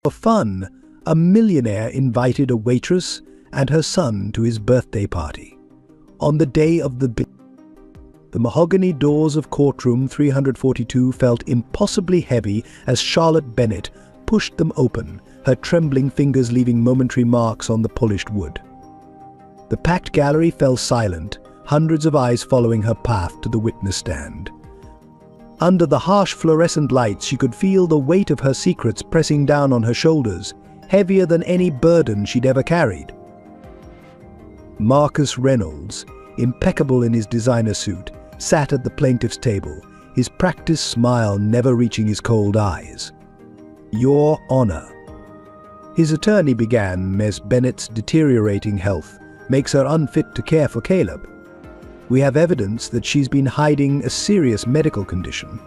For fun, a millionaire invited a waitress and her son to his birthday party. On the day of the mahogany doors of courtroom 342 felt impossibly heavy as Charlotte Bennett pushed them open, her trembling fingers leaving momentary marks on the polished wood. The packed gallery fell silent, hundreds of eyes following her path to the witness stand. Under the harsh fluorescent lights, she could feel the weight of her secrets pressing down on her shoulders, heavier than any burden she'd ever carried. Marcus Reynolds, impeccable in his designer suit, sat at the plaintiff's table, his practiced smile never reaching his cold eyes. "Your Honor." His attorney began. "Miss Bennett's deteriorating health makes her unfit to care for Caleb. We have evidence that she's been hiding a serious medical condition."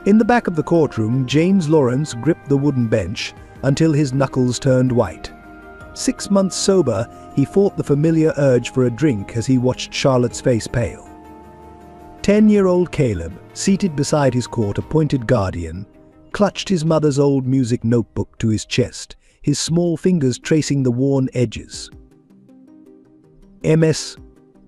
In the back of the courtroom, James Lawrence gripped the wooden bench until his knuckles turned white. 6 months sober, he fought the familiar urge for a drink as he watched Charlotte's face pale. 10-year-old Caleb, seated beside his court-appointed guardian, clutched his mother's old music notebook to his chest, his small fingers tracing the worn edges. "Ms.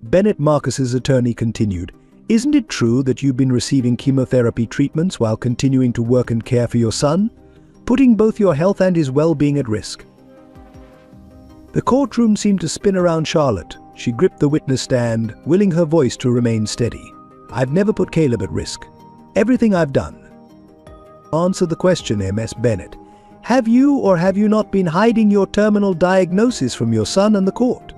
Bennett," Marcus's attorney continued, "isn't it true that you've been receiving chemotherapy treatments while continuing to work and care for your son, putting both your health and his well-being at risk?" The courtroom seemed to spin around Charlotte. She gripped the witness stand, willing her voice to remain steady. "I've never put Caleb at risk. Everything I've done." "Answer the question, Ms. Bennett. Have you or have you not been hiding your terminal diagnosis from your son and the court?"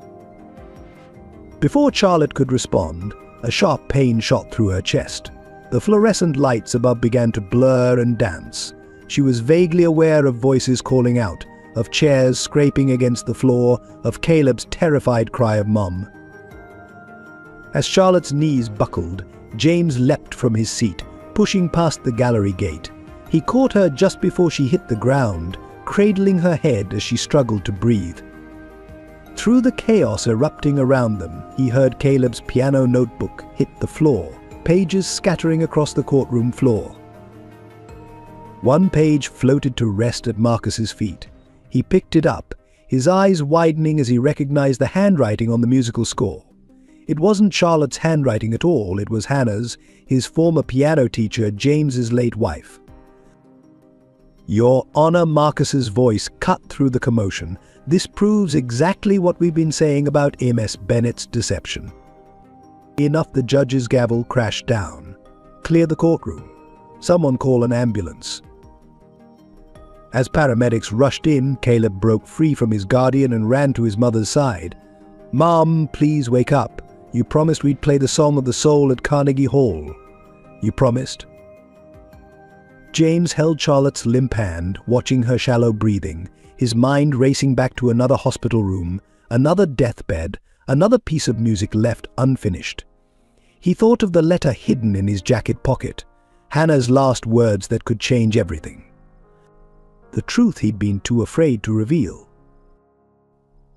Before Charlotte could respond, a sharp pain shot through her chest. The fluorescent lights above began to blur and dance. She was vaguely aware of voices calling out, of chairs scraping against the floor, of Caleb's terrified cry of "Mom." As Charlotte's knees buckled, James leapt from his seat, pushing past the gallery gate. He caught her just before she hit the ground, cradling her head as she struggled to breathe. Through the chaos erupting around them, he heard Caleb's piano notebook hit the floor, pages scattering across the courtroom floor. One page floated to rest at Marcus's feet. He picked it up, his eyes widening as he recognized the handwriting on the musical score. It wasn't Charlotte's handwriting at all, it was Hannah's, his former piano teacher, James's late wife. "Your Honor," Marcus's voice cut through the commotion. "This proves exactly what we've been saying about Ms. Bennett's deception." Enough, the judge's gavel crashed down. "Clear the courtroom. Someone call an ambulance." As paramedics rushed in, Caleb broke free from his guardian and ran to his mother's side. "Mom, please wake up. You promised we'd play the Song of the Soul at Carnegie Hall. You promised." James held Charlotte's limp hand, watching her shallow breathing, his mind racing back to another hospital room, another deathbed, another piece of music left unfinished. He thought of the letter hidden in his jacket pocket, Hannah's last words that could change everything. The truth he'd been too afraid to reveal.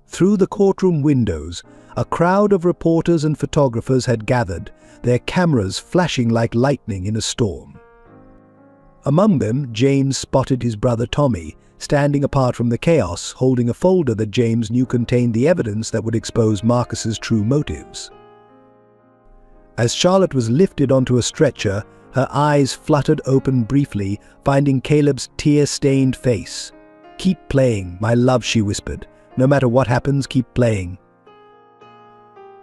Through the courtroom windows, a crowd of reporters and photographers had gathered, their cameras flashing like lightning in a storm. Among them, James spotted his brother Tommy, standing apart from the chaos, holding a folder that James knew contained the evidence that would expose Marcus's true motives. As Charlotte was lifted onto a stretcher, her eyes fluttered open briefly, finding Caleb's tear-stained face. "Keep playing, my love," she whispered. "No matter what happens, keep playing."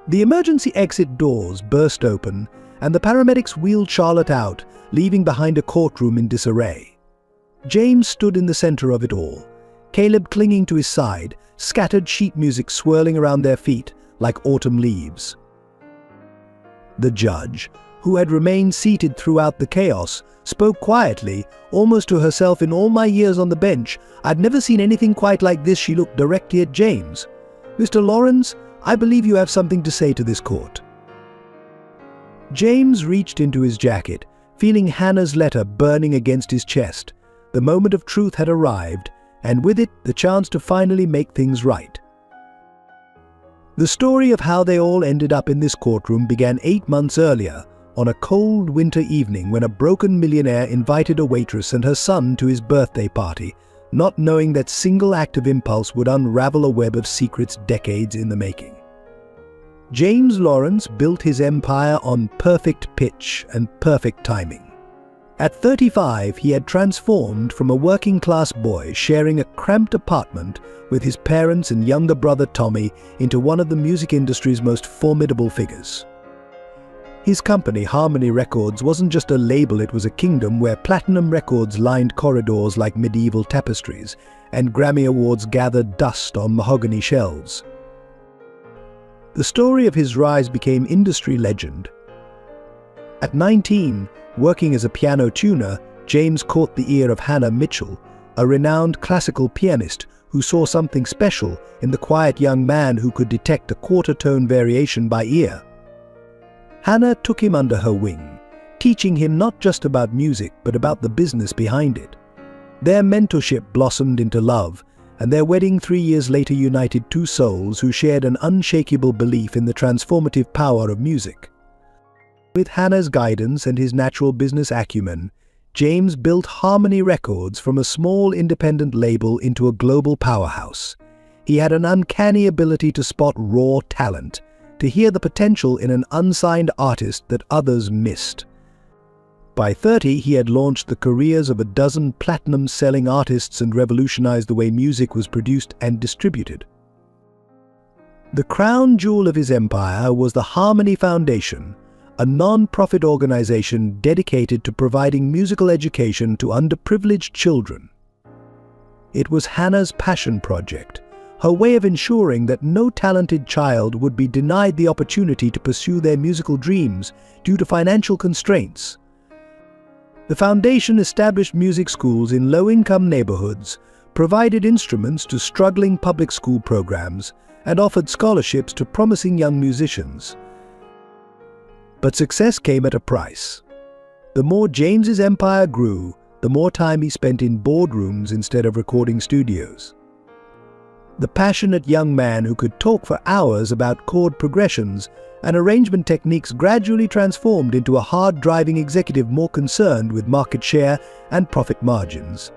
The emergency exit doors burst open, and the paramedics wheeled Charlotte out, leaving behind a courtroom in disarray. James stood in the center of it all, Caleb clinging to his side, scattered sheet music swirling around their feet like autumn leaves. The judge, who had remained seated throughout the chaos, spoke quietly, almost to herself. "In all my years on the bench, I'd never seen anything quite like this." She looked directly at James. "Mr. Lawrence, I believe you have something to say to this court." James reached into his jacket, feeling Hannah's letter burning against his chest. The moment of truth had arrived, and with it, the chance to finally make things right. The story of how they all ended up in this courtroom began 8 months earlier, on a cold winter evening when a broken millionaire invited a waitress and her son to his birthday party, not knowing that single act of impulse would unravel a web of secrets decades in the making. James Lawrence built his empire on perfect pitch and perfect timing. At 35, he had transformed from a working-class boy sharing a cramped apartment with his parents and younger brother Tommy into one of the music industry's most formidable figures. His company, Harmony Records, wasn't just a label, it was a kingdom where platinum records lined corridors like medieval tapestries, and Grammy Awards gathered dust on mahogany shelves. The story of his rise became industry legend. At 19, working as a piano tuner, James caught the ear of Hannah Mitchell, a renowned classical pianist who saw something special in the quiet young man who could detect a quarter-tone variation by ear. Hannah took him under her wing, teaching him not just about music but about the business behind it. Their mentorship blossomed into love, and their wedding 3 years later united two souls who shared an unshakable belief in the transformative power of music. With Hannah's guidance and his natural business acumen, James built Harmony Records from a small independent label into a global powerhouse. He had an uncanny ability to spot raw talent, to hear the potential in an unsigned artist that others missed. By 30, he had launched the careers of a dozen platinum-selling artists and revolutionized the way music was produced and distributed. The crown jewel of his empire was the Harmony Foundation, a non-profit organization dedicated to providing musical education to underprivileged children. It was Hannah's passion project, her way of ensuring that no talented child would be denied the opportunity to pursue their musical dreams due to financial constraints. The foundation established music schools in low-income neighborhoods, provided instruments to struggling public school programs, and offered scholarships to promising young musicians. But success came at a price. The more James's empire grew, the more time he spent in boardrooms instead of recording studios. The passionate young man who could talk for hours about chord progressions and arrangement techniques gradually transformed into a hard-driving executive more concerned with market share and profit margins.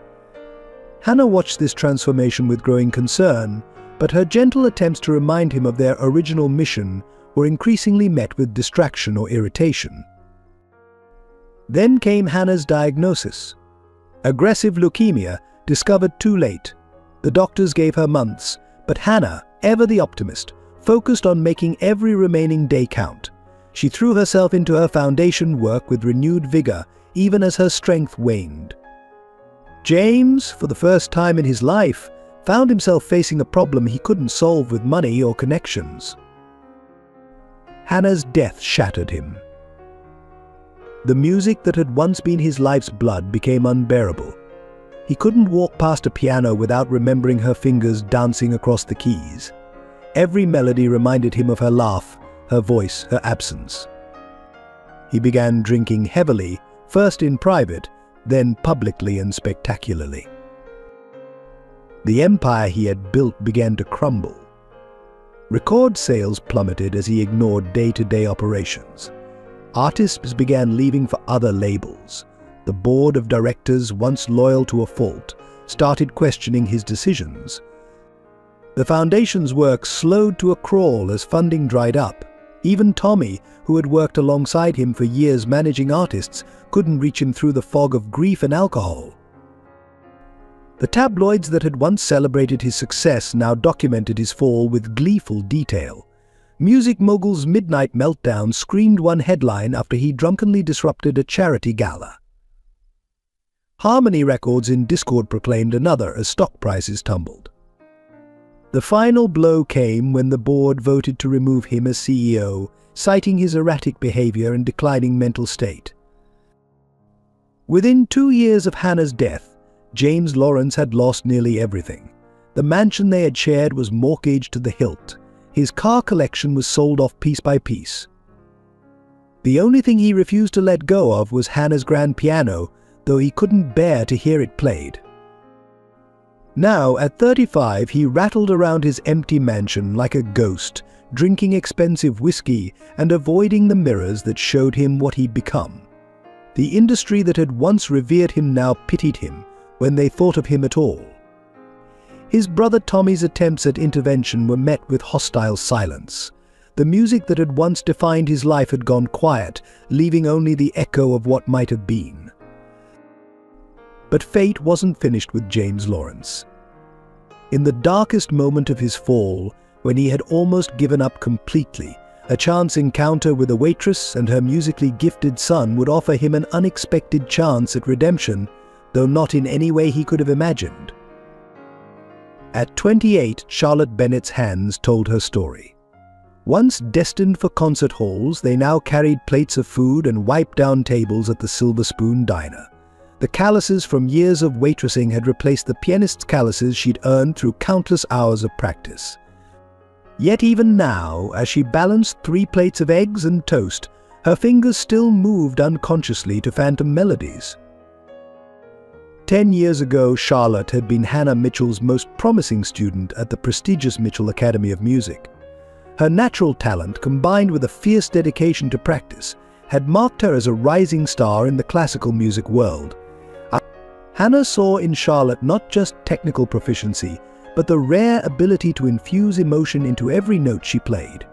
Hannah watched this transformation with growing concern, but her gentle attempts to remind him of their original mission were increasingly met with distraction or irritation. Then came Hannah's diagnosis. Aggressive leukemia, discovered too late. The doctors gave her months, but Hannah, ever the optimist, focused on making every remaining day count. She threw herself into her foundation work with renewed vigor, even as her strength waned. James, for the first time in his life, found himself facing a problem he couldn't solve with money or connections. Hannah's death shattered him. The music that had once been his life's blood became unbearable. He couldn't walk past a piano without remembering her fingers dancing across the keys. Every melody reminded him of her laugh, her voice, her absence. He began drinking heavily, first in private, then publicly and spectacularly. The empire he had built began to crumble. Record sales plummeted as he ignored day-to-day operations. Artists began leaving for other labels. The board of directors, once loyal to a fault, started questioning his decisions. The foundation's work slowed to a crawl as funding dried up. Even Tommy, who had worked alongside him for years managing artists, couldn't reach him through the fog of grief and alcohol. The tabloids that had once celebrated his success now documented his fall with gleeful detail. Music mogul's midnight meltdown screamed one headline after he drunkenly disrupted a charity gala. Harmony Records in discord proclaimed another as stock prices tumbled. The final blow came when the board voted to remove him as CEO, citing his erratic behavior and declining mental state. Within 2 years of Hannah's death, James Lawrence had lost nearly everything. The mansion they had shared was mortgaged to the hilt. His car collection was sold off piece by piece. The only thing he refused to let go of was Hannah's grand piano, though he couldn't bear to hear it played. Now, at 35, he rattled around his empty mansion like a ghost, drinking expensive whiskey and avoiding the mirrors that showed him what he'd become. The industry that had once revered him now pitied him when they thought of him at all. His brother Tommy's attempts at intervention were met with hostile silence. The music that had once defined his life had gone quiet, leaving only the echo of what might have been. But fate wasn't finished with James Lawrence. In the darkest moment of his fall, when he had almost given up completely, a chance encounter with a waitress and her musically gifted son would offer him an unexpected chance at redemption, though not in any way he could have imagined. At 28, Charlotte Bennett's hands told her story. Once destined for concert halls, they now carried plates of food and wiped down tables at the Silver Spoon Diner. The calluses from years of waitressing had replaced the pianist's calluses she'd earned through countless hours of practice. Yet even now, as she balanced 3 plates of eggs and toast, her fingers still moved unconsciously to phantom melodies. 10 years ago, Charlotte had been Hannah Mitchell's most promising student at the prestigious Mitchell Academy of Music. Her natural talent, combined with a fierce dedication to practice, had marked her as a rising star in the classical music world. Hannah saw in Charlotte not just technical proficiency, but the rare ability to infuse emotion into every note she played.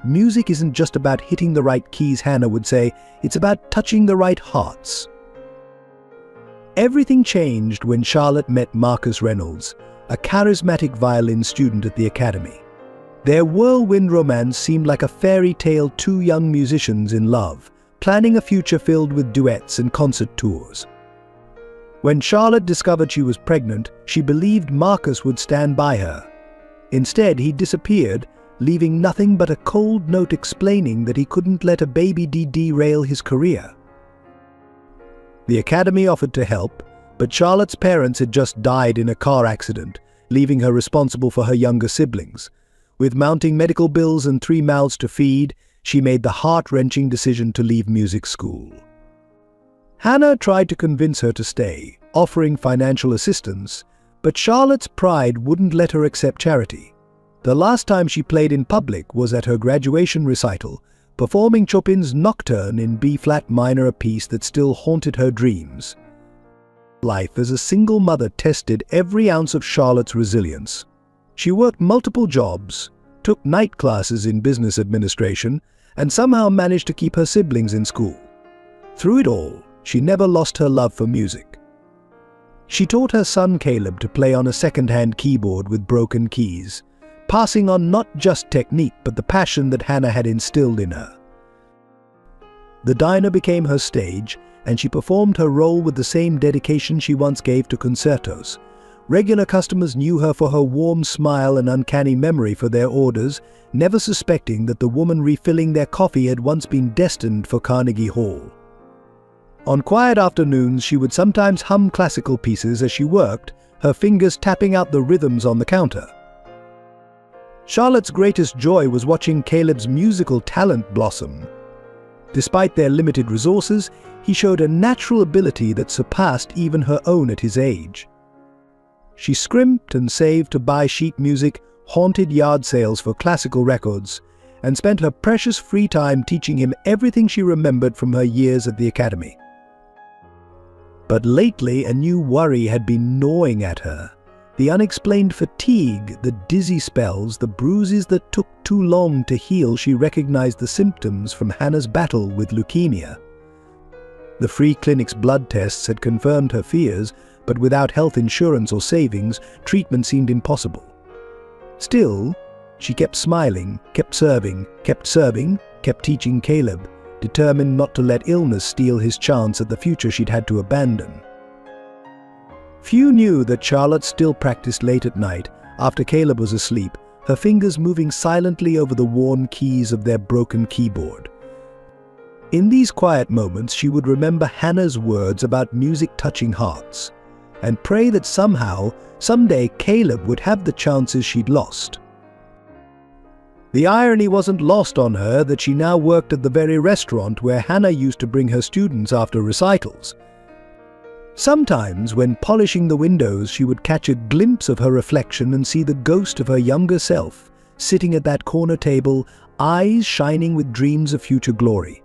Music isn't just about hitting the right keys, Hannah would say, it's about touching the right hearts. Everything changed when Charlotte met Marcus Reynolds, a charismatic violin student at the Academy. Their whirlwind romance seemed like a fairy tale, 2 young musicians in love, planning a future filled with duets and concert tours. When Charlotte discovered she was pregnant, she believed Marcus would stand by her. Instead, he disappeared, leaving nothing but a cold note explaining that he couldn't let a baby derail his career. The Academy offered to help, but Charlotte's parents had just died in a car accident, leaving her responsible for her younger siblings. With mounting medical bills and 3 mouths to feed, she made the heart-wrenching decision to leave music school. Hannah tried to convince her to stay, offering financial assistance, but Charlotte's pride wouldn't let her accept charity. The last time she played in public was at her graduation recital, performing Chopin's Nocturne in B-flat minor, a piece that still haunted her dreams. Life as a single mother tested every ounce of Charlotte's resilience. She worked multiple jobs, took night classes in business administration, and somehow managed to keep her siblings in school. Through it all, she never lost her love for music. She taught her son Caleb to play on a second-hand keyboard with broken keys, passing on not just technique but the passion that Hannah had instilled in her. The diner became her stage, and she performed her role with the same dedication she once gave to concertos. Regular customers knew her for her warm smile and uncanny memory for their orders, never suspecting that the woman refilling their coffee had once been destined for Carnegie Hall. On quiet afternoons, she would sometimes hum classical pieces as she worked, her fingers tapping out the rhythms on the counter. Charlotte's greatest joy was watching Caleb's musical talent blossom. Despite their limited resources, he showed a natural ability that surpassed even her own at his age. She scrimped and saved to buy sheet music, haunted yard sales for classical records, and spent her precious free time teaching him everything she remembered from her years at the Academy. But lately, a new worry had been gnawing at her. The unexplained fatigue, the dizzy spells, the bruises that took too long to heal. She recognized the symptoms from Hannah's battle with leukemia. The free clinic's blood tests had confirmed her fears, but without health insurance or savings, treatment seemed impossible. Still, she kept smiling, kept serving, kept teaching Caleb, determined not to let illness steal his chance at the future she'd had to abandon. Few knew that Charlotte still practiced late at night, after Caleb was asleep, her fingers moving silently over the worn keys of their broken keyboard. In these quiet moments, she would remember Hannah's words about music touching hearts, and pray that somehow, someday, Caleb would have the chances she'd lost. The irony wasn't lost on her that she now worked at the very restaurant where Hannah used to bring her students after recitals. Sometimes, when polishing the windows, she would catch a glimpse of her reflection and see the ghost of her younger self, sitting at that corner table, eyes shining with dreams of future glory.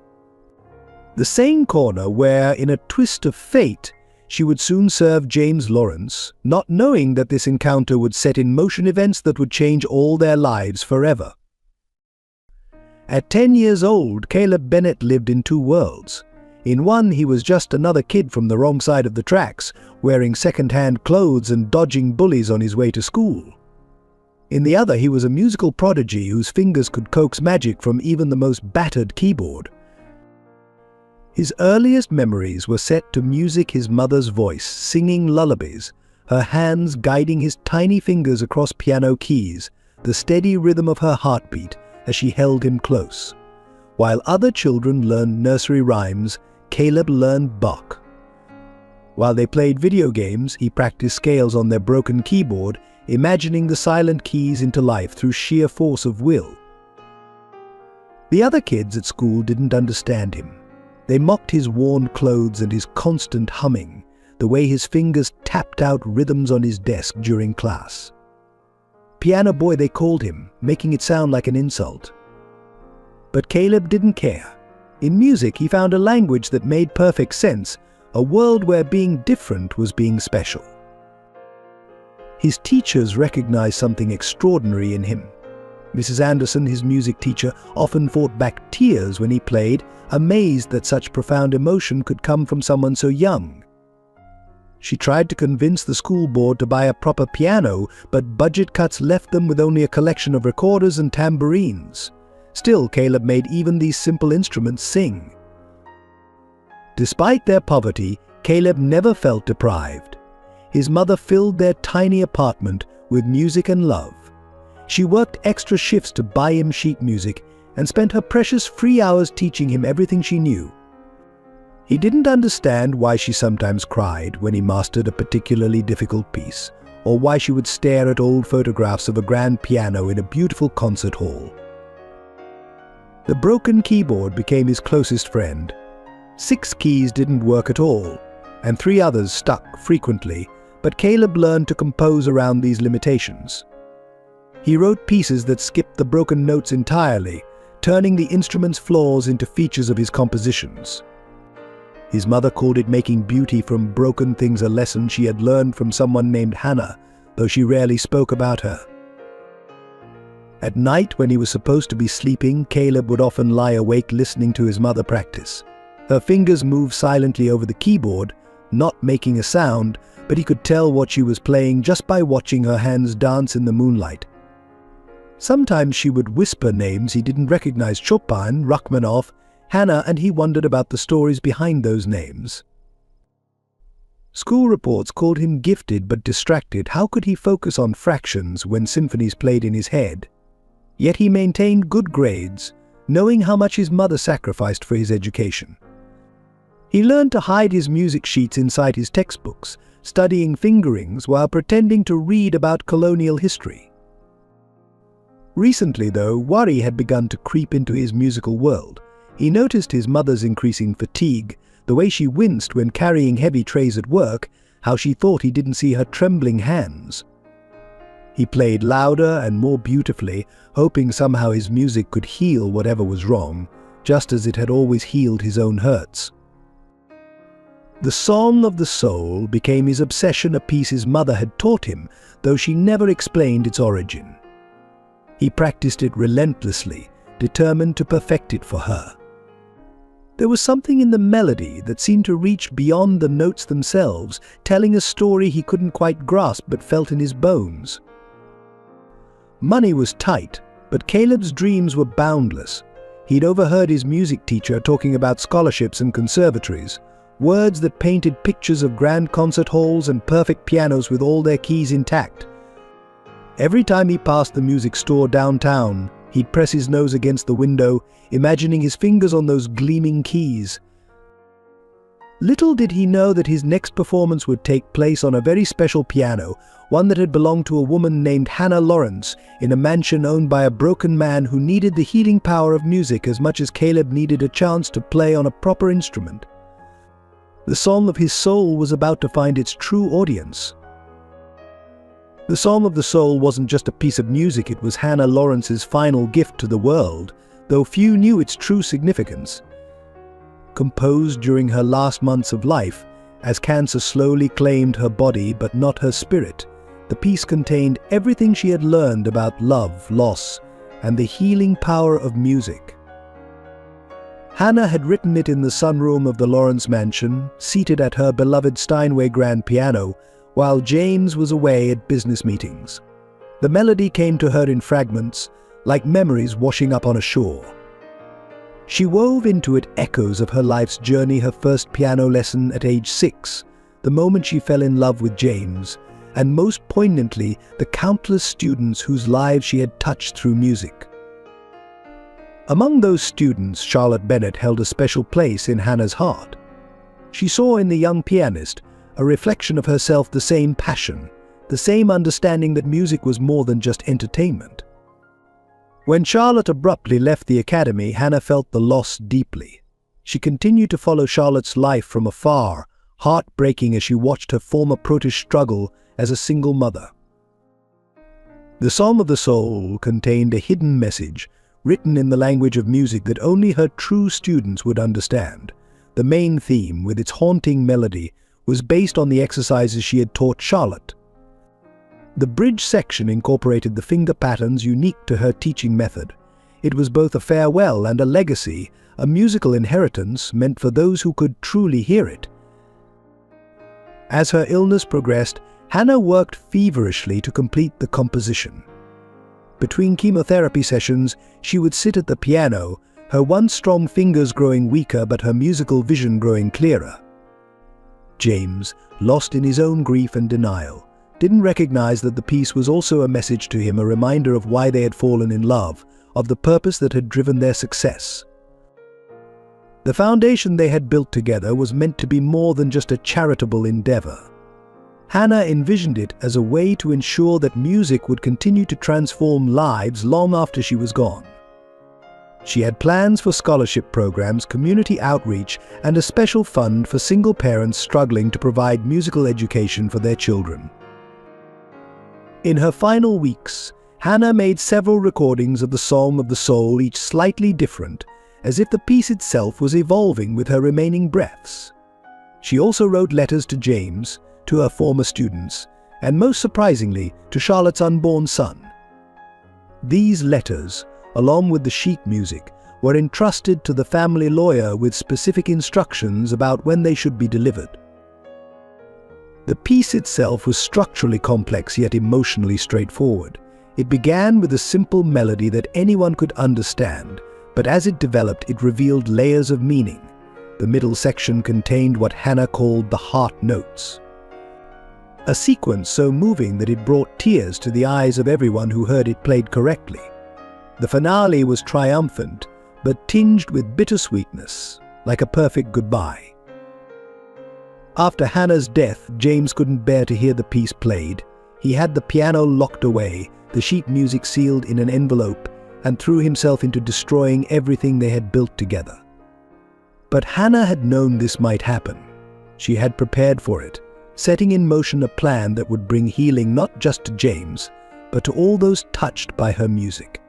The same corner where, in a twist of fate, she would soon serve James Lawrence, not knowing that this encounter would set in motion events that would change all their lives forever. At 10 years old, Caleb Bennett lived in two worlds. In one, he was just another kid from the wrong side of the tracks, wearing second-hand clothes and dodging bullies on his way to school. In the other, he was a musical prodigy whose fingers could coax magic from even the most battered keyboard. His earliest memories were set to music, his mother's voice, singing lullabies, her hands guiding his tiny fingers across piano keys, the steady rhythm of her heartbeat as she held him close. While other children learned nursery rhymes, Caleb learned Bach. While they played video games, he practiced scales on their broken keyboard, imagining the silent keys into life through sheer force of will. The other kids at school didn't understand him. They mocked his worn clothes and his constant humming, the way his fingers tapped out rhythms on his desk during class. Piano boy, they called him, making it sound like an insult. But Caleb didn't care. In music, he found a language that made perfect sense, a world where being different was being special. His teachers recognized something extraordinary in him. Mrs. Anderson, his music teacher, often fought back tears when he played, amazed that such profound emotion could come from someone so young. She tried to convince the school board to buy a proper piano, but budget cuts left them with only a collection of recorders and tambourines. Still, Caleb made even these simple instruments sing. Despite their poverty, Caleb never felt deprived. His mother filled their tiny apartment with music and love. She worked extra shifts to buy him sheet music and spent her precious free hours teaching him everything she knew. He didn't understand why she sometimes cried when he mastered a particularly difficult piece, or why she would stare at old photographs of a grand piano in a beautiful concert hall. The broken keyboard became his closest friend. 6 keys didn't work at all, and 3 others stuck frequently, but Caleb learned to compose around these limitations. He wrote pieces that skipped the broken notes entirely, turning the instrument's flaws into features of his compositions. His mother called it making beauty from broken things, a lesson she had learned from someone named Hannah, though she rarely spoke about her. At night, when he was supposed to be sleeping, Caleb would often lie awake listening to his mother practice. Her fingers moved silently over the keyboard, not making a sound, but he could tell what she was playing just by watching her hands dance in the moonlight. Sometimes she would whisper names he didn't recognize: Chopin, Rachmaninoff, Hannah, and he wondered about the stories behind those names. School reports called him gifted but distracted. How could he focus on fractions when symphonies played in his head? Yet he maintained good grades, knowing how much his mother sacrificed for his education. He learned to hide his music sheets inside his textbooks, studying fingerings while pretending to read about colonial history. Recently, though, worry had begun to creep into his musical world. He noticed his mother's increasing fatigue, the way she winced when carrying heavy trays at work, how she thought he didn't see her trembling hands. He played louder and more beautifully, hoping somehow his music could heal whatever was wrong, just as it had always healed his own hurts. The song of the soul became his obsession, a piece his mother had taught him, though she never explained its origin. He practiced it relentlessly, determined to perfect it for her. There was something in the melody that seemed to reach beyond the notes themselves, telling a story he couldn't quite grasp but felt in his bones. Money was tight, but Caleb's dreams were boundless. He'd overheard his music teacher talking about scholarships and conservatories, words that painted pictures of grand concert halls and perfect pianos with all their keys intact. Every time he passed the music store downtown, he'd press his nose against the window, imagining his fingers on those gleaming keys. Little did he know that his next performance would take place on a very special piano, one that had belonged to a woman named Hannah Lawrence, in a mansion owned by a broken man who needed the healing power of music as much as Caleb needed a chance to play on a proper instrument. The song of his soul was about to find its true audience. The Song of the Soul wasn't just a piece of music, it was Hannah Lawrence's final gift to the world, though few knew its true significance. Composed during her last months of life, as cancer slowly claimed her body but not her spirit, the piece contained everything she had learned about love, loss, and the healing power of music. Hannah had written it in the sunroom of the Lawrence mansion, seated at her beloved Steinway grand piano, while James was away at business meetings. The melody came to her in fragments, like memories washing up on a shore. She wove into it echoes of her life's journey, her first piano lesson at age 6, the moment she fell in love with James, and most poignantly, the countless students whose lives she had touched through music. Among those students, Charlotte Bennett held a special place in Hannah's heart. She saw in the young pianist a reflection of herself, the same passion, the same understanding that music was more than just entertainment. When Charlotte abruptly left the academy, Hannah felt the loss deeply. She continued to follow Charlotte's life from afar, heartbreaking as she watched her former protege struggle as a single mother. The Song of the Soul contained a hidden message, written in the language of music that only her true students would understand. The main theme, with its haunting melody, was based on the exercises she had taught Charlotte. The bridge section incorporated the finger patterns unique to her teaching method. It was both a farewell and a legacy, a musical inheritance meant for those who could truly hear it. As her illness progressed, Hannah worked feverishly to complete the composition. Between chemotherapy sessions, she would sit at the piano, her once strong fingers growing weaker but her musical vision growing clearer. James, lost in his own grief and denial, didn't recognize that the piece was also a message to him, a reminder of why they had fallen in love, of the purpose that had driven their success. The foundation they had built together was meant to be more than just a charitable endeavor. Hannah envisioned it as a way to ensure that music would continue to transform lives long after she was gone. She had plans for scholarship programs, community outreach, and a special fund for single parents struggling to provide musical education for their children. In her final weeks, Hannah made several recordings of the Song of the Soul, each slightly different, as if the piece itself was evolving with her remaining breaths. She also wrote letters to James, to her former students, and most surprisingly, to Charlotte's unborn son. These letters, along with the sheet music, were entrusted to the family lawyer with specific instructions about when they should be delivered. The piece itself was structurally complex yet emotionally straightforward. It began with a simple melody that anyone could understand, but as it developed, it revealed layers of meaning. The middle section contained what Hannah called the heart notes, a sequence so moving that it brought tears to the eyes of everyone who heard it played correctly. The finale was triumphant, but tinged with bittersweetness, like a perfect goodbye. After Hannah's death, James couldn't bear to hear the piece played. He had the piano locked away, the sheet music sealed in an envelope, and threw himself into destroying everything they had built together. But Hannah had known this might happen. She had prepared for it, setting in motion a plan that would bring healing not just to James, but to all those touched by her music.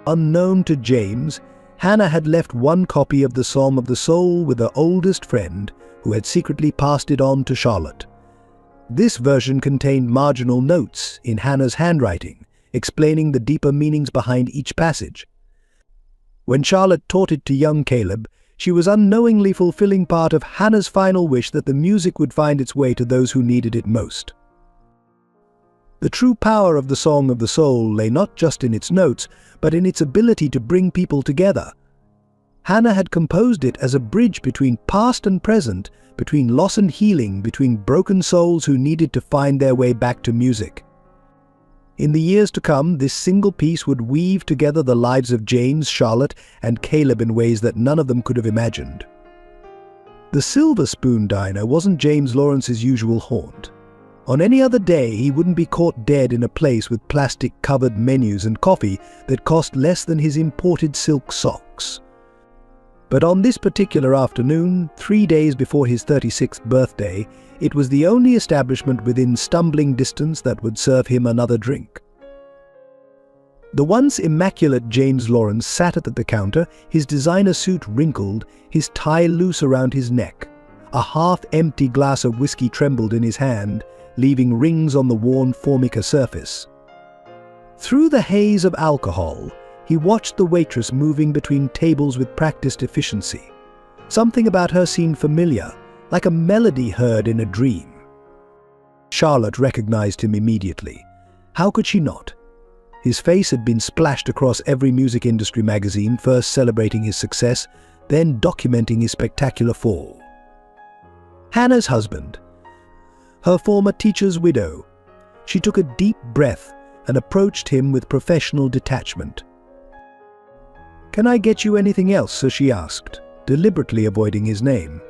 Unknown to James, Hannah had left one copy of the Song of the Soul with her oldest friend, who had secretly passed it on to Charlotte. This version contained marginal notes in Hannah's handwriting, explaining the deeper meanings behind each passage. When Charlotte taught it to young Caleb, she was unknowingly fulfilling part of Hannah's final wish that the music would find its way to those who needed it most. The true power of the Song of the Soul lay not just in its notes, but in its ability to bring people together. Hannah had composed it as a bridge between past and present, between loss and healing, between broken souls who needed to find their way back to music. In the years to come, this single piece would weave together the lives of James, Charlotte, and Caleb in ways that none of them could have imagined. The Silver Spoon Diner wasn't James Lawrence's usual haunt. On any other day, he wouldn't be caught dead in a place with plastic-covered menus and coffee that cost less than his imported silk socks. But on this particular afternoon, 3 days before his 36th birthday, it was the only establishment within stumbling distance that would serve him another drink. The once immaculate James Lawrence sat at the counter, his designer suit wrinkled, his tie loose around his neck. A half-empty glass of whiskey trembled in his hand, leaving rings on the worn formica surface. Through the haze of alcohol, he watched the waitress moving between tables with practiced efficiency. Something about her seemed familiar, like a melody heard in a dream. Charlotte recognized him immediately. How could she not? His face had been splashed across every music industry magazine, first celebrating his success, then documenting his spectacular fall. Hannah's husband, her former teacher's widow. She took a deep breath and approached him with professional detachment. "Can I get you anything else, sir?" she asked, deliberately avoiding his name.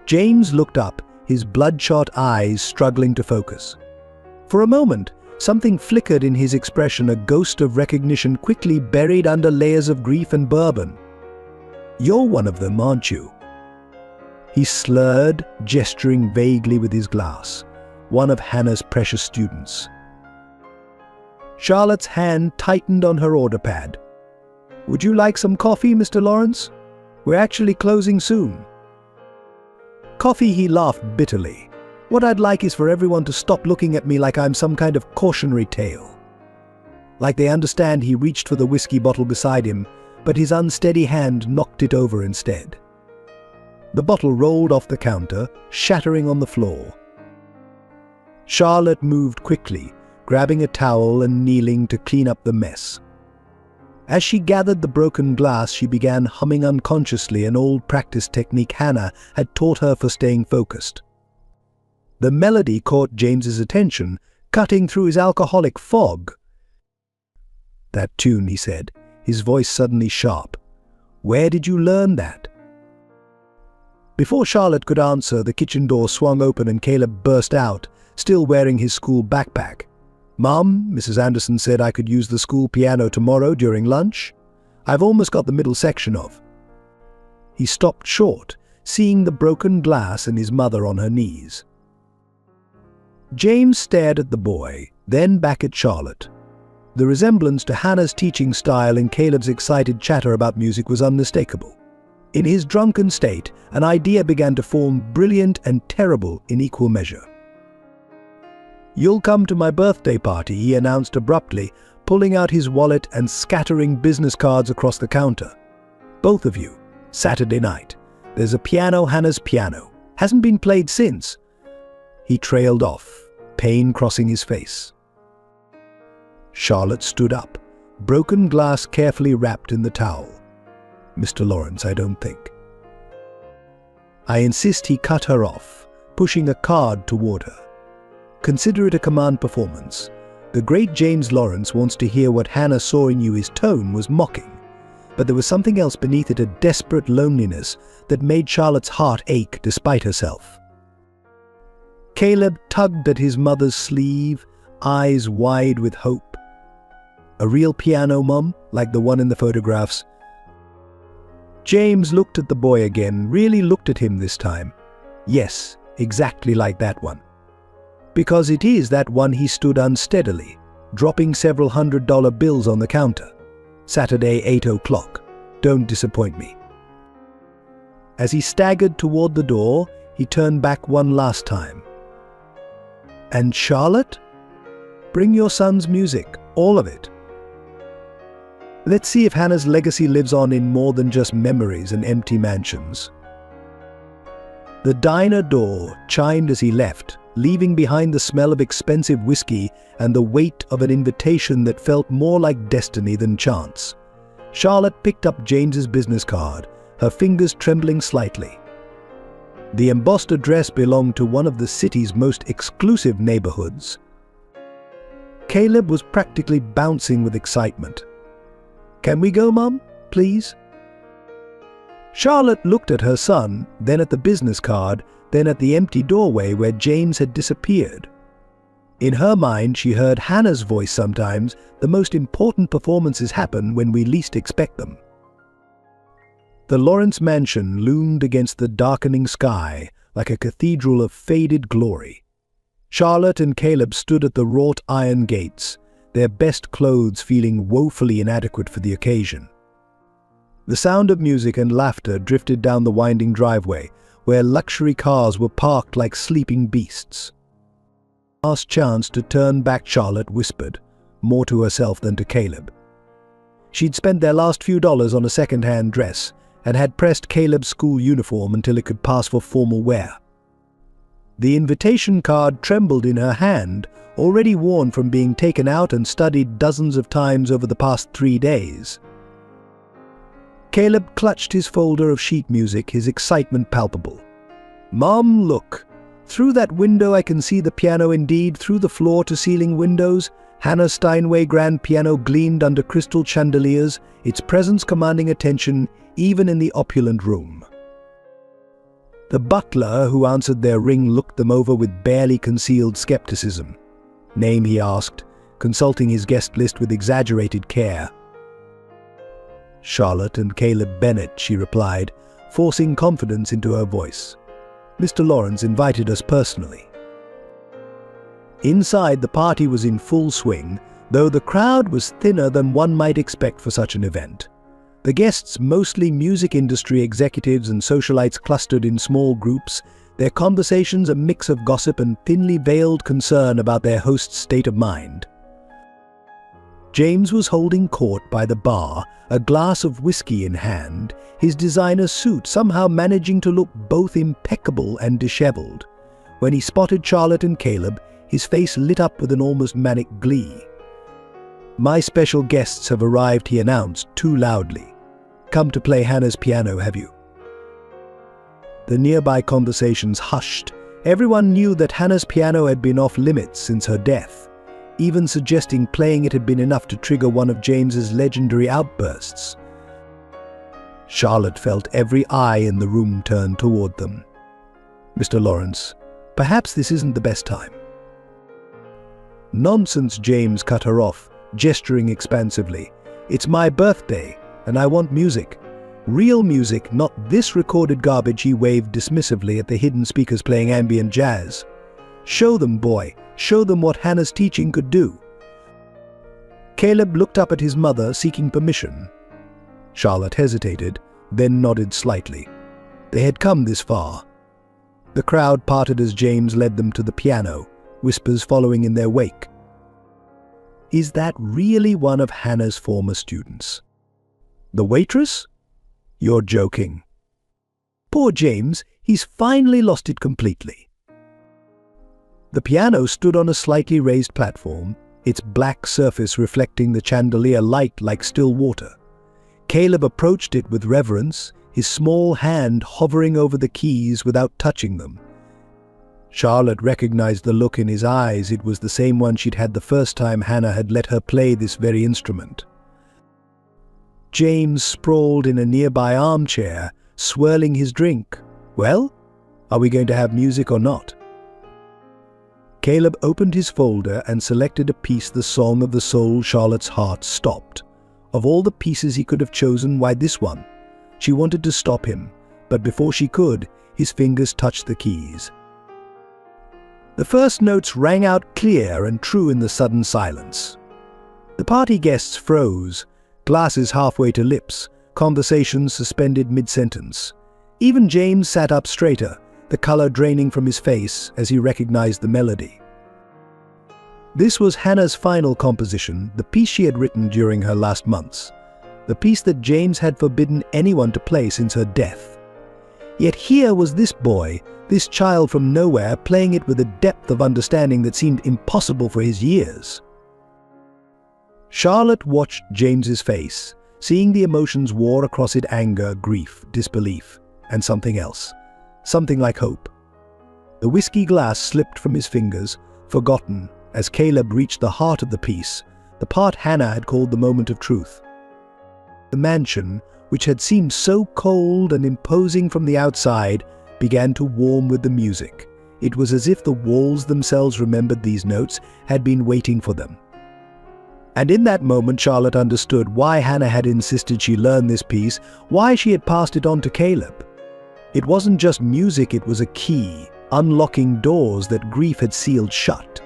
James looked up, his bloodshot eyes struggling to focus. For a moment, something flickered in his expression, a ghost of recognition quickly buried under layers of grief and bourbon. "You're one of them, aren't you?" He slurred, gesturing vaguely with his glass. "One of Hannah's precious students." Charlotte's hand tightened on her order pad. "Would you like some coffee, Mr. Lawrence? We're actually closing soon." "Coffee?" he laughed bitterly. "What I'd like is for everyone to stop looking at me like I'm some kind of cautionary tale." Like they understand, he reached for the whiskey bottle beside him, but his unsteady hand knocked it over instead. The bottle rolled off the counter, shattering on the floor. Charlotte moved quickly, grabbing a towel and kneeling to clean up the mess. As she gathered the broken glass, she began humming unconsciously an old practice technique Hannah had taught her for staying focused. The melody caught James's attention, cutting through his alcoholic fog. "That tune," he said, his voice suddenly sharp. "Where did you learn that?" Before Charlotte could answer, the kitchen door swung open and Caleb burst out, still wearing his school backpack. "Mom, Mrs. Anderson said I could use the school piano tomorrow during lunch. I've almost got the middle section of." He stopped short, seeing the broken glass and his mother on her knees. James stared at the boy, then back at Charlotte. The resemblance to Hannah's teaching style and Caleb's excited chatter about music was unmistakable. In his drunken state, an idea began to form, brilliant and terrible in equal measure. "You'll come to my birthday party," he announced abruptly, pulling out his wallet and scattering business cards across the counter. "Both of you. Saturday night. There's a piano, Hannah's piano. Hasn't been played since." He trailed off, pain crossing his face. Charlotte stood up, broken glass carefully wrapped in the towel. "Mr. Lawrence, I don't think." "I insist," he cut her off, pushing a card toward her. "Consider it a command performance. The great James Lawrence wants to hear what Hannah saw in you." His tone was mocking, but there was something else beneath it, a desperate loneliness that made Charlotte's heart ache despite herself. Caleb tugged at his mother's sleeve, eyes wide with hope. "A real piano, Mom, like the one in the photographs?" James looked at the boy again, really looked at him this time. "Yes, exactly like that one." "Because it is that one." He stood unsteadily, dropping several $100 bills on the counter. "Saturday, 8 o'clock. Don't disappoint me." As he staggered toward the door, he turned back one last time. "And Charlotte? Bring your son's music, all of it. Let's see if Hannah's legacy lives on in more than just memories and empty mansions." The diner door chimed as he left, leaving behind the smell of expensive whiskey and the weight of an invitation that felt more like destiny than chance. Charlotte picked up James's business card, her fingers trembling slightly. The embossed address belonged to one of the city's most exclusive neighborhoods. Caleb was practically bouncing with excitement. "Can we go, Mom? Please?" Charlotte looked at her son, then at the business card, then at the empty doorway where James had disappeared. In her mind, she heard Hannah's voice sometimes. The most important performances happen when we least expect them. The Lawrence mansion loomed against the darkening sky like a cathedral of faded glory. Charlotte and Caleb stood at the wrought iron gates, their best clothes feeling woefully inadequate for the occasion. The sound of music and laughter drifted down the winding driveway, where luxury cars were parked like sleeping beasts. Last chance to turn back, Charlotte whispered, more to herself than to Caleb. She'd spent their last few dollars on a second-hand dress and had pressed Caleb's school uniform until it could pass for formal wear. The invitation card trembled in her hand, already worn from being taken out and studied dozens of times over the past 3 days. Caleb clutched his folder of sheet music, his excitement palpable. "Mom, look. Through that window I can see the piano indeed, through the floor-to-ceiling windows. Hannah Steinway grand piano gleamed under crystal chandeliers, its presence commanding attention even in the opulent room." The butler who answered their ring looked them over with barely concealed skepticism. "Name?" he asked, consulting his guest list with exaggerated care. "Charlotte and Caleb Bennett," she replied, forcing confidence into her voice. "Mr. Lawrence invited us personally." Inside, the party was in full swing, though the crowd was thinner than one might expect for such an event. The guests, mostly music industry executives and socialites, clustered in small groups, their conversations a mix of gossip and thinly veiled concern about their host's state of mind. James was holding court by the bar, a glass of whiskey in hand, his designer suit somehow managing to look both impeccable and disheveled. When he spotted Charlotte and Caleb, his face lit up with an almost manic glee. "My special guests have arrived," he announced too loudly. "Come to play Hannah's piano, have you?" The nearby conversations hushed. Everyone knew that Hannah's piano had been off limits since her death. Even suggesting playing it had been enough to trigger one of James's legendary outbursts. Charlotte felt every eye in the room turn toward them. "Mr. Lawrence, perhaps this isn't the best time." "Nonsense," James cut her off, gesturing expansively. "It's my birthday, and I want music. Real music, not this recorded garbage." He waved dismissively at the hidden speakers playing ambient jazz. "Show them, boy. Show them what Hannah's teaching could do." Caleb looked up at his mother, seeking permission. Charlotte hesitated, then nodded slightly. They had come this far. The crowd parted as James led them to the piano, whispers following in their wake. "Is that really one of Hannah's former students?" "The waitress? You're joking." "Poor James, he's finally lost it completely." The piano stood on a slightly raised platform, its black surface reflecting the chandelier light like still water. Caleb approached it with reverence, his small hand hovering over the keys without touching them. Charlotte recognized the look in his eyes. It was the same one she'd had the first time Hannah had let her play this very instrument. James sprawled in a nearby armchair, swirling his drink. "Well, are we going to have music or not?" Caleb opened his folder and selected a piece, the Song of the Soul. Charlotte's heart stopped. Of all the pieces he could have chosen, why this one? She wanted to stop him, but before she could, his fingers touched the keys. The first notes rang out clear and true in the sudden silence. The party guests froze, glasses halfway to lips, conversations suspended mid-sentence. Even James sat up straighter, the color draining from his face as he recognized the melody. This was Hannah's final composition, the piece she had written during her last months, the piece that James had forbidden anyone to play since her death. Yet here was this boy, this child from nowhere, playing it with a depth of understanding that seemed impossible for his years. Charlotte watched James's face, seeing the emotions war across it: anger, grief, disbelief, and something else. Something like hope. The whiskey glass slipped from his fingers, forgotten, as Caleb reached the heart of the piece, the part Hannah had called the moment of truth. The mansion, which had seemed so cold and imposing from the outside, began to warm with the music. It was as if the walls themselves remembered these notes, had been waiting for them. And in that moment, Charlotte understood why Hannah had insisted she learn this piece, why she had passed it on to Caleb. It wasn't just music, it was a key, unlocking doors that grief had sealed shut.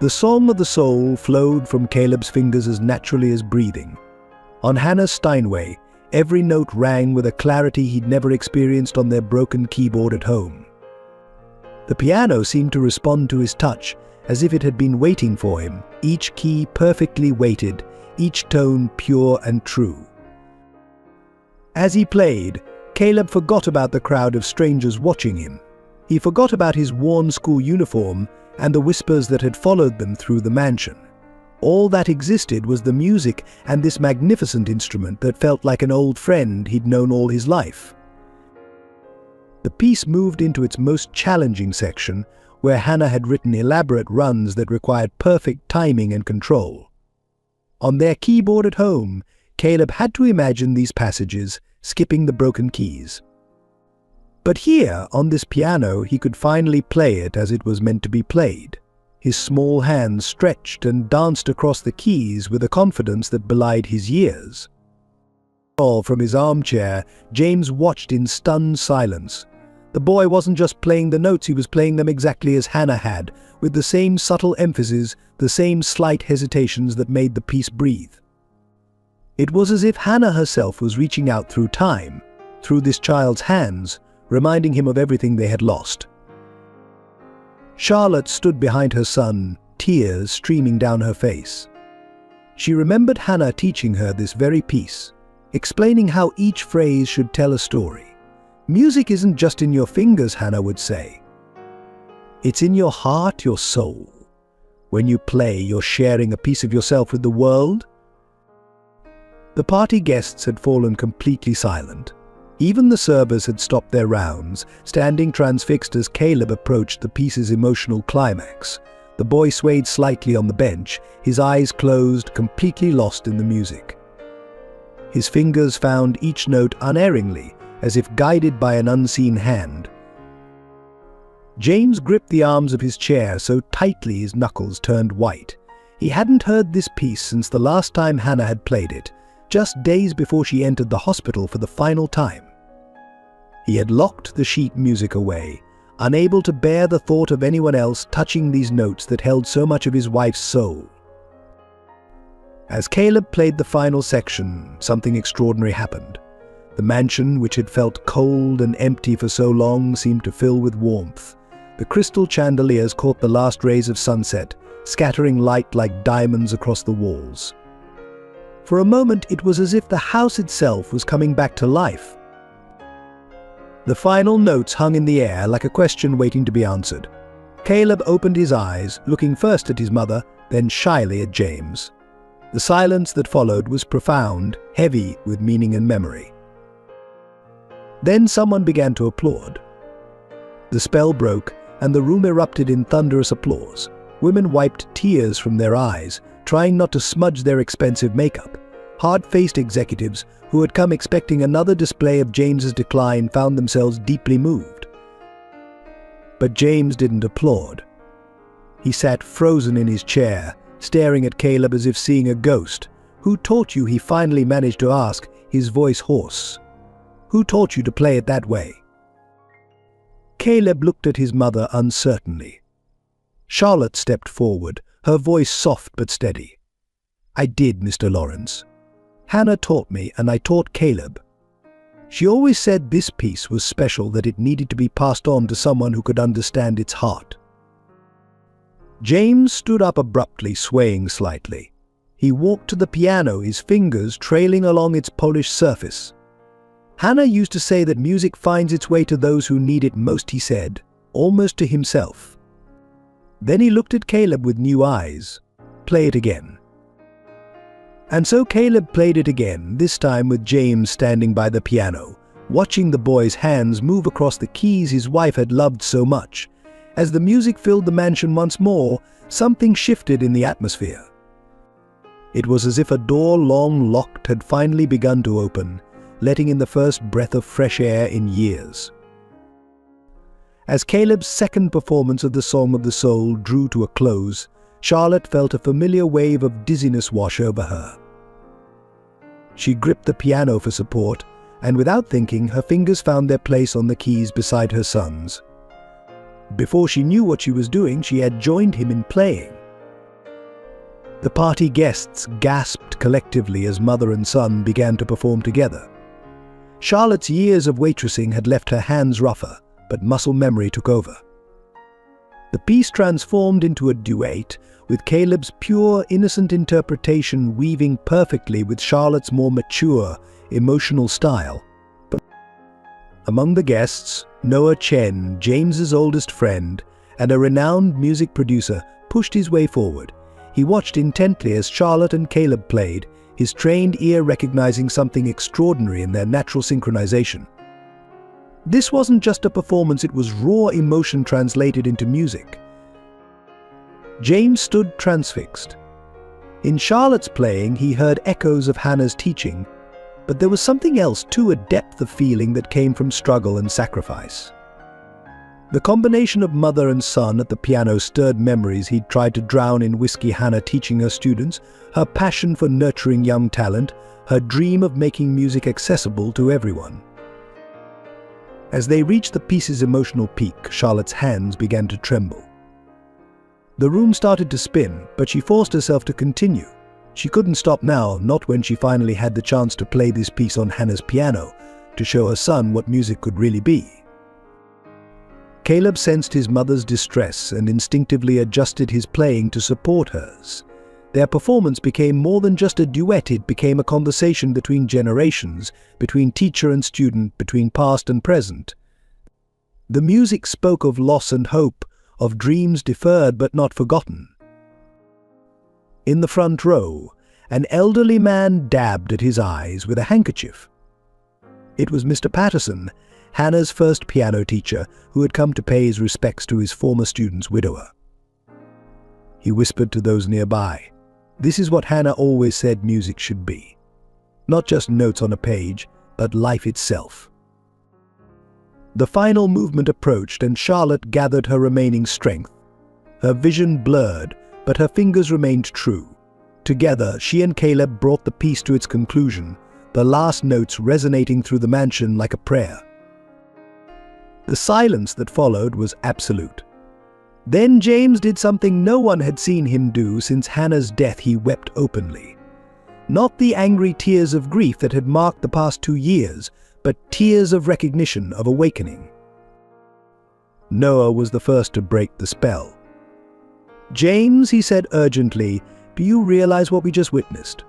The song of the soul flowed from Caleb's fingers as naturally as breathing. On Hannah's Steinway, every note rang with a clarity he'd never experienced on their broken keyboard at home. The piano seemed to respond to his touch, as if it had been waiting for him, each key perfectly weighted, each tone pure and true. As he played, Caleb forgot about the crowd of strangers watching him. He forgot about his worn school uniform and the whispers that had followed them through the mansion. All that existed was the music and this magnificent instrument that felt like an old friend he'd known all his life. The piece moved into its most challenging section, where Hannah had written elaborate runs that required perfect timing and control. On their keyboard at home, Caleb had to imagine these passages, skipping the broken keys. But here, on this piano, he could finally play it as it was meant to be played. His small hands stretched and danced across the keys with a confidence that belied his years. From his armchair, James watched in stunned silence. The boy wasn't just playing the notes, he was playing them exactly as Hannah had, with the same subtle emphasis, the same slight hesitations that made the piece breathe. It was as if Hannah herself was reaching out through time, through this child's hands, reminding him of everything they had lost. Charlotte stood behind her son, tears streaming down her face. She remembered Hannah teaching her this very piece, explaining how each phrase should tell a story. Music isn't just in your fingers, Hannah would say. It's in your heart, your soul. When you play, you're sharing a piece of yourself with the world. The party guests had fallen completely silent. Even the servers had stopped their rounds, standing transfixed as Caleb approached the piece's emotional climax. The boy swayed slightly on the bench, his eyes closed, completely lost in the music. His fingers found each note unerringly, as if guided by an unseen hand. James gripped the arms of his chair so tightly his knuckles turned white. He hadn't heard this piece since the last time Hannah had played it, just days before she entered the hospital for the final time. He had locked the sheet music away, unable to bear the thought of anyone else touching these notes that held so much of his wife's soul. As Caleb played the final section, something extraordinary happened. The mansion, which had felt cold and empty for so long, seemed to fill with warmth. The crystal chandeliers caught the last rays of sunset, scattering light like diamonds across the walls. For a moment, it was as if the house itself was coming back to life. The final notes hung in the air like a question waiting to be answered. Caleb opened his eyes, looking first at his mother, then shyly at James. The silence that followed was profound, heavy with meaning and memory. Then someone began to applaud. The spell broke, and the room erupted in thunderous applause. Women wiped tears from their eyes, trying not to smudge their expensive makeup. Hard-faced executives who had come expecting another display of James's decline found themselves deeply moved. But James didn't applaud. He sat frozen in his chair, staring at Caleb as if seeing a ghost. "Who taught you?" he finally managed to ask, his voice hoarse. "Who taught you to play it that way?" Caleb looked at his mother uncertainly. Charlotte stepped forward, her voice soft but steady. "I did, Mr. Lawrence. Hannah taught me, and I taught Caleb. She always said this piece was special, that it needed to be passed on to someone who could understand its heart." James stood up abruptly, swaying slightly. He walked to the piano, his fingers trailing along its polished surface. "Hannah used to say that music finds its way to those who need it most," he said, almost to himself. Then he looked at Caleb with new eyes. "Play it again." And so Caleb played it again, this time with James standing by the piano, watching the boy's hands move across the keys his wife had loved so much. As the music filled the mansion once more, something shifted in the atmosphere. It was as if a door long locked had finally begun to open, letting in the first breath of fresh air in years. As Caleb's second performance of the Song of the Soul drew to a close, Charlotte felt a familiar wave of dizziness wash over her. She gripped the piano for support, and without thinking, her fingers found their place on the keys beside her son's. Before she knew what she was doing, she had joined him in playing. The party guests gasped collectively as mother and son began to perform together. Charlotte's years of waitressing had left her hands rougher, but muscle memory took over. The piece transformed into a duet, with Caleb's pure, innocent interpretation weaving perfectly with Charlotte's more mature, emotional style. But among the guests, Noah Chen, James's oldest friend, and a renowned music producer, pushed his way forward. He watched intently as Charlotte and Caleb played, his trained ear recognizing something extraordinary in their natural synchronization. This wasn't just a performance, it was raw emotion translated into music. James stood transfixed. In Charlotte's playing, he heard echoes of Hannah's teaching, but there was something else too, a depth of feeling that came from struggle and sacrifice. The combination of mother and son at the piano stirred memories he'd tried to drown in whiskey. Hannah teaching her students, her passion for nurturing young talent, her dream of making music accessible to everyone. As they reached the piece's emotional peak, Charlotte's hands began to tremble. The room started to spin, but she forced herself to continue. She couldn't stop now, not when she finally had the chance to play this piece on Hannah's piano, to show her son what music could really be. Caleb sensed his mother's distress and instinctively adjusted his playing to support hers. Their performance became more than just a duet, it became a conversation between generations, between teacher and student, between past and present. The music spoke of loss and hope, of dreams deferred but not forgotten. In the front row, an elderly man dabbed at his eyes with a handkerchief. It was Mr. Patterson, Hannah's first piano teacher, who had come to pay his respects to his former student's widower. He whispered to those nearby, "This is what Hannah always said music should be. Not just notes on a page, but life itself." The final movement approached, and Charlotte gathered her remaining strength. Her vision blurred, but her fingers remained true. Together, she and Caleb brought the piece to its conclusion, the last notes resonating through the mansion like a prayer. The silence that followed was absolute. Then James did something no one had seen him do since Hannah's death. He wept openly. Not the angry tears of grief that had marked the past 2 years, but tears of recognition, of awakening. Noah was the first to break the spell. "James," he said urgently, "do you realize what we just witnessed?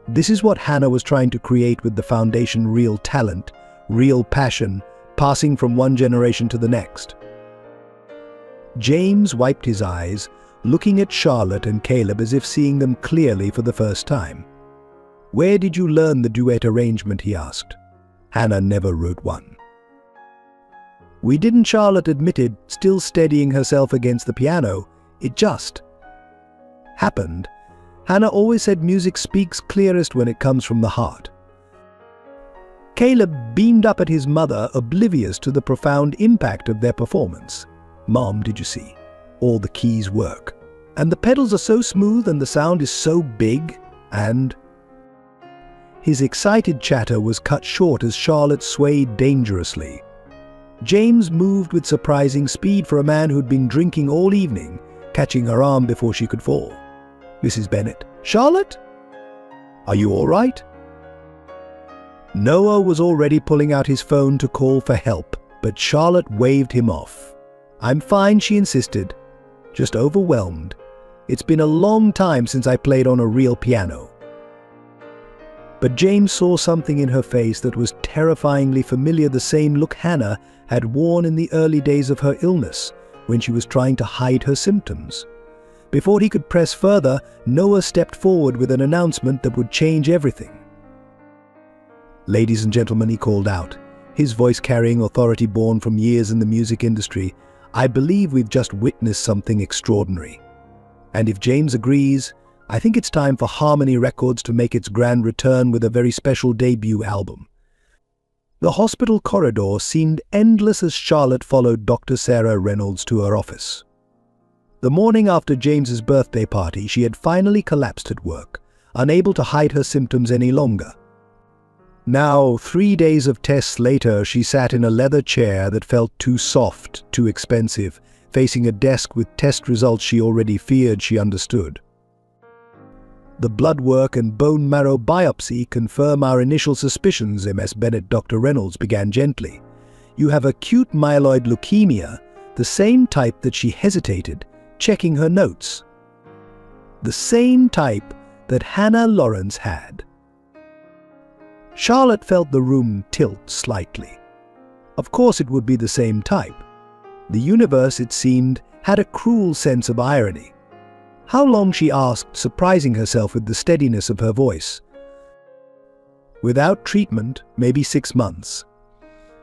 This is what Hannah was trying to create with the foundation: real talent, real passion, passing from one generation to the next." James wiped his eyes, looking at Charlotte and Caleb as if seeing them clearly for the first time. "Where did you learn the duet arrangement?" he asked. "Hannah never wrote one." "We didn't," Charlotte admitted, still steadying herself against the piano. "It just happened. Hannah always said music speaks clearest when it comes from the heart." Caleb beamed up at his mother, oblivious to the profound impact of their performance. "Mom, did you see? All the keys work. And the pedals are so smooth and the sound is so big, and..." His excited chatter was cut short as Charlotte swayed dangerously. James moved with surprising speed for a man who'd been drinking all evening, catching her arm before she could fall. "Mrs. Bennet? Charlotte? Are you all right?" Noah was already pulling out his phone to call for help, but Charlotte waved him off. "I'm fine," she insisted. "Just overwhelmed. It's been a long time since I played on a real piano." But James saw something in her face that was terrifyingly familiar, the same look Hannah had worn in the early days of her illness, when she was trying to hide her symptoms. Before he could press further, Noah stepped forward with an announcement that would change everything. "Ladies and gentlemen," he called out, his voice carrying authority born from years in the music industry, "I believe we've just witnessed something extraordinary. And if James agrees, I think it's time for Harmony Records to make its grand return with a very special debut album." The hospital corridor seemed endless as Charlotte followed Dr. Sarah Reynolds to her office. The morning after James's birthday party, she had finally collapsed at work, unable to hide her symptoms any longer. Now, 3 days of tests later, she sat in a leather chair that felt too soft, too expensive, facing a desk with test results she already feared she understood. The blood work and bone marrow biopsy confirm our initial suspicions, Ms. Bennett. Dr. Reynolds began gently. You have acute myeloid leukemia, the same type that she hesitated, checking her notes. The same type that Hannah Lawrence had. Charlotte felt the room tilt slightly. Of course it would be the same type. The universe, it seemed, had a cruel sense of irony. How long, she asked, surprising herself with the steadiness of her voice. Without treatment, maybe 6 months.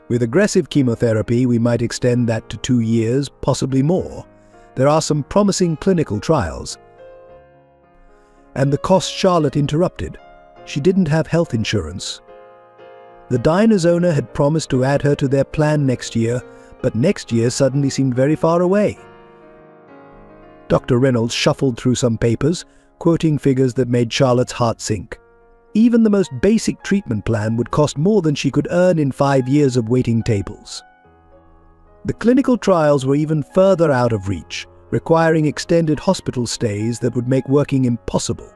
With aggressive chemotherapy, we might extend that to 2 years, possibly more. There are some promising clinical trials. And the cost. Charlotte interrupted. She didn't have health insurance. The diner's owner had promised to add her to their plan next year, but next year suddenly seemed very far away. Dr. Reynolds shuffled through some papers, quoting figures that made Charlotte's heart sink. Even the most basic treatment plan would cost more than she could earn in 5 years of waiting tables. The clinical trials were even further out of reach, requiring extended hospital stays that would make working impossible.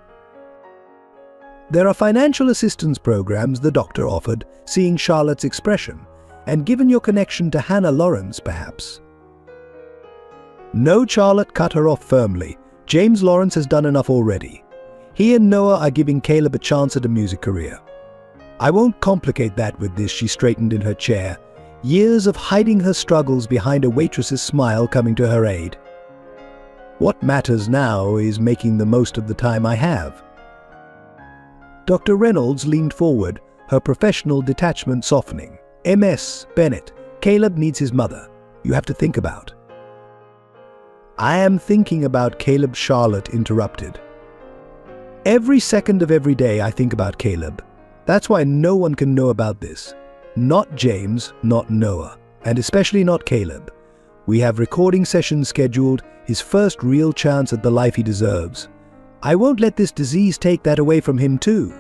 There are financial assistance programs, the doctor offered, seeing Charlotte's expression, and given your connection to Hannah Lawrence, perhaps. No, Charlotte cut her off firmly. James Lawrence has done enough already. He and Noah are giving Caleb a chance at a music career. I won't complicate that with this. She straightened in her chair, years of hiding her struggles behind a waitress's smile coming to her aid. What matters now is making the most of the time I have. Dr. Reynolds leaned forward, her professional detachment softening. Ms. Bennett, Caleb needs his mother. You have to think about. I am thinking about Caleb. Charlotte interrupted. Every second of every day I think about Caleb. That's why no one can know about this. Not James, not Noah, and especially not Caleb. We have recording sessions scheduled, his first real chance at the life he deserves. I won't let this disease take that away from him too.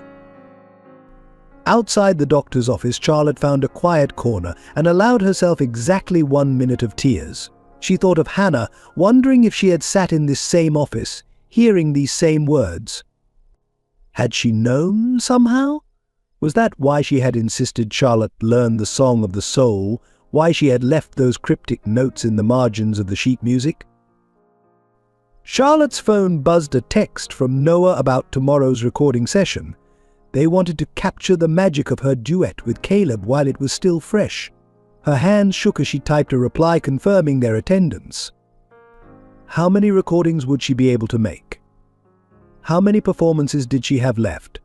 Outside the doctor's office, Charlotte found a quiet corner and allowed herself exactly 1 minute of tears. She thought of Hannah, wondering if she had sat in this same office, hearing these same words. Had she known somehow? Was that why she had insisted Charlotte learn the song of the soul, why she had left those cryptic notes in the margins of the sheet music? Charlotte's phone buzzed a text from Noah about tomorrow's recording session. They wanted to capture the magic of her duet with Caleb while it was still fresh. Her hands shook as she typed a reply confirming their attendance. How many recordings would she be able to make? How many performances did she have left?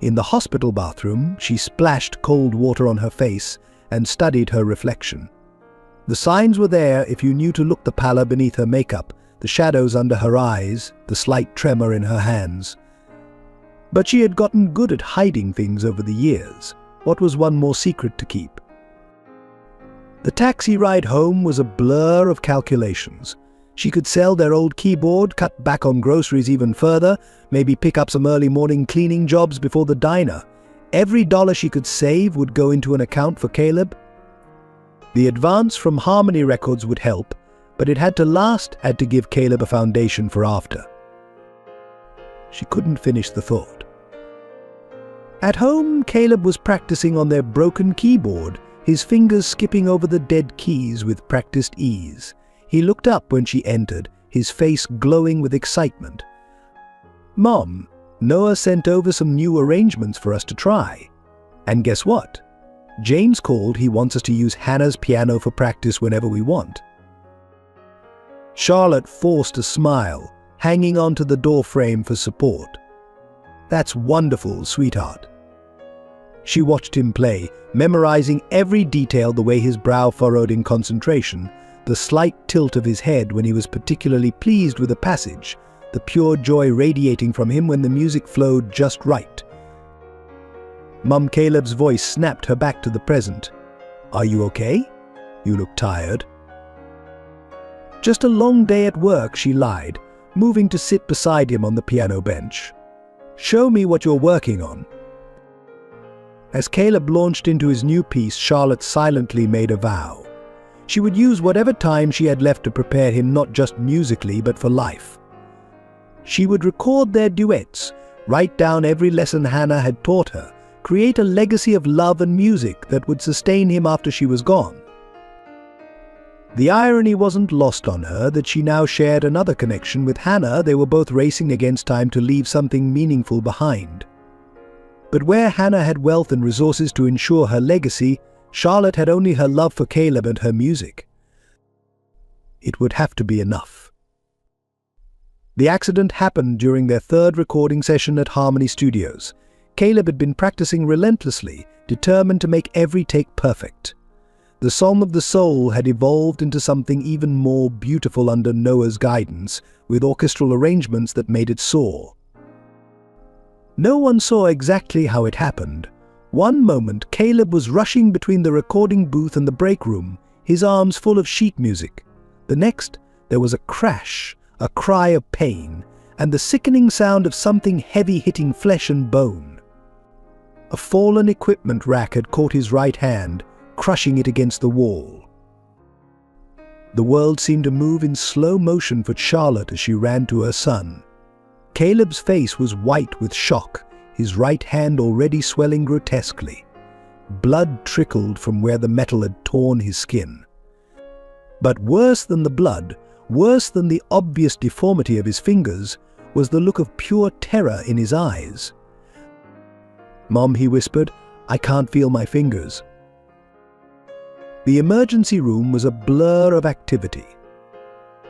In the hospital bathroom, she splashed cold water on her face and studied her reflection. The signs were there if you knew to look: the pallor beneath her makeup, the shadows under her eyes, the slight tremor in her hands. But she had gotten good at hiding things over the years. What was one more secret to keep? The taxi ride home was a blur of calculations. She could sell their old keyboard, cut back on groceries even further, maybe pick up some early morning cleaning jobs before the diner. Every dollar she could save would go into an account for Caleb. The advance from Harmony Records would help, but it had to last, had to give Caleb a foundation for after. She couldn't finish the thought. At home, Caleb was practicing on their broken keyboard, his fingers skipping over the dead keys with practiced ease. He looked up when she entered, his face glowing with excitement. "Mom, Noah sent over some new arrangements for us to try. And guess what? James called. He wants us to use Hannah's piano for practice whenever we want." Charlotte forced a smile, hanging onto the doorframe for support. "That's wonderful, sweetheart." She watched him play, memorizing every detail, the way his brow furrowed in concentration, the slight tilt of his head when he was particularly pleased with a passage, the pure joy radiating from him when the music flowed just right. Mum, Caleb's voice snapped her back to the present. "Are you okay? You look tired." "Just a long day at work," she lied, moving to sit beside him on the piano bench. "Show me what you're working on." As Caleb launched into his new piece, Charlotte silently made a vow. She would use whatever time she had left to prepare him, not just musically but for life. She would record their duets, write down every lesson Hannah had taught her, create a legacy of love and music that would sustain him after she was gone. The irony wasn't lost on her that she now shared another connection with Hannah. They were both racing against time to leave something meaningful behind. But where Hannah had wealth and resources to ensure her legacy, Charlotte had only her love for Caleb and her music. It would have to be enough. The accident happened during their third recording session at Harmony Studios. Caleb had been practicing relentlessly, determined to make every take perfect. The Song of the Soul had evolved into something even more beautiful under Noah's guidance, with orchestral arrangements that made it soar. No one saw exactly how it happened. One moment, Caleb was rushing between the recording booth and the break room, his arms full of sheet music. The next, there was a crash, a cry of pain, and the sickening sound of something heavy hitting flesh and bone. A fallen equipment rack had caught his right hand, crushing it against the wall. The world seemed to move in slow motion for Charlotte as she ran to her son. Caleb's face was white with shock, his right hand already swelling grotesquely. Blood trickled from where the metal had torn his skin. But worse than the blood, worse than the obvious deformity of his fingers, was the look of pure terror in his eyes. "Mom," he whispered, "I can't feel my fingers." The emergency room was a blur of activity.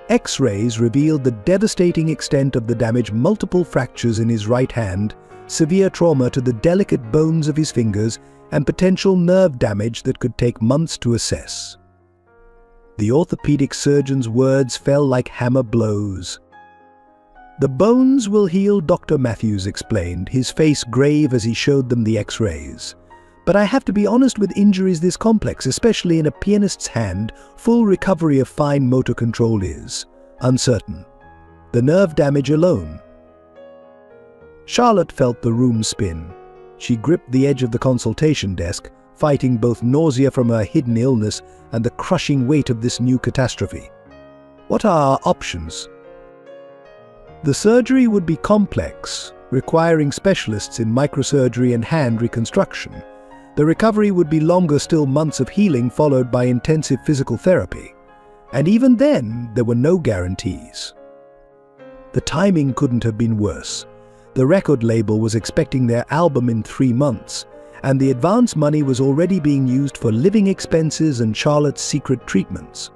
X-rays revealed the devastating extent of the damage: multiple fractures in his right hand, severe trauma to the delicate bones of his fingers, and potential nerve damage that could take months to assess. The orthopedic surgeon's words fell like hammer blows. "The bones will heal," Dr. Matthews explained, his face grave as he showed them the X-rays. "But I have to be honest, with injuries this complex, especially in a pianist's hand, full recovery of fine motor control is uncertain. The nerve damage alone." Charlotte felt the room spin. She gripped the edge of the consultation desk, fighting both nausea from her hidden illness and the crushing weight of this new catastrophe. What are our options? The surgery would be complex, requiring specialists in microsurgery and hand reconstruction. The recovery would be longer, still months of healing followed by intensive physical therapy. And even then, there were no guarantees. The timing couldn't have been worse. The record label was expecting their album in 3 months, and the advance money was already being used for living expenses and Charlotte's secret treatments.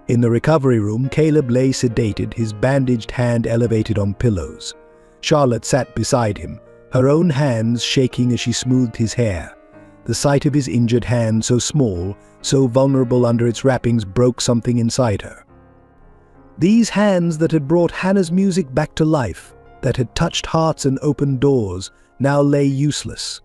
In the recovery room, Caleb lay sedated, his bandaged hand elevated on pillows. Charlotte sat beside him, her own hands shaking as she smoothed his hair. The sight of his injured hand, so small, so vulnerable under its wrappings, broke something inside her. These hands that had brought Hannah's music back to life, that had touched hearts and opened doors, now lay useless.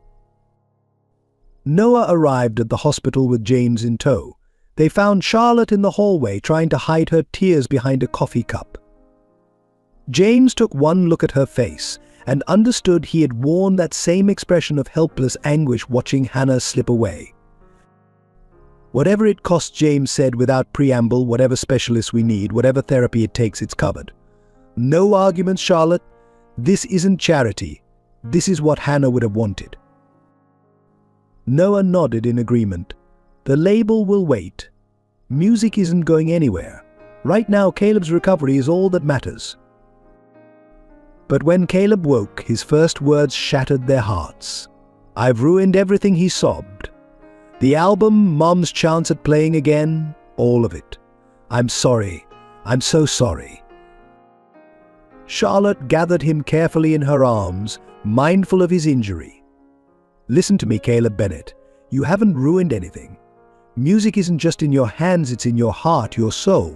Noah arrived at the hospital with James in tow. They found Charlotte in the hallway, trying to hide her tears behind a coffee cup. James took one look at her face and understood he had worn that same expression of helpless anguish watching Hannah slip away. "Whatever it costs," James said without preamble, "whatever specialists we need, whatever therapy it takes, it's covered. No arguments, Charlotte. This isn't charity. This is what Hannah would have wanted." Noah nodded in agreement. "The label will wait. Music isn't going anywhere. Right now, Caleb's recovery is all that matters." But when Caleb woke, his first words shattered their hearts. "I've ruined everything," he sobbed. "The album, Mom's chance at playing again, all of it. I'm sorry. I'm so sorry." Charlotte gathered him carefully in her arms, mindful of his injury. "Listen to me, Caleb Bennett. You haven't ruined anything. Music isn't just in your hands, it's in your heart, your soul.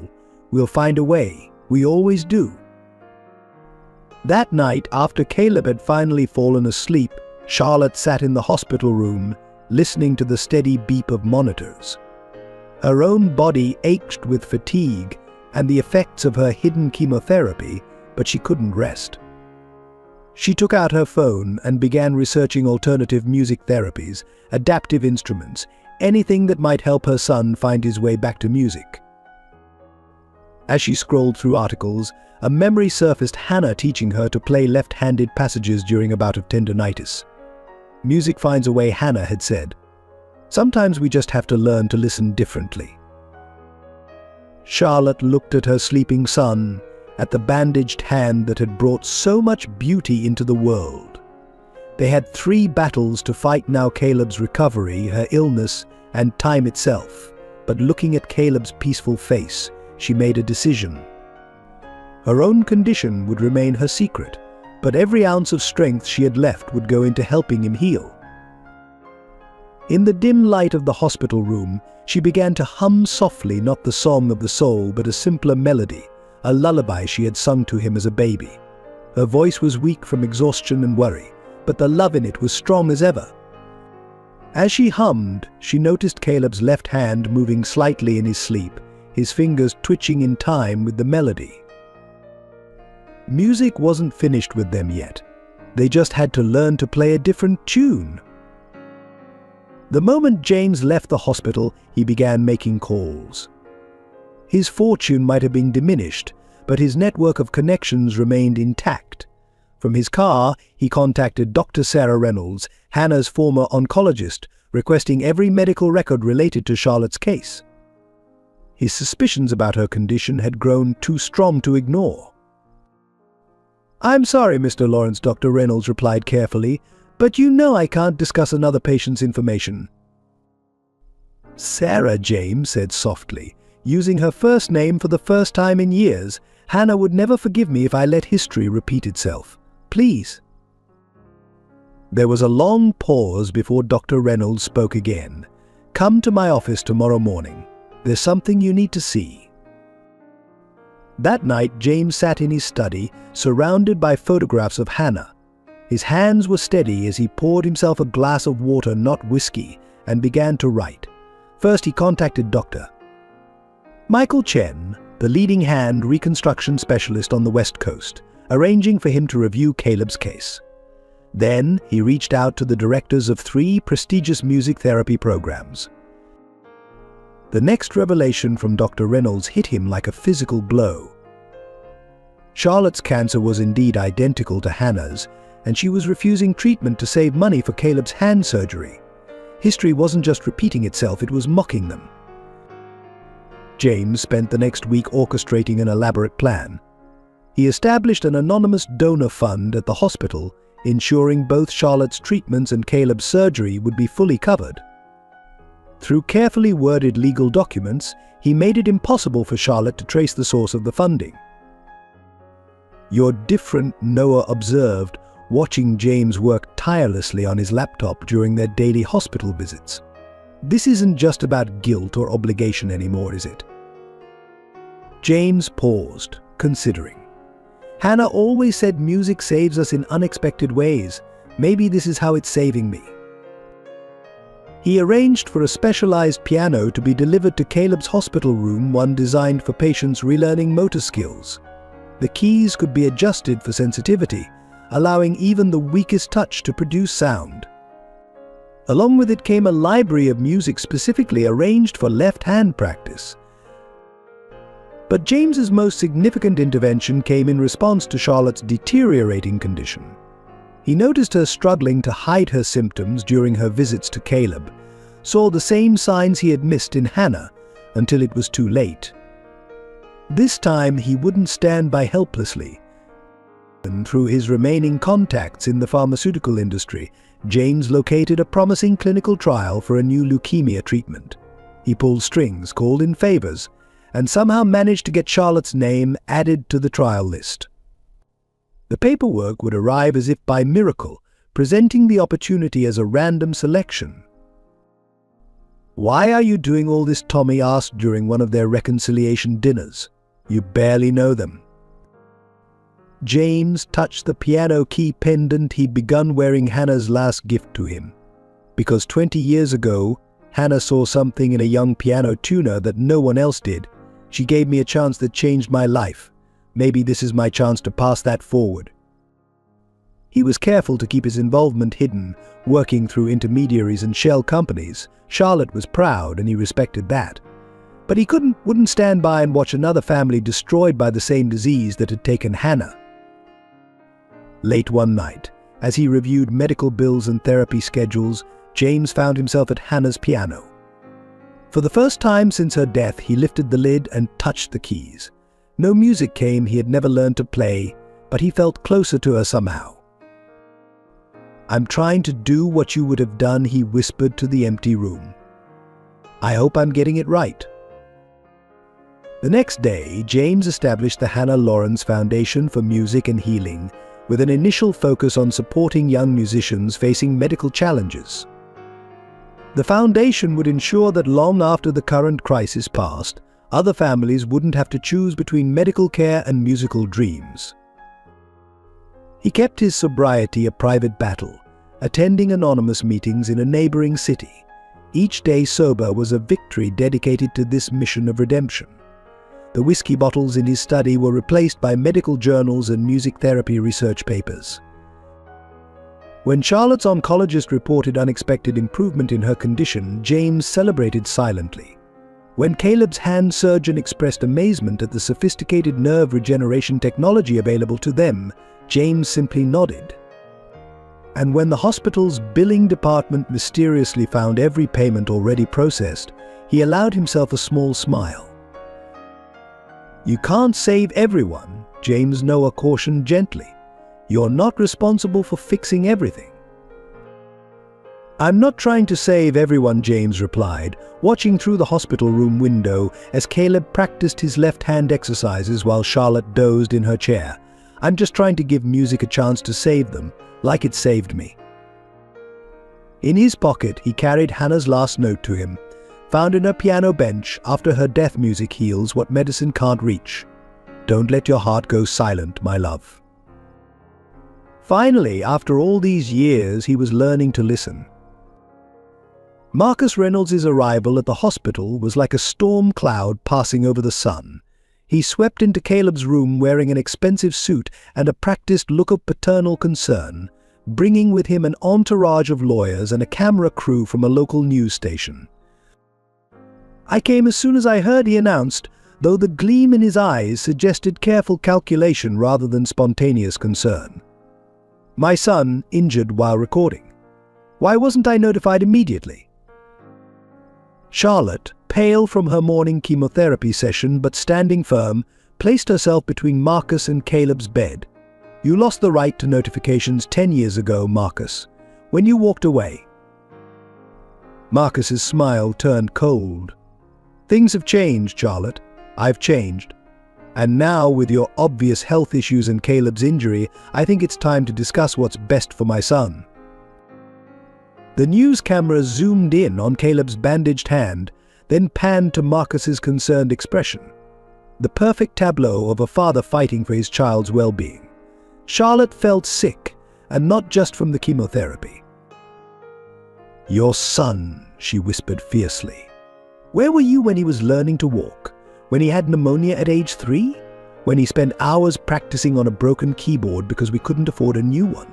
We'll find a way. We always do." That night, after Caleb had finally fallen asleep, Charlotte sat in the hospital room, listening to the steady beep of monitors. Her own body ached with fatigue and the effects of her hidden chemotherapy, but she couldn't rest. She took out her phone and began researching alternative music therapies, adaptive instruments, anything that might help her son find his way back to music. As she scrolled through articles, a memory surfaced Hannah teaching her to play left-handed passages during a bout of tendinitis. "Music finds a way," Hannah had said. "Sometimes we just have to learn to listen differently." Charlotte looked at her sleeping son, at the bandaged hand that had brought so much beauty into the world. They had 3 battles to fight now: Caleb's recovery, her illness, and time itself. But looking at Caleb's peaceful face, she made a decision. Her own condition would remain her secret, but every ounce of strength she had left would go into helping him heal. In the dim light of the hospital room, she began to hum softly, not the song of the soul, but a simpler melody, a lullaby she had sung to him as a baby. Her voice was weak from exhaustion and worry, but the love in it was strong as ever. As she hummed, she noticed Caleb's left hand moving slightly in his sleep, his fingers twitching in time with the melody. Music wasn't finished with them yet. They just had to learn to play a different tune. The moment James left the hospital, he began making calls. His fortune might have been diminished, but his network of connections remained intact. From his car, he contacted Dr. Sarah Reynolds, Hannah's former oncologist, requesting every medical record related to Charlotte's case. His suspicions about her condition had grown too strong to ignore. "I'm sorry, Mr. Lawrence," Dr. Reynolds replied carefully, "but you know I can't discuss another patient's information." "Sarah," James said softly, using her first name for the first time in years. "Hannah would never forgive me if I let history repeat itself. Please." There was a long pause before Dr. Reynolds spoke again. "Come to my office tomorrow morning. There's something you need to see." That night, James sat in his study, surrounded by photographs of Hannah. His hands were steady as he poured himself a glass of water, not whiskey, and began to write. First, he contacted Dr. Michael Chen, the leading hand reconstruction specialist on the West Coast, arranging for him to review Caleb's case. Then, he reached out to the directors of 3 prestigious music therapy programs. The next revelation from Dr. Reynolds hit him like a physical blow. Charlotte's cancer was indeed identical to Hannah's, and she was refusing treatment to save money for Caleb's hand surgery. History wasn't just repeating itself, it was mocking them. James spent the next week orchestrating an elaborate plan. He established an anonymous donor fund at the hospital, ensuring both Charlotte's treatments and Caleb's surgery would be fully covered. Through carefully worded legal documents, he made it impossible for Charlotte to trace the source of the funding. "You're different," Noah observed, watching James work tirelessly on his laptop during their daily hospital visits. "This isn't just about guilt or obligation anymore, is it?" James paused, considering. "Hannah always said music saves us in unexpected ways. Maybe this is how it's saving me." He arranged for a specialized piano to be delivered to Caleb's hospital room, one designed for patients relearning motor skills. The keys could be adjusted for sensitivity, allowing even the weakest touch to produce sound. Along with it came a library of music specifically arranged for left-hand practice. But James's most significant intervention came in response to Charlotte's deteriorating condition. He noticed her struggling to hide her symptoms during her visits to Caleb, saw the same signs he had missed in Hannah until it was too late. This time he wouldn't stand by helplessly. And through his remaining contacts in the pharmaceutical industry, James located a promising clinical trial for a new leukemia treatment. He pulled strings, called in favors, and somehow managed to get Charlotte's name added to the trial list. The paperwork would arrive as if by miracle, presenting the opportunity as a random selection. "Why are you doing all this?" Tommy asked during one of their reconciliation dinners. "You barely know them." James touched the piano key pendant he'd begun wearing Hannah's last gift to him. "Because 20 years ago, Hannah saw something in a young piano tuner that no one else did. She gave me a chance that changed my life. Maybe this is my chance to pass that forward." He was careful to keep his involvement hidden, working through intermediaries and shell companies. Charlotte was proud, and he respected that. But he wouldn't stand by and watch another family destroyed by the same disease that had taken Hannah. Late one night, as he reviewed medical bills and therapy schedules, James found himself at Hannah's piano. For the first time since her death, he lifted the lid and touched the keys. No music came, he had never learned to play, but he felt closer to her somehow. "I'm trying to do what you would have done," he whispered to the empty room. "I hope I'm getting it right." The next day, James established the Hannah Lawrence Foundation for Music and Healing, with an initial focus on supporting young musicians facing medical challenges. The foundation would ensure that long after the current crisis passed, other families wouldn't have to choose between medical care and musical dreams. He kept his sobriety a private battle, attending anonymous meetings in a neighboring city. Each day sober was a victory dedicated to this mission of redemption. The whiskey bottles in his study were replaced by medical journals and music therapy research papers. When Charlotte's oncologist reported unexpected improvement in her condition, James celebrated silently. When Caleb's hand surgeon expressed amazement at the sophisticated nerve regeneration technology available to them, James simply nodded. And when the hospital's billing department mysteriously found every payment already processed, he allowed himself a small smile. "You can't save everyone," James Noah cautioned gently. "You're not responsible for fixing everything." "I'm not trying to save everyone," James replied, watching through the hospital room window as Caleb practiced his left-hand exercises while Charlotte dozed in her chair. "I'm just trying to give music a chance to save them, like it saved me." In his pocket, he carried Hannah's last note to him, found in her piano bench after her death music heals what medicine can't reach. "Don't let your heart go silent, my love." Finally, after all these years, he was learning to listen. Marcus Reynolds' arrival at the hospital was like a storm cloud passing over the sun. He swept into Caleb's room wearing an expensive suit and a practiced look of paternal concern, bringing with him an entourage of lawyers and a camera crew from a local news station. "I came as soon as I heard," he announced, though the gleam in his eyes suggested careful calculation rather than spontaneous concern. "My son, injured while recording. Why wasn't I notified immediately?" Charlotte, pale from her morning chemotherapy session but standing firm, placed herself between Marcus and Caleb's bed. "You lost the right to notifications 10 years ago, Marcus, when you walked away." Marcus's smile turned cold. "Things have changed, Charlotte. I've changed. And now, with your obvious health issues and Caleb's injury, I think it's time to discuss what's best for my son." The news camera zoomed in on Caleb's bandaged hand, then panned to Marcus's concerned expression. The perfect tableau of a father fighting for his child's well-being. Charlotte felt sick, and not just from the chemotherapy. "Your son," she whispered fiercely. "Where were you when he was learning to walk? When he had pneumonia at age 3? When he spent hours practicing on a broken keyboard because we couldn't afford a new one?"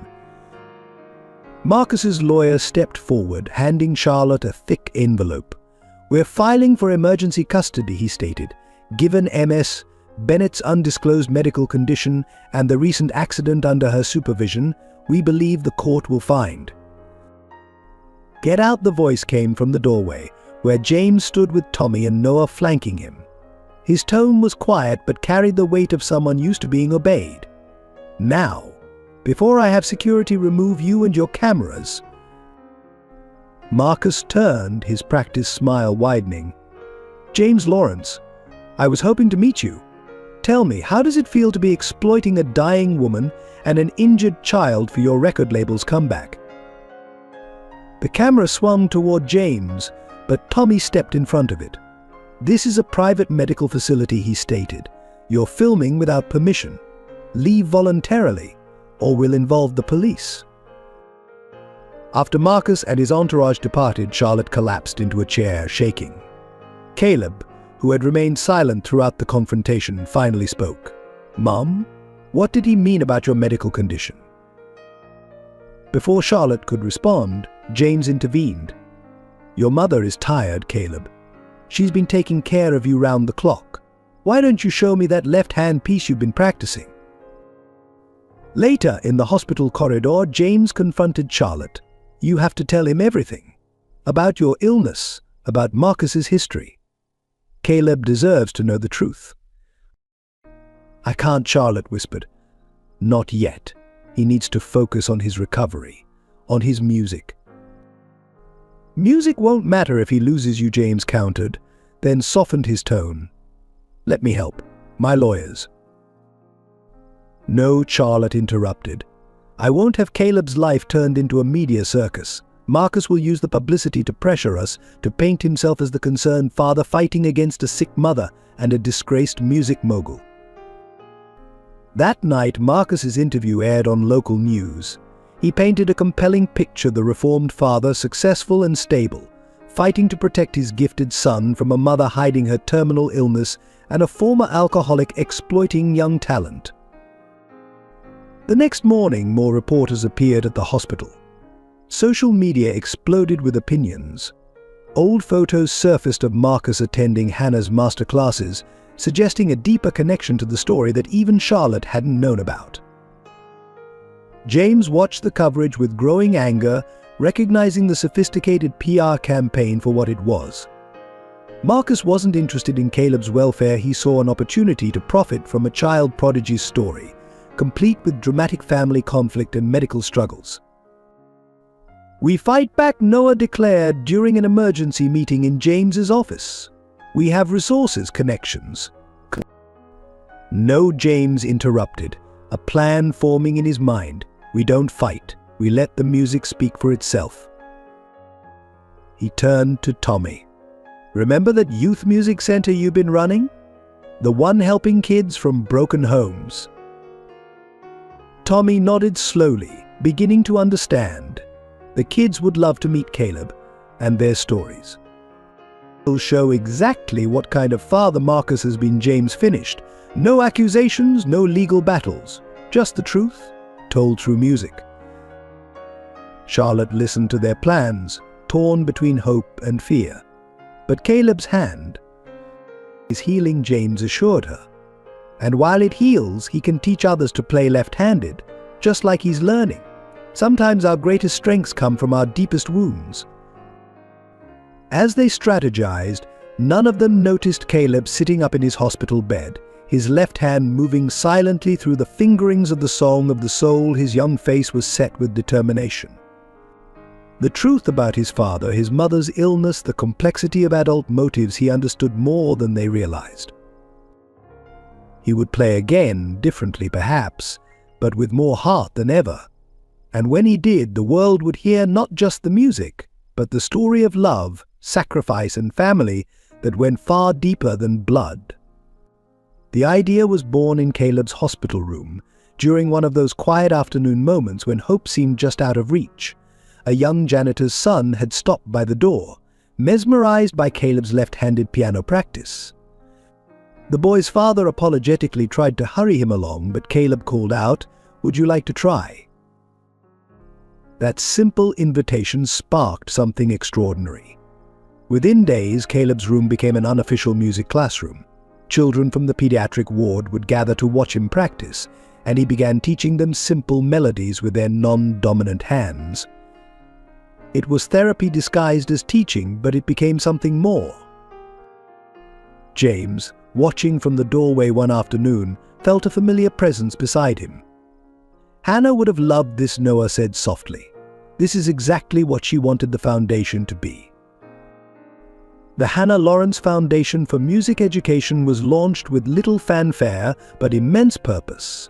Marcus's lawyer stepped forward, handing Charlotte a thick envelope. "We're filing for emergency custody," he stated. "Given MS, Bennett's undisclosed medical condition, and the recent accident under her supervision, we believe the court will find." "Get out," the voice came from the doorway, where James stood with Tommy and Noah flanking him. His tone was quiet but carried the weight of someone used to being obeyed. "Now, before I have security remove you and your cameras." Marcus turned, his practiced smile widening. "James Lawrence, I was hoping to meet you. Tell me, how does it feel to be exploiting a dying woman and an injured child for your record label's comeback?" The camera swung toward James, but Tommy stepped in front of it. "This is a private medical facility," he stated. "You're filming without permission. Leave voluntarily, or we'll involve the police." After Marcus and his entourage departed, Charlotte collapsed into a chair, shaking. Caleb, who had remained silent throughout the confrontation, finally spoke. "Mom, what did he mean about your medical condition?" Before Charlotte could respond, James intervened. "Your mother is tired, Caleb. She's been taking care of you round the clock. Why don't you show me that left-hand piece you've been practicing?" Later, in the hospital corridor, James confronted Charlotte. "You have to tell him everything. About your illness, about Marcus's history. Caleb deserves to know the truth." "I can't," Charlotte whispered. "Not yet. He needs to focus on his recovery, on his music." "Music won't matter if he loses you," James countered, then softened his tone. "Let me help. My lawyers." "No," Charlotte interrupted. "I won't have Caleb's life turned into a media circus. Marcus will use the publicity to pressure us, to paint himself as the concerned father fighting against a sick mother and a disgraced music mogul." That night, Marcus's interview aired on local news. He painted a compelling picture: the reformed father, successful and stable, fighting to protect his gifted son from a mother hiding her terminal illness and a former alcoholic exploiting young talent. The next morning, more reporters appeared at the hospital. Social media exploded with opinions. Old photos surfaced of Marcus attending Hannah's master classes, suggesting a deeper connection to the story that even Charlotte hadn't known about. James watched the coverage with growing anger, recognizing the sophisticated PR campaign for what it was. Marcus wasn't interested in Caleb's welfare. He saw an opportunity to profit from a child prodigy's story, complete with dramatic family conflict and medical struggles. "We fight back," Noah declared during an emergency meeting in James's office. "We have resources, connections." "No," James interrupted, a plan forming in his mind. "We don't fight. We let the music speak for itself." He turned to Tommy. "Remember that youth music center you've been running? The one helping kids from broken homes?" Tommy nodded slowly, beginning to understand. The kids would love to meet Caleb and their stories. "Will show exactly what kind of father Marcus has been." James finished. "No accusations, no legal battles. Just the truth, told through music." Charlotte listened to their plans, torn between hope and fear. But Caleb's hand is healing, James assured her. And while it heals, he can teach others to play left-handed, just like he's learning. Sometimes our greatest strengths come from our deepest wounds. As they strategized, none of them noticed Caleb sitting up in his hospital bed, his left hand moving silently through the fingerings of the Song of the Soul. His young face was set with determination. The truth about his father, his mother's illness, the complexity of adult motives, he understood more than they realized. He would play again, differently perhaps, but with more heart than ever. And when he did, the world would hear not just the music, but the story of love, sacrifice, and family that went far deeper than blood. The idea was born in Caleb's hospital room, during one of those quiet afternoon moments when hope seemed just out of reach. A young janitor's son had stopped by the door, mesmerized by Caleb's left-handed piano practice. The boy's father apologetically tried to hurry him along, but Caleb called out, "Would you like to try?" That simple invitation sparked something extraordinary. Within days, Caleb's room became an unofficial music classroom. Children from the pediatric ward would gather to watch him practice, and he began teaching them simple melodies with their non-dominant hands. It was therapy disguised as teaching, but it became something more. James, watching from the doorway one afternoon, felt a familiar presence beside him. "Hannah would have loved this," Noah said softly. "This is exactly what she wanted the foundation to be." The Hannah Lawrence Foundation for Music Education was launched with little fanfare but immense purpose.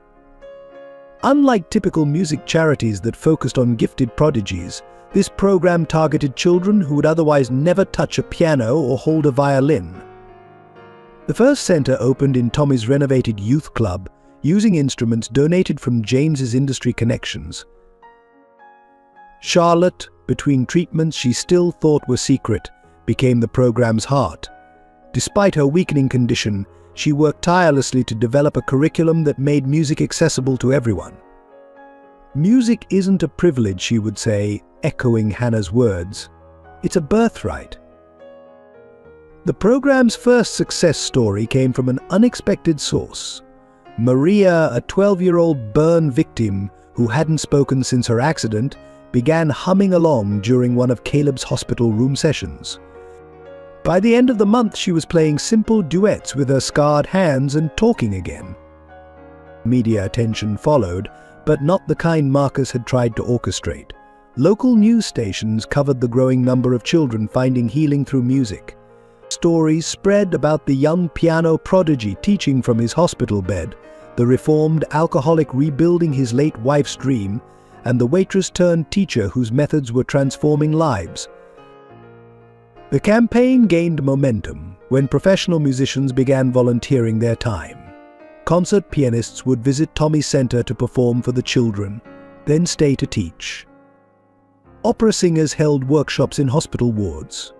Unlike typical music charities that focused on gifted prodigies, this program targeted children who would otherwise never touch a piano or hold a violin. The first center opened in Tommy's renovated youth club, using instruments donated from James's industry connections. Charlotte, between treatments she still thought were secret, became the program's heart. Despite her weakening condition, she worked tirelessly to develop a curriculum that made music accessible to everyone. Music isn't a privilege, she would say, echoing Hannah's words. It's a birthright. The program's first success story came from an unexpected source. Maria, a 12-year-old burn victim who hadn't spoken since her accident, began humming along during one of Caleb's hospital room sessions. By the end of the month, she was playing simple duets with her scarred hands and talking again. Media attention followed, but not the kind Marcus had tried to orchestrate. Local news stations covered the growing number of children finding healing through music. Stories spread about the young piano prodigy teaching from his hospital bed, the reformed alcoholic rebuilding his late wife's dream, and the waitress-turned-teacher whose methods were transforming lives. The campaign gained momentum when professional musicians began volunteering their time. Concert pianists would visit Tommy's center to perform for the children, then stay to teach. Opera singers held workshops in hospital wards.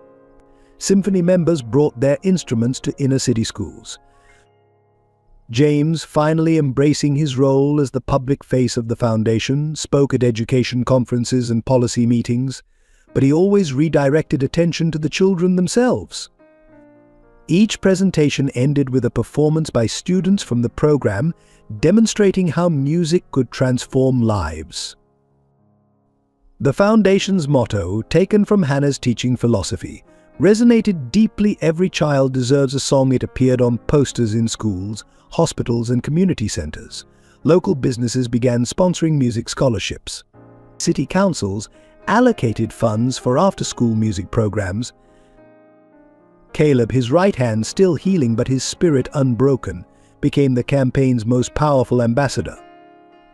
Symphony members brought their instruments to inner-city schools. James, finally embracing his role as the public face of the foundation, spoke at education conferences and policy meetings, but he always redirected attention to the children themselves. Each presentation ended with a performance by students from the program demonstrating how music could transform lives. The foundation's motto, taken from Hannah's teaching philosophy, resonated deeply. Every child deserves a song. It appeared on posters in schools, hospitals, and community centers. Local businesses began sponsoring music scholarships. City councils allocated funds for after-school music programs. Caleb, his right hand still healing but his spirit unbroken, became the campaign's most powerful ambassador.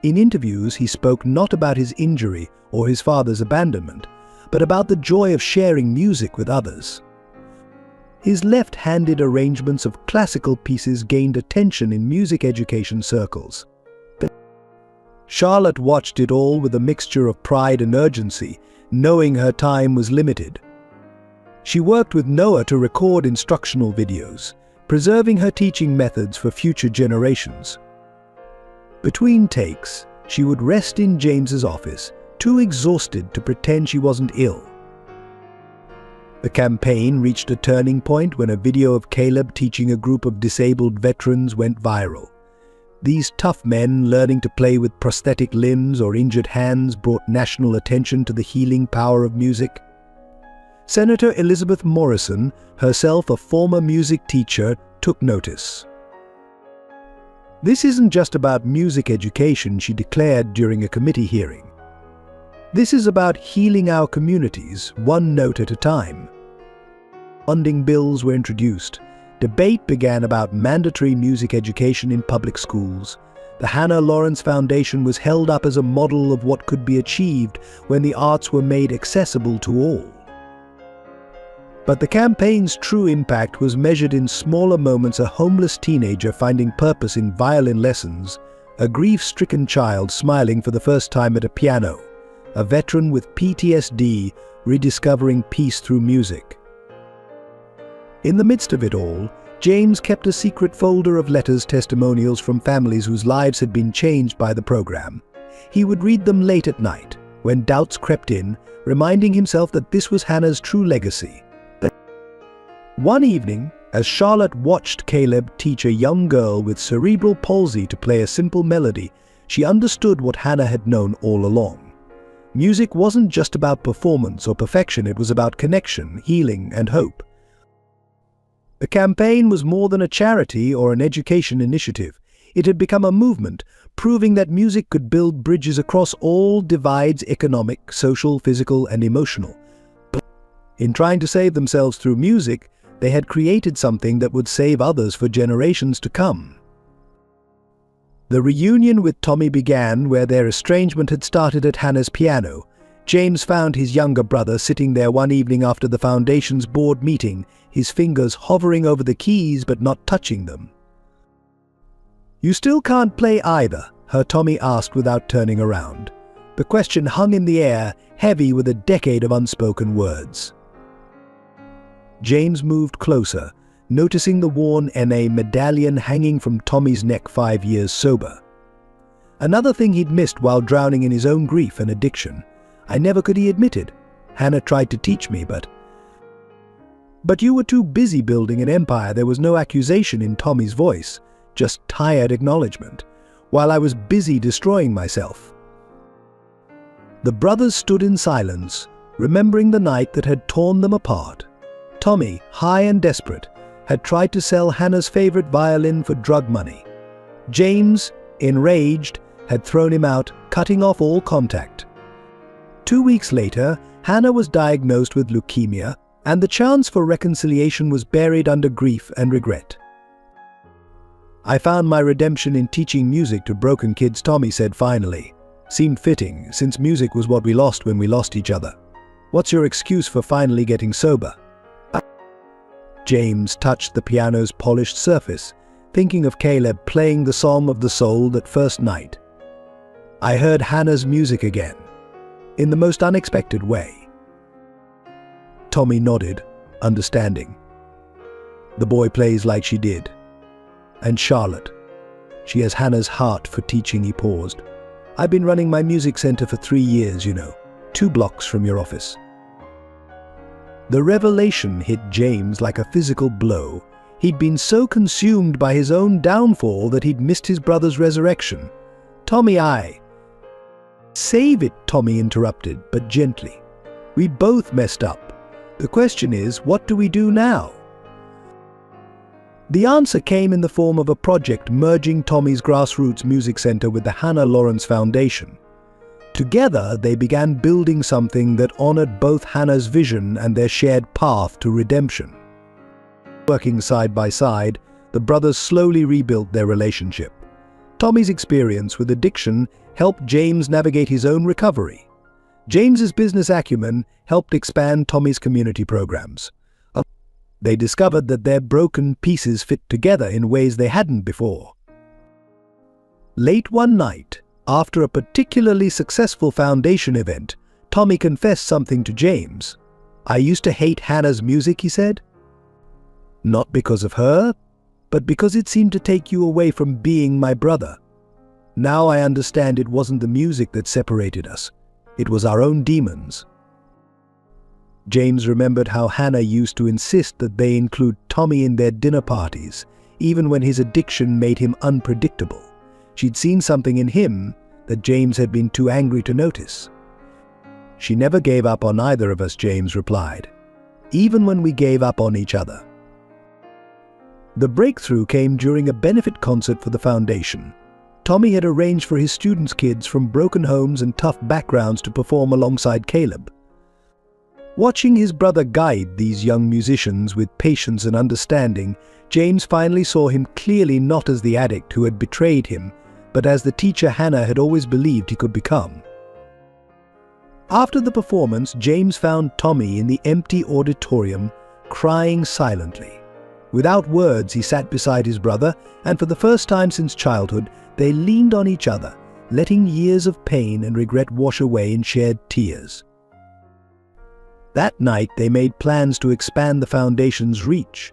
In interviews, he spoke not about his injury or his father's abandonment, but about the joy of sharing music with others. His left-handed arrangements of classical pieces gained attention in music education circles. Charlotte watched it all with a mixture of pride and urgency, knowing her time was limited. She worked with Noah to record instructional videos, preserving her teaching methods for future generations. Between takes, she would rest in James's office, too exhausted to pretend she wasn't ill. The campaign reached a turning point when a video of Caleb teaching a group of disabled veterans went viral. These tough men learning to play with prosthetic limbs or injured hands brought national attention to the healing power of music. Senator Elizabeth Morrison, herself a former music teacher, took notice. "This isn't just about music education," she declared during a committee hearing. "This is about healing our communities, one note at a time." Funding bills were introduced. Debate began about mandatory music education in public schools. The Hannah Lawrence Foundation was held up as a model of what could be achieved when the arts were made accessible to all. But the campaign's true impact was measured in smaller moments: a homeless teenager finding purpose in violin lessons, a grief-stricken child smiling for the first time at a piano, a veteran with PTSD rediscovering peace through music. In the midst of it all, James kept a secret folder of letters, testimonials from families whose lives had been changed by the program. He would read them late at night, when doubts crept in, reminding himself that this was Hannah's true legacy. One evening, as Charlotte watched Caleb teach a young girl with cerebral palsy to play a simple melody, she understood what Hannah had known all along. Music wasn't just about performance or perfection, it was about connection, healing, and hope. The campaign was more than a charity or an education initiative. It had become a movement, proving that music could build bridges across all divides: economic, social, physical, and emotional. But in trying to save themselves through music, they had created something that would save others for generations to come. The reunion with Tommy began where their estrangement had started, at Hannah's piano. James found his younger brother sitting there one evening after the foundation's board meeting, his fingers hovering over the keys but not touching them. "You still can't play either?" her Tommy asked without turning around. The question hung in the air, heavy with a decade of unspoken words. James moved closer, noticing the worn NA medallion hanging from Tommy's neck 5 years sober. Another thing he'd missed while drowning in his own grief and addiction. I never could, he admitted. Hannah tried to teach me, but you were too busy building an empire. There was no accusation in Tommy's voice, just tired acknowledgement, while I was busy destroying myself. The brothers stood in silence, remembering the night that had torn them apart. Tommy, high and desperate, had tried to sell Hannah's favorite violin for drug money. James, enraged, had thrown him out, cutting off all contact. 2 weeks later, Hannah was diagnosed with leukemia, and the chance for reconciliation was buried under grief and regret. I found my redemption in teaching music to broken kids, Tommy said finally. Seemed fitting, since music was what we lost when we lost each other. What's your excuse for finally getting sober? James touched the piano's polished surface, thinking of Caleb playing the Song of the Soul that first night. I heard Hannah's music again, in the most unexpected way. Tommy nodded, understanding. The boy plays like she did. And Charlotte. She has Hannah's heart for teaching, he paused. I've been running my music center for 3 years, 2 blocks from your office. The revelation hit James like a physical blow. He'd been so consumed by his own downfall that he'd missed his brother's resurrection. Tommy, Save it, Tommy interrupted, but gently. We both messed up. The question is, what do we do now? The answer came in the form of a project merging Tommy's grassroots music center with the Hannah Lawrence Foundation. Together, they began building something that honored both Hannah's vision and their shared path to redemption. Working side by side, the brothers slowly rebuilt their relationship. Tommy's experience with addiction helped James navigate his own recovery. James's business acumen helped expand Tommy's community programs. They discovered that their broken pieces fit together in ways they hadn't before. Late one night, after a particularly successful foundation event, Tommy confessed something to James. I used to hate Hannah's music, he said. Not because of her, but because it seemed to take you away from being my brother. Now I understand it wasn't the music that separated us. It was our own demons. James remembered how Hannah used to insist that they include Tommy in their dinner parties, even when his addiction made him unpredictable. She'd seen something in him that James had been too angry to notice. She never gave up on either of us, James replied, even when we gave up on each other. The breakthrough came during a benefit concert for the foundation. Tommy had arranged for his students' kids from broken homes and tough backgrounds to perform alongside Caleb. Watching his brother guide these young musicians with patience and understanding, James finally saw him clearly not as the addict who had betrayed him, but as the teacher Hannah had always believed he could become. After the performance, James found Tommy in the empty auditorium, crying silently. Without words, he sat beside his brother, and for the first time since childhood, they leaned on each other, letting years of pain and regret wash away in shared tears. That night, they made plans to expand the foundation's reach.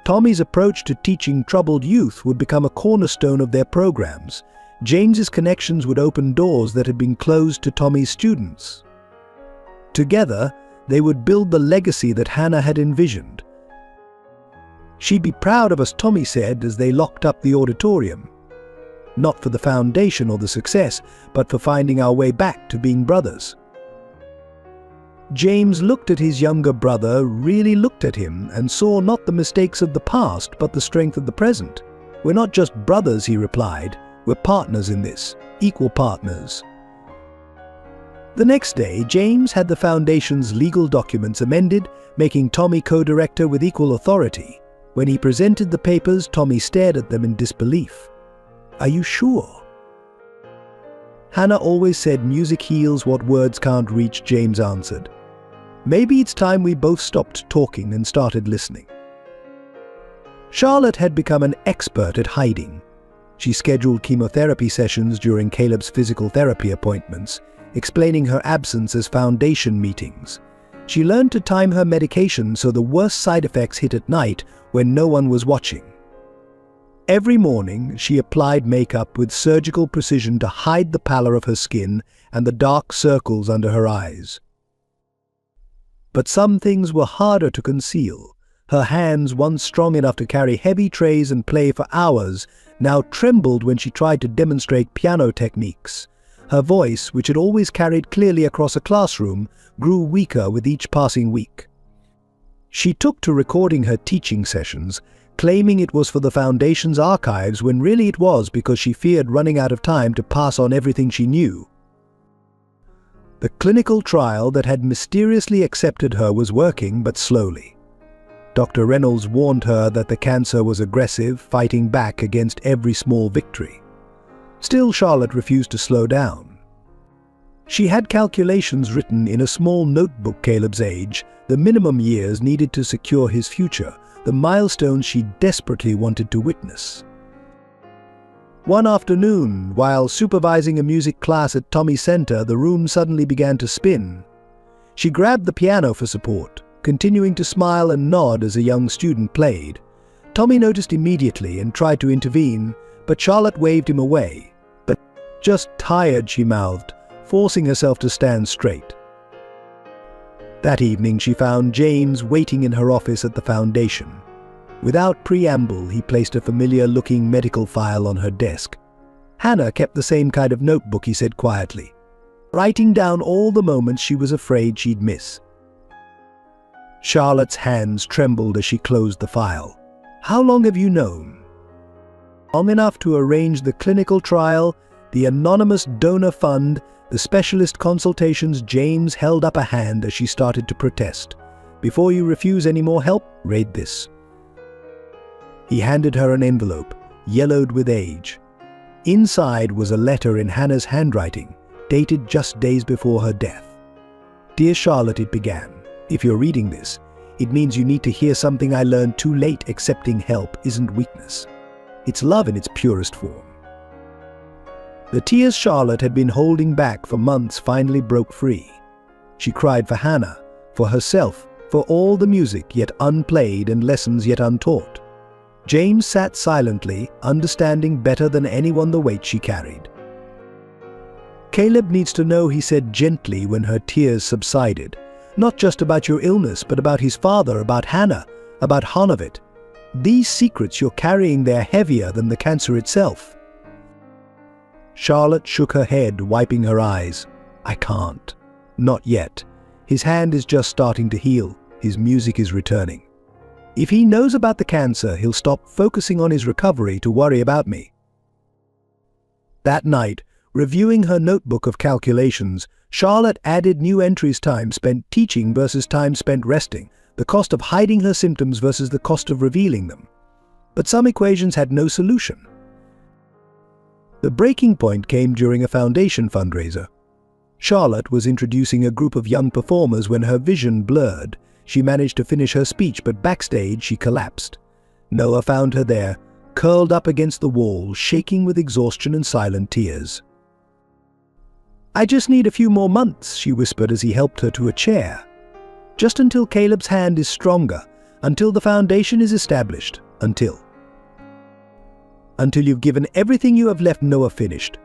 Tommy's approach to teaching troubled youth would become a cornerstone of their programs. James's connections would open doors that had been closed to Tommy's students. Together, they would build the legacy that Hannah had envisioned. She'd be proud of us, Tommy said as they locked up the auditorium. Not for the foundation or the success, but for finding our way back to being brothers. James looked at his younger brother, really looked at him, and saw not the mistakes of the past, but the strength of the present. We're not just brothers, he replied. We're partners in this, equal partners. The next day, James had the foundation's legal documents amended, making Tommy co-director with equal authority. When he presented the papers, Tommy stared at them in disbelief. Are you sure? Hannah always said music heals what words can't reach, James answered. Maybe it's time we both stopped talking and started listening. Charlotte had become an expert at hiding. She scheduled chemotherapy sessions during Caleb's physical therapy appointments, explaining her absence as foundation meetings. She learned to time her medication so the worst side effects hit at night when no one was watching. Every morning, she applied makeup with surgical precision to hide the pallor of her skin and the dark circles under her eyes. But some things were harder to conceal. Her hands, once strong enough to carry heavy trays and play for hours, now trembled when she tried to demonstrate piano techniques. Her voice, which had always carried clearly across a classroom, grew weaker with each passing week. She took to recording her teaching sessions, claiming it was for the Foundation's archives when really it was because she feared running out of time to pass on everything she knew. The clinical trial that had mysteriously accepted her was working, but slowly. Dr. Reynolds warned her that the cancer was aggressive, fighting back against every small victory. Still, Charlotte refused to slow down. She had calculations written in a small notebook: Caleb's age, the minimum years needed to secure his future, the milestones she desperately wanted to witness. One afternoon, while supervising a music class at Tommy Center, the room suddenly began to spin. She grabbed the piano for support, continuing to smile and nod as a young student played. Tommy noticed immediately and tried to intervene, but Charlotte waved him away. "But just tired," she mouthed, forcing herself to stand straight. That evening she found James waiting in her office at the Foundation. Without preamble, he placed a familiar-looking medical file on her desk. "Hannah kept the same kind of notebook," he said quietly, writing down all the moments she was afraid she'd miss. Charlotte's hands trembled as she closed the file. "How long have you known?" "Long enough to arrange the clinical trial, the anonymous donor fund, the specialist consultations." James held up a hand as she started to protest. "Before you refuse any more help, read this." He handed her an envelope, yellowed with age. Inside was a letter in Hannah's handwriting, dated just days before her death. "Dear Charlotte," it began, "if you're reading this, it means you need to hear something I learned too late. Accepting help isn't weakness. It's love in its purest form." The tears Charlotte had been holding back for months finally broke free. She cried for Hannah, for herself, for all the music yet unplayed and lessons yet untaught. James sat silently, understanding better than anyone the weight she carried. "Caleb needs to know," he said gently when her tears subsided. "Not just about your illness, but about his father, about Hannah, about Hanavet. These secrets you're carrying, they're heavier than the cancer itself." Charlotte shook her head, wiping her eyes. "I can't. Not yet. His hand is just starting to heal. His music is returning. If he knows about the cancer, he'll stop focusing on his recovery to worry about me." That night, reviewing her notebook of calculations, Charlotte added new entries: time spent teaching versus time spent resting, the cost of hiding her symptoms versus the cost of revealing them. But some equations had no solution. The breaking point came during a Foundation fundraiser. Charlotte was introducing a group of young performers when her vision blurred. She managed to finish her speech, but backstage she collapsed. Noah found her there, curled up against the wall, shaking with exhaustion and silent tears. "I just need a few more months," she whispered as he helped her to a chair. "Just until Caleb's hand is stronger, until the Foundation is established, until you've given everything you have left." Noah finished.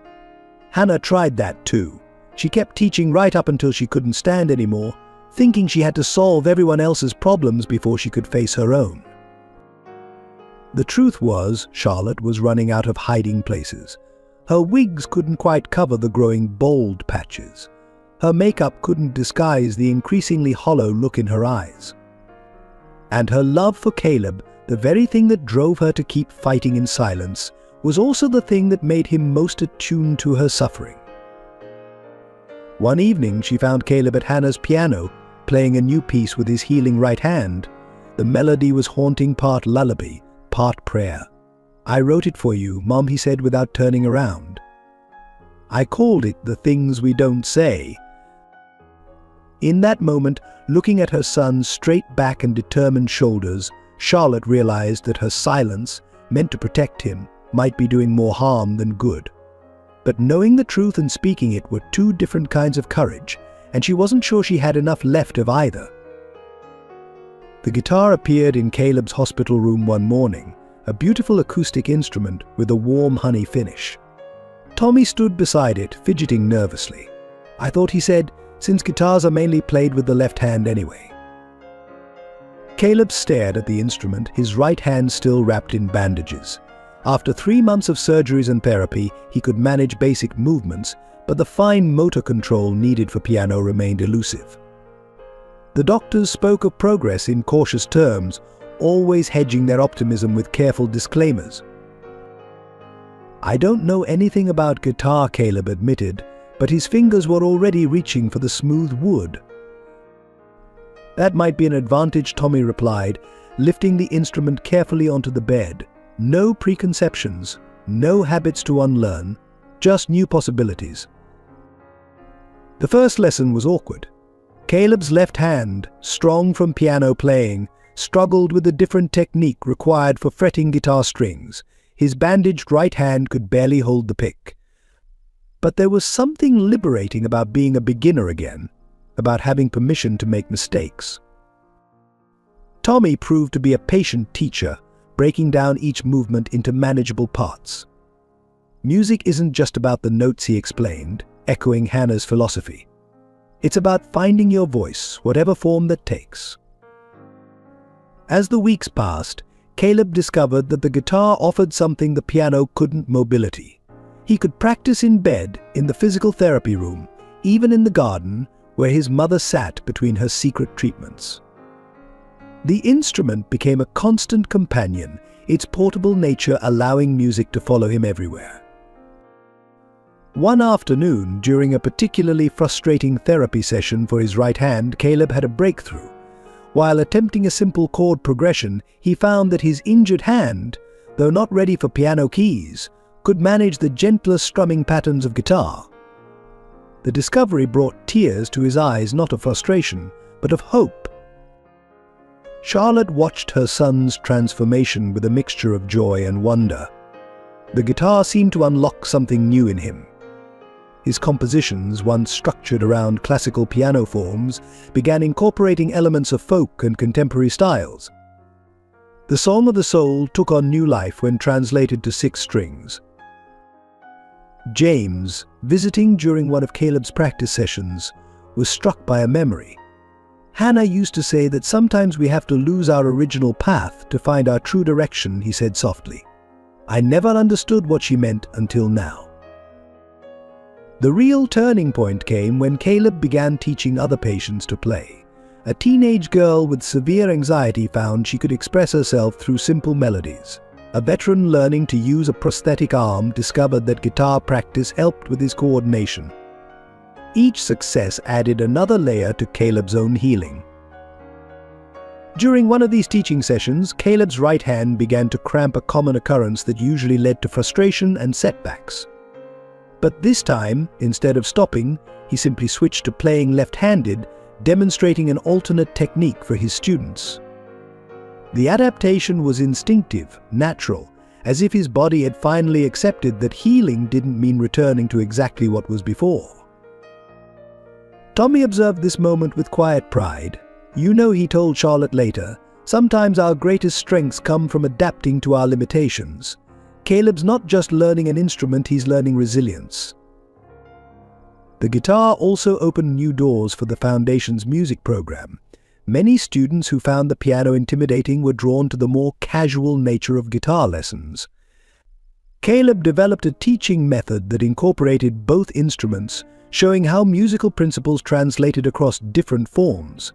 Hannah tried that too. She kept teaching right up until she couldn't stand anymore, thinking she had to solve everyone else's problems before she could face her own. The truth was, Charlotte was running out of hiding places. Her wigs couldn't quite cover the growing bald patches. Her makeup couldn't disguise the increasingly hollow look in her eyes. And her love for Caleb, the very thing that drove her to keep fighting in silence, was also the thing that made him most attuned to her suffering. One evening, she found Caleb at Hannah's piano, playing a new piece with his healing right hand. The melody was haunting, part lullaby, part prayer. "I wrote it for you, Mom," he said without turning around. "I called it The Things We Don't Say." In that moment, looking at her son's straight back and determined shoulders, Charlotte realized that her silence, meant to protect him, might be doing more harm than good. But knowing the truth and speaking it were two different kinds of courage, and she wasn't sure she had enough left of either. The guitar appeared in Caleb's hospital room one morning, a beautiful acoustic instrument with a warm honey finish. Tommy stood beside it, fidgeting nervously. "I thought," he said, "since guitars are mainly played with the left hand anyway." Caleb stared at the instrument, his right hand still wrapped in bandages. After 3 months of surgeries and therapy, he could manage basic movements, but the fine motor control needed for piano remained elusive. The doctors spoke of progress in cautious terms, always hedging their optimism with careful disclaimers. "I don't know anything about guitar," Caleb admitted, but his fingers were already reaching for the smooth wood. "That might be an advantage," Tommy replied, lifting the instrument carefully onto the bed. "No preconceptions, no habits to unlearn, just new possibilities." The first lesson was awkward. Caleb's left hand, strong from piano playing, struggled with the different technique required for fretting guitar strings. His bandaged right hand could barely hold the pick. But there was something liberating about being a beginner again, about having permission to make mistakes. Tommy proved to be a patient teacher, breaking down each movement into manageable parts. "Music isn't just about the notes," he explained, echoing Hannah's philosophy. "It's about finding your voice, whatever form that takes." As the weeks passed, Caleb discovered that the guitar offered something the piano couldn't: mobility. He could practice in bed, in the physical therapy room, even in the garden, where his mother sat between her secret treatments. The instrument became a constant companion, its portable nature allowing music to follow him everywhere. One afternoon, during a particularly frustrating therapy session for his right hand, Caleb had a breakthrough. While attempting a simple chord progression, he found that his injured hand, though not ready for piano keys, could manage the gentler strumming patterns of guitar. The discovery brought tears to his eyes, not of frustration, but of hope. Charlotte watched her son's transformation with a mixture of joy and wonder. The guitar seemed to unlock something new in him. His compositions, once structured around classical piano forms, began incorporating elements of folk and contemporary styles. The Song of the Soul took on new life when translated to 6 strings. James, visiting during one of Caleb's practice sessions, was struck by a memory. "Hannah used to say that sometimes we have to lose our original path to find our true direction," he said softly. "I never understood what she meant until now." The real turning point came when Caleb began teaching other patients to play. A teenage girl with severe anxiety found she could express herself through simple melodies. A veteran learning to use a prosthetic arm discovered that guitar practice helped with his coordination. Each success added another layer to Caleb's own healing. During one of these teaching sessions, Caleb's right hand began to cramp, a common occurrence that usually led to frustration and setbacks. But this time, instead of stopping, he simply switched to playing left-handed, demonstrating an alternate technique for his students. The adaptation was instinctive, natural, as if his body had finally accepted that healing didn't mean returning to exactly what was before. Tommy observed this moment with quiet pride. "You know," he told Charlotte later, "sometimes our greatest strengths come from adapting to our limitations." Caleb's not just learning an instrument, he's learning resilience. The guitar also opened new doors for the Foundation's music program. Many students who found the piano intimidating were drawn to the more casual nature of guitar lessons. Caleb developed a teaching method that incorporated both instruments, showing how musical principles translated across different forms.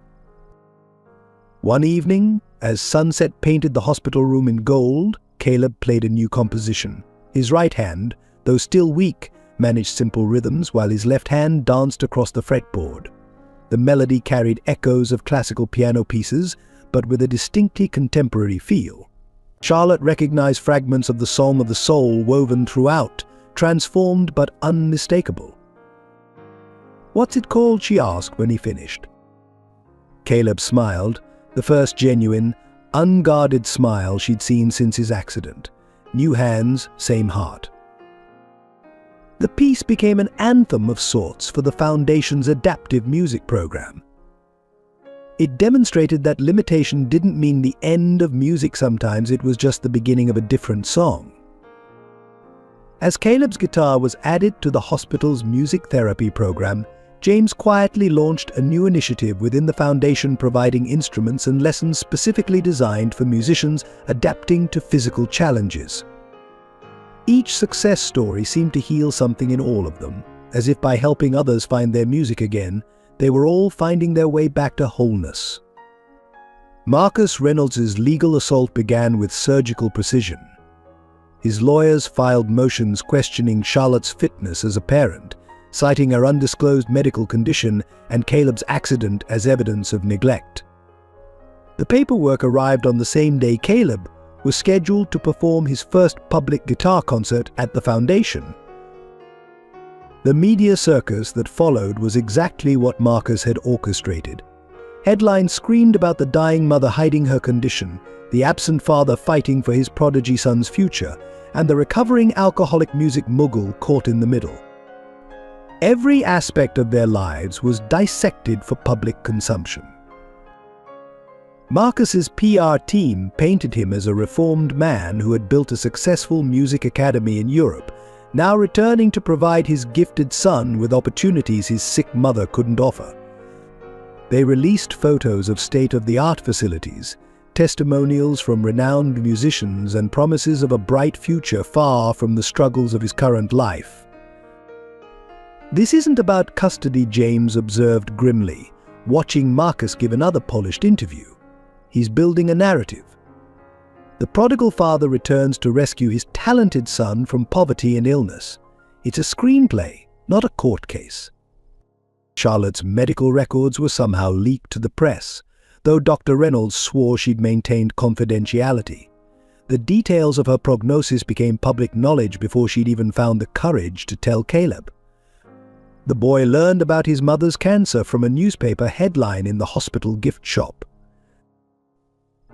One evening, as sunset painted the hospital room in gold, Caleb played a new composition. His right hand, though still weak, managed simple rhythms while his left hand danced across the fretboard. The melody carried echoes of classical piano pieces, but with a distinctly contemporary feel. Charlotte recognized fragments of the Song of the Soul woven throughout, transformed but unmistakable. "What's it called?" she asked when he finished. Caleb smiled, the first genuine, unguarded smile she'd seen since his accident. New hands, same heart. The piece became an anthem of sorts for the Foundation's adaptive music program. It demonstrated that limitation didn't mean the end of music sometimes, it was just the beginning of a different song. As Caleb's guitar was added to the hospital's music therapy program, James quietly launched a new initiative within the Foundation providing instruments and lessons specifically designed for musicians adapting to physical challenges. Each success story seemed to heal something in all of them, as if by helping others find their music again, they were all finding their way back to wholeness. Marcus Reynolds's legal assault began with surgical precision. His lawyers filed motions questioning Charlotte's fitness as a parent, citing her undisclosed medical condition and Caleb's accident as evidence of neglect. The paperwork arrived on the same day Caleb was scheduled to perform his first public guitar concert at the Foundation. The media circus that followed was exactly what Marcus had orchestrated. Headlines screamed about the dying mother hiding her condition, the absent father fighting for his prodigy son's future, and the recovering alcoholic music mogul caught in the middle. Every aspect of their lives was dissected for public consumption. Marcus's PR team painted him as a reformed man who had built a successful music academy in Europe, now returning to provide his gifted son with opportunities his sick mother couldn't offer. They released photos of state-of-the-art facilities, testimonials from renowned musicians, and promises of a bright future far from the struggles of his current life. "This isn't about custody," James observed grimly, watching Marcus give another polished interview. "He's building a narrative. The prodigal father returns to rescue his talented son from poverty and illness. It's a screenplay, not a court case." Charlotte's medical records were somehow leaked to the press, though Dr. Reynolds swore she'd maintained confidentiality. The details of her prognosis became public knowledge before she'd even found the courage to tell Caleb. The boy learned about his mother's cancer from a newspaper headline in the hospital gift shop.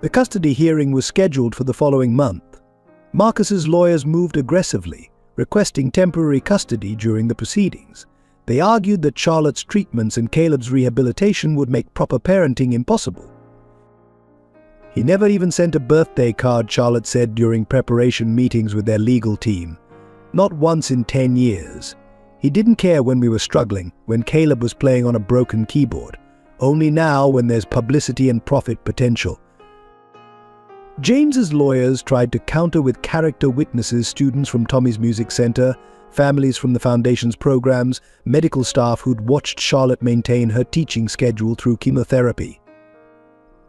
The custody hearing was scheduled for the following month. Marcus's lawyers moved aggressively, requesting temporary custody during the proceedings. They argued that Charlotte's treatments and Caleb's rehabilitation would make proper parenting impossible. "He never even sent a birthday card," Charlotte said during preparation meetings with their legal team. "Not once in 10 years. He didn't care when we were struggling, when Caleb was playing on a broken keyboard. Only now when there's publicity and profit potential." James's lawyers tried to counter with character witnesses, students from Tommy's Music Center, families from the Foundation's programs, medical staff who'd watched Charlotte maintain her teaching schedule through chemotherapy.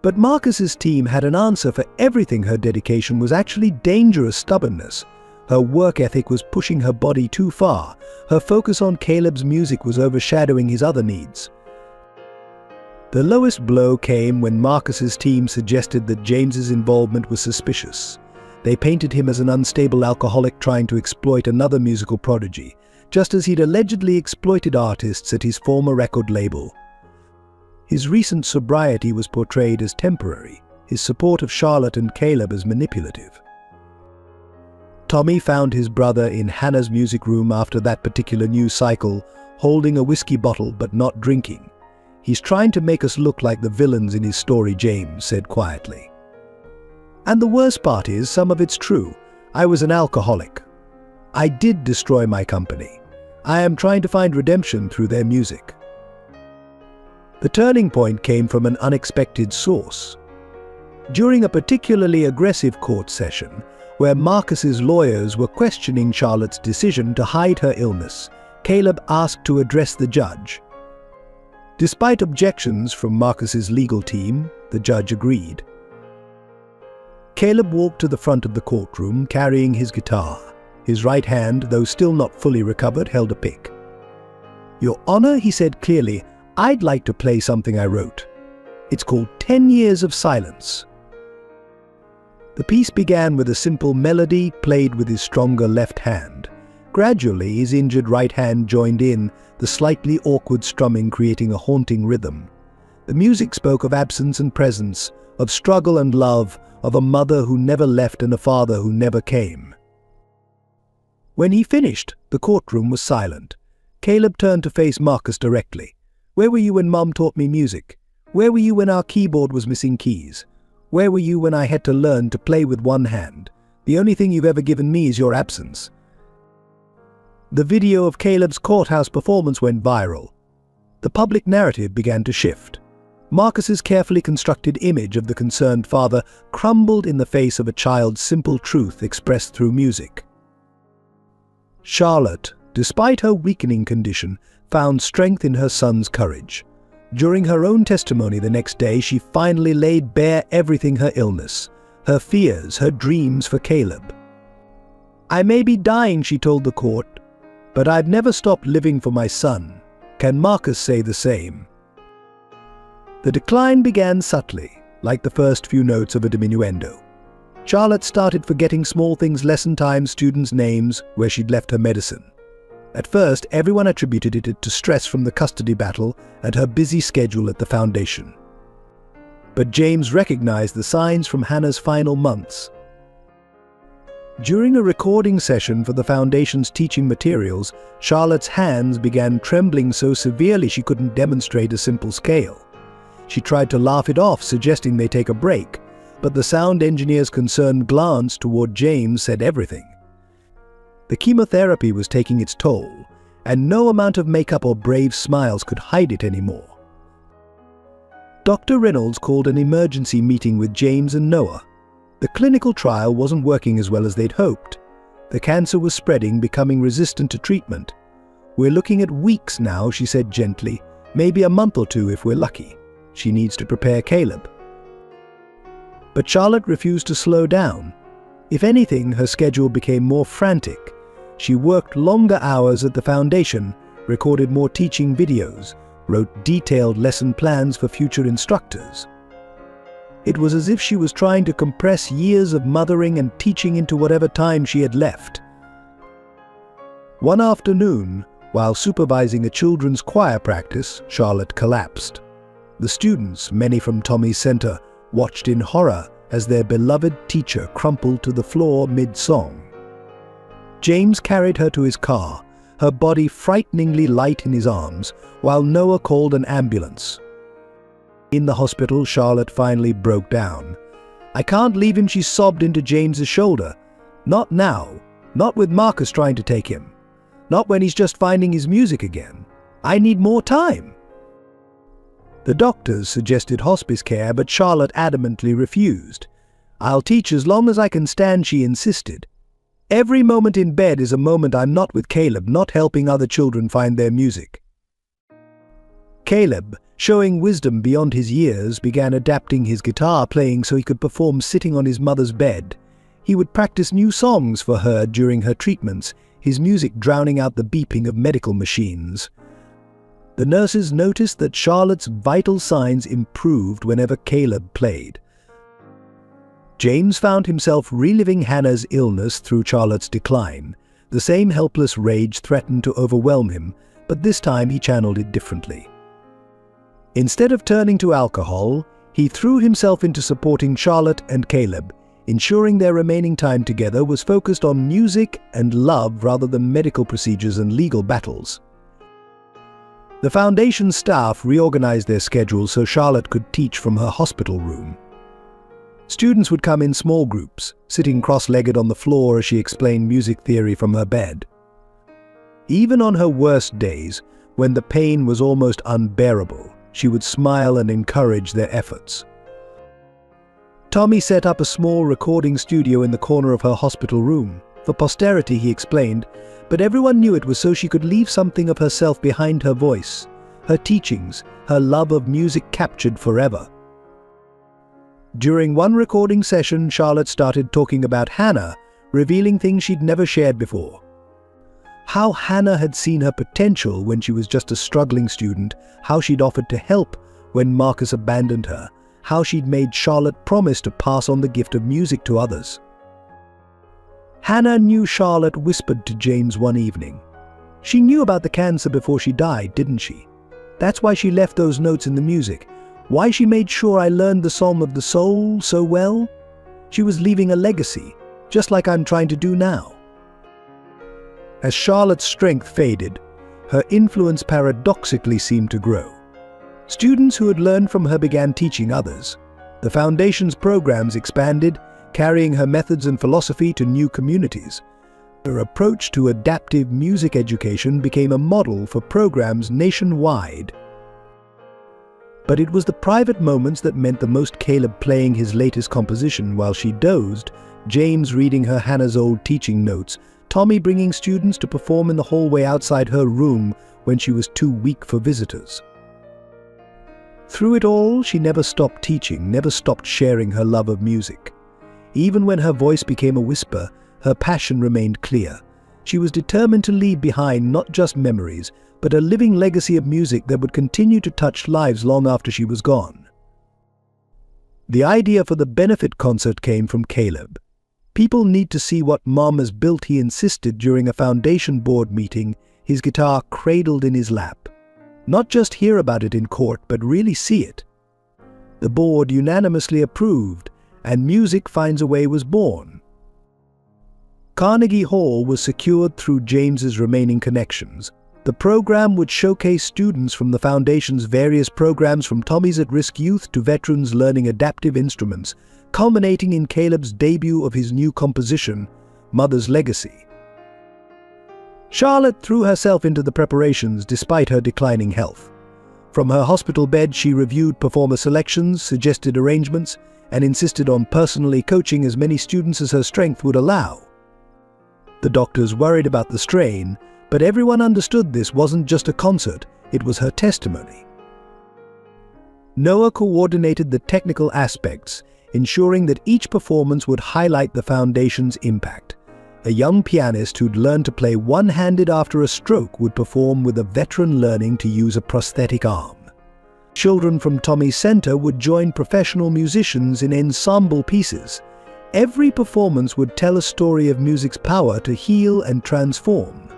But Marcus's team had an answer for everything. Her dedication was actually dangerous stubbornness. Her work ethic was pushing her body too far. Her focus on Caleb's music was overshadowing his other needs. The lowest blow came when Marcus's team suggested that James's involvement was suspicious. They painted him as an unstable alcoholic trying to exploit another musical prodigy, just as he'd allegedly exploited artists at his former record label. His recent sobriety was portrayed as temporary, his support of Charlotte and Caleb as manipulative. Tommy found his brother in Hannah's music room after that particular news cycle, holding a whiskey bottle but not drinking. "He's trying to make us look like the villains in his story," James said quietly. "And the worst part is, some of it's true. I was an alcoholic. I did destroy my company. I am trying to find redemption through their music." The turning point came from an unexpected source. During a particularly aggressive court session, where Marcus's lawyers were questioning Charlotte's decision to hide her illness, Caleb asked to address the judge. Despite objections from Marcus's legal team, the judge agreed. Caleb walked to the front of the courtroom carrying his guitar. His right hand, though still not fully recovered, held a pick. "Your Honor," he said clearly, "I'd like to play something I wrote. It's called 10 Years of Silence." The piece began with a simple melody played with his stronger left hand. Gradually, his injured right hand joined in, the slightly awkward strumming creating a haunting rhythm. The music spoke of absence and presence, of struggle and love, of a mother who never left and a father who never came. When he finished, the courtroom was silent. Caleb turned to face Marcus directly. "Where were you when Mom taught me music? Where were you when our keyboard was missing keys? Where were you when I had to learn to play with one hand? The only thing you've ever given me is your absence." The video of Caleb's courthouse performance went viral. The public narrative began to shift. Marcus's carefully constructed image of the concerned father crumbled in the face of a child's simple truth expressed through music. Charlotte, despite her weakening condition, found strength in her son's courage. During her own testimony the next day, she finally laid bare everything: her illness, her fears, her dreams for Caleb. "I may be dying," she told the court, "but I've never stopped living for my son. Can Marcus say the same?" The decline began subtly, like the first few notes of a diminuendo. Charlotte started forgetting small things: lesson times, students' names, where she'd left her medicine. At first, everyone attributed it to stress from the custody battle and her busy schedule at the foundation. But James recognized the signs from Hannah's final months. During a recording session for the foundation's teaching materials, Charlotte's hands began trembling so severely she couldn't demonstrate a simple scale. She tried to laugh it off, suggesting they take a break, but the sound engineer's concerned glance toward James said everything. The chemotherapy was taking its toll, and no amount of makeup or brave smiles could hide it anymore. Dr. Reynolds called an emergency meeting with James and Noah. The clinical trial wasn't working as well as they'd hoped. The cancer was spreading, becoming resistant to treatment. "We're looking at weeks now," she said gently. "Maybe a month or two if we're lucky. She needs to prepare Caleb." But Charlotte refused to slow down. If anything, her schedule became more frantic. She worked longer hours at the foundation, recorded more teaching videos, wrote detailed lesson plans for future instructors. It was as if she was trying to compress years of mothering and teaching into whatever time she had left. One afternoon, while supervising a children's choir practice, Charlotte collapsed. The students, many from Tommy's center, watched in horror as their beloved teacher crumpled to the floor mid-song. James carried her to his car, her body frighteningly light in his arms, while Noah called an ambulance. In the hospital, Charlotte finally broke down. "I can't leave him," she sobbed into James's shoulder. "Not now. Not with Marcus trying to take him. Not when he's just finding his music again. I need more time." The doctors suggested hospice care, but Charlotte adamantly refused. "I'll teach as long as I can stand," she insisted. "Every moment in bed is a moment I'm not with Caleb, not helping other children find their music." Caleb, showing wisdom beyond his years, began adapting his guitar playing so he could perform sitting on his mother's bed. He would practice new songs for her during her treatments, his music drowning out the beeping of medical machines. The nurses noticed that Charlotte's vital signs improved whenever Caleb played. James found himself reliving Hannah's illness through Charlotte's decline. The same helpless rage threatened to overwhelm him, but this time he channeled it differently. Instead of turning to alcohol, he threw himself into supporting Charlotte and Caleb, ensuring their remaining time together was focused on music and love rather than medical procedures and legal battles. The foundation staff reorganized their schedules so Charlotte could teach from her hospital room. Students would come in small groups, sitting cross-legged on the floor as she explained music theory from her bed. Even on her worst days, when the pain was almost unbearable, she would smile and encourage their efforts. Tommy set up a small recording studio in the corner of her hospital room. For posterity, he explained, but everyone knew it was so she could leave something of herself behind her voice, her teachings, her love of music captured forever. During one recording session, Charlotte started talking about Hannah, revealing things she'd never shared before. How Hannah had seen her potential when she was just a struggling student, how she'd offered to help when Marcus abandoned her, how she'd made Charlotte promise to pass on the gift of music to others. Hannah knew Charlotte whispered to James one evening. She knew about the cancer before she died, didn't she? That's why she left those notes in the music. Why she made sure I learned the Psalm of the Soul so well? She was leaving a legacy, just like I'm trying to do now. As Charlotte's strength faded, her influence paradoxically seemed to grow. Students who had learned from her began teaching others. The Foundation's programs expanded, carrying her methods and philosophy to new communities. Her approach to adaptive music education became a model for programs nationwide. But it was the private moments that meant the most. Caleb playing his latest composition while she dozed, James reading her Hannah's old teaching notes, Tommy bringing students to perform in the hallway outside her room when she was too weak for visitors. Through it all, she never stopped teaching, never stopped sharing her love of music. Even when her voice became a whisper, her passion remained clear. She was determined to leave behind not just memories, but a living legacy of music that would continue to touch lives long after she was gone. The idea for the benefit concert came from Caleb. "People need to see what Mom has built," he insisted during a foundation board meeting, his guitar cradled in his lap. "Not just hear about it in court, but really see it." The board unanimously approved, and Music Finds a Way was born. Carnegie Hall was secured through James's remaining connections. The program would showcase students from the Foundation's various programs, from Tommy's at-risk youth to veterans learning adaptive instruments, culminating in Caleb's debut of his new composition, Mother's Legacy. Charlotte threw herself into the preparations despite her declining health. From her hospital bed, she reviewed performer selections, suggested arrangements, and insisted on personally coaching as many students as her strength would allow. The doctors worried about the strain, but everyone understood this wasn't just a concert, it was her testimony. Noah coordinated the technical aspects, ensuring that each performance would highlight the Foundation's impact. A young pianist who'd learned to play one-handed after a stroke would perform with a veteran learning to use a prosthetic arm. Children from Tommy's Center would join professional musicians in ensemble pieces. Every performance would tell a story of music's power to heal and transform.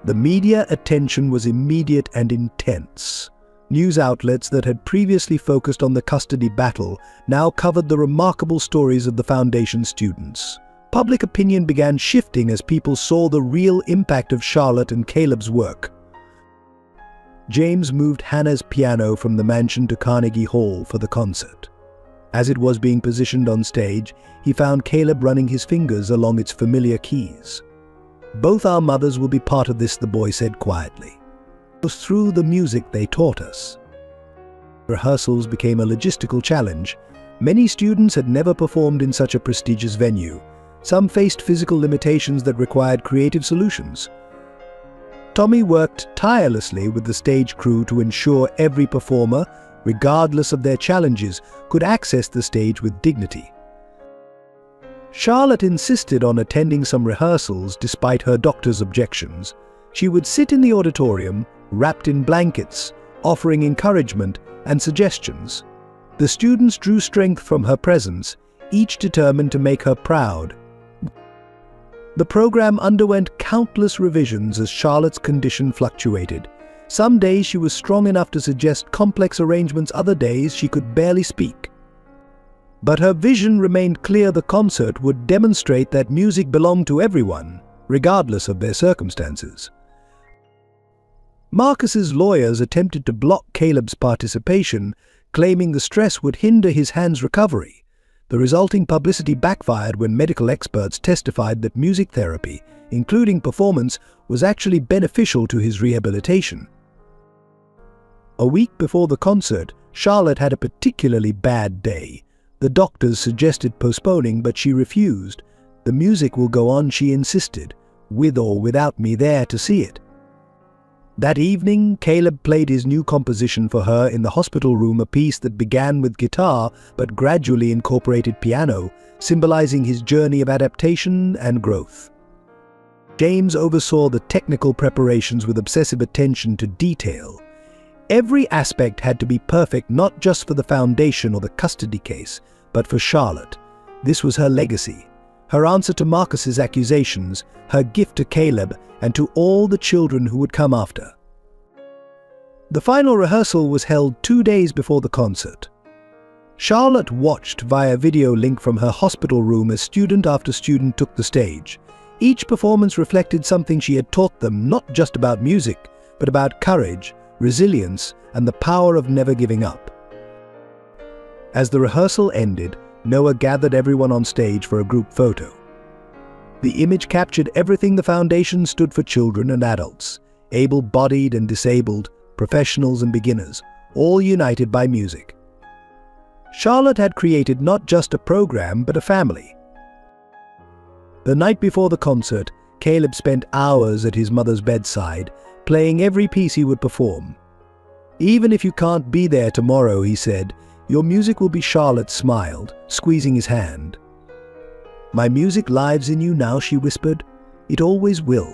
The media attention was immediate and intense. News outlets that had previously focused on the custody battle now covered the remarkable stories of the Foundation students. Public opinion began shifting as people saw the real impact of Charlotte and Caleb's work. James moved Hannah's piano from the mansion to Carnegie Hall for the concert. As it was being positioned on stage, he found Caleb running his fingers along its familiar keys. "Both our mothers will be part of this," the boy said quietly. "It was through the music they taught us." Rehearsals became a logistical challenge. Many students had never performed in such a prestigious venue. Some faced physical limitations that required creative solutions. Tommy worked tirelessly with the stage crew to ensure every performer, regardless of their challenges, could access the stage with dignity. Charlotte insisted on attending some rehearsals despite her doctor's objections. She would sit in the auditorium, wrapped in blankets, offering encouragement and suggestions. The students drew strength from her presence, each determined to make her proud. The program underwent countless revisions as Charlotte's condition fluctuated. Some days she was strong enough to suggest complex arrangements, other days she could barely speak. But her vision remained clear: the concert would demonstrate that music belonged to everyone, regardless of their circumstances. Marcus's lawyers attempted to block Caleb's participation, claiming the stress would hinder his hand's recovery. The resulting publicity backfired when medical experts testified that music therapy, including performance, was actually beneficial to his rehabilitation. A week before the concert, Charlotte had a particularly bad day. The doctors suggested postponing, but she refused. "The music will go on," she insisted, "with or without me there to see it." That evening, Caleb played his new composition for her in the hospital room, a piece that began with guitar but gradually incorporated piano, symbolizing his journey of adaptation and growth. James oversaw the technical preparations with obsessive attention to detail. Every aspect had to be perfect, not just for the Foundation or the custody case, but for Charlotte. This was her legacy, her answer to Marcus's accusations, her gift to Caleb and to all the children who would come after. The final rehearsal was held 2 days before the concert. Charlotte watched via video link from her hospital room as student after student took the stage. Each performance reflected something she had taught them, not just about music, but about courage, resilience, and the power of never giving up. As the rehearsal ended, Noah gathered everyone on stage for a group photo. The image captured everything the foundation stood for: children and adults, able-bodied and disabled, professionals and beginners, all united by music. Charlotte had created not just a program, but a family. The night before the concert, Caleb spent hours at his mother's bedside, playing every piece he would perform. "Even if you can't be there tomorrow," he said, "your music will be." Charlotte smiled, squeezing his hand. "My music lives in you now," she whispered. "It always will."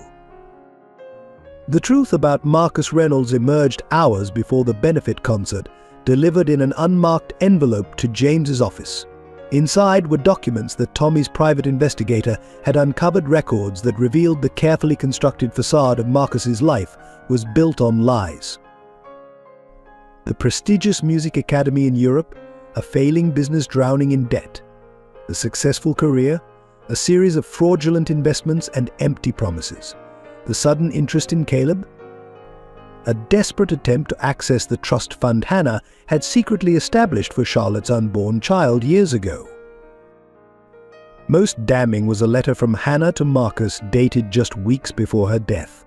The truth about Marcus Reynolds emerged hours before the benefit concert, delivered in an unmarked envelope to James's office. Inside were documents that Tommy's private investigator had uncovered, records that revealed the carefully constructed facade of Marcus's life was built on lies. The prestigious music academy in Europe, a failing business drowning in debt. The successful career, a series of fraudulent investments and empty promises. The sudden interest in Caleb, a desperate attempt to access the trust fund Hannah had secretly established for Charlotte's unborn child years ago. Most damning was a letter from Hannah to Marcus dated just weeks before her death.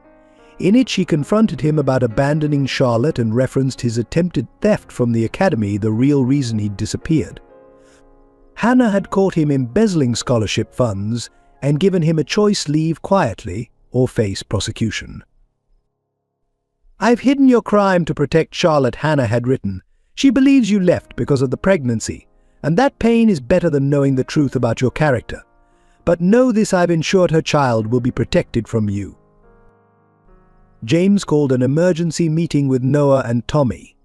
In it, she confronted him about abandoning Charlotte and referenced his attempted theft from the academy, the real reason he'd disappeared. Hannah had caught him embezzling scholarship funds and given him a choice: leave quietly or face prosecution. "I've hidden your crime to protect Charlotte," Hannah had written. "She believes you left because of the pregnancy, and that pain is better than knowing the truth about your character. But know this: I've ensured her child will be protected from you." James called an emergency meeting with Noah and Tommy.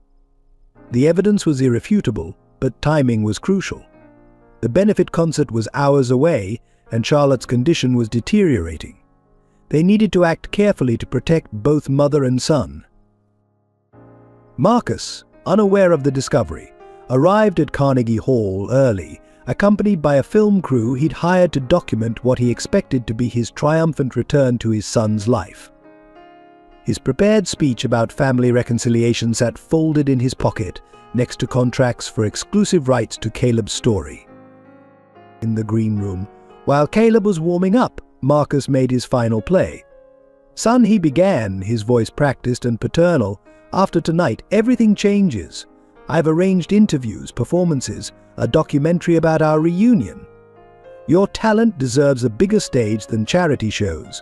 The evidence was irrefutable, but timing was crucial. The benefit concert was hours away, and Charlotte's condition was deteriorating. They needed to act carefully to protect both mother and son. Marcus, unaware of the discovery, arrived at Carnegie Hall early, accompanied by a film crew he'd hired to document what he expected to be his triumphant return to his son's life. His prepared speech about family reconciliation sat folded in his pocket, next to contracts for exclusive rights to Caleb's story. In the green room, while Caleb was warming up, Marcus made his final play. "Son," he began, his voice practiced and paternal, "after tonight, everything changes. I've arranged interviews, performances, a documentary about our reunion. Your talent deserves a bigger stage than charity shows."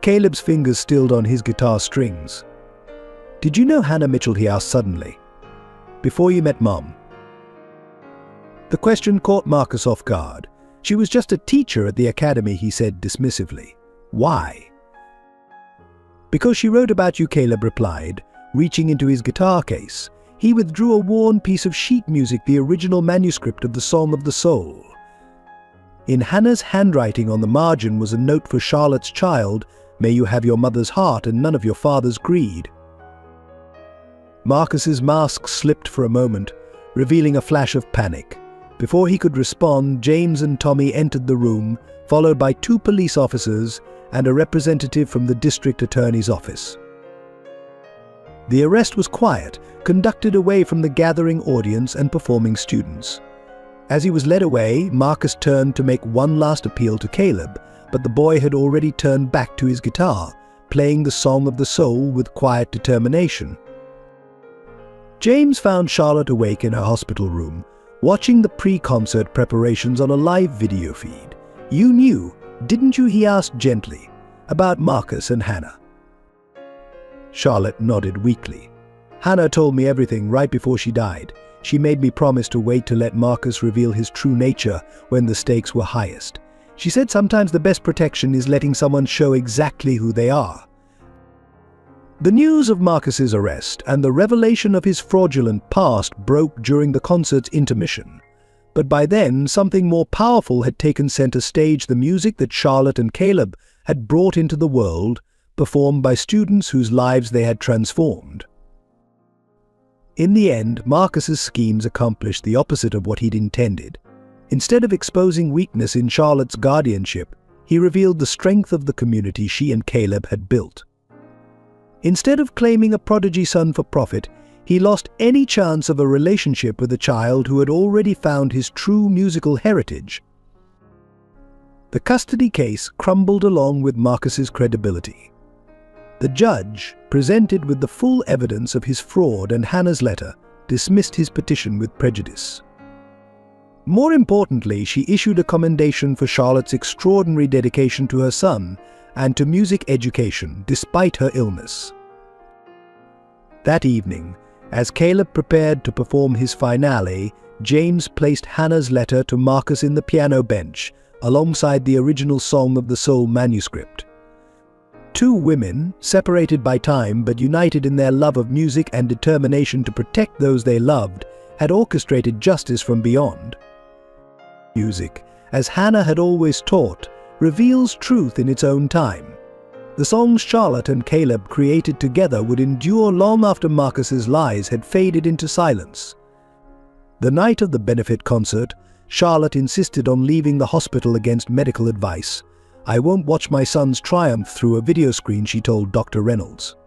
Caleb's fingers stilled on his guitar strings. "Did you know Hannah Mitchell?" he asked suddenly. "Before you met Mom?" The question caught Marcus off guard. "She was just a teacher at the academy," he said dismissively. "Why?" "Because she wrote about you," Caleb replied, reaching into his guitar case. He withdrew a worn piece of sheet music, the original manuscript of the Song of the Soul. In Hannah's handwriting on the margin was a note for Charlotte's child: "May you have your mother's heart and none of your father's greed." Marcus's mask slipped for a moment, revealing a flash of panic. Before he could respond, James and Tommy entered the room, followed by 2 police officers and a representative from the district attorney's office. The arrest was quiet, conducted away from the gathering audience and performing students. As he was led away, Marcus turned to make one last appeal to Caleb, but the boy had already turned back to his guitar, playing the Song of the Soul with quiet determination. James found Charlotte awake in her hospital room, watching the pre-concert preparations on a live video feed. "You knew, didn't you?" he asked gently, "about Marcus and Hannah?" Charlotte nodded weakly. "Hannah told me everything right before she died. She made me promise to wait to let Marcus reveal his true nature when the stakes were highest. She said sometimes the best protection is letting someone show exactly who they are." The news of Marcus's arrest and the revelation of his fraudulent past broke during the concert's intermission. But by then, something more powerful had taken center stage: the music that Charlotte and Caleb had brought into the world, performed by students whose lives they had transformed. In the end, Marcus's schemes accomplished the opposite of what he'd intended. Instead of exposing weakness in Charlotte's guardianship, he revealed the strength of the community she and Caleb had built. Instead of claiming a prodigy son for profit, he lost any chance of a relationship with a child who had already found his true musical heritage. The custody case crumbled along with Marcus's credibility. The judge, presented with the full evidence of his fraud and Hannah's letter, dismissed his petition with prejudice. More importantly, she issued a commendation for Charlotte's extraordinary dedication to her son and to music education despite her illness. That evening, as Caleb prepared to perform his finale, James placed Hannah's letter to Marcus in the piano bench, alongside the original Song of the Soul manuscript. Two women, separated by time but united in their love of music and determination to protect those they loved, had orchestrated justice from beyond. Music, as Hannah had always taught, reveals truth in its own time. The songs Charlotte and Caleb created together would endure long after Marcus's lies had faded into silence. The night of the benefit concert, Charlotte insisted on leaving the hospital against medical advice. "I won't watch my son's triumph through a video screen," she told Dr. Reynolds.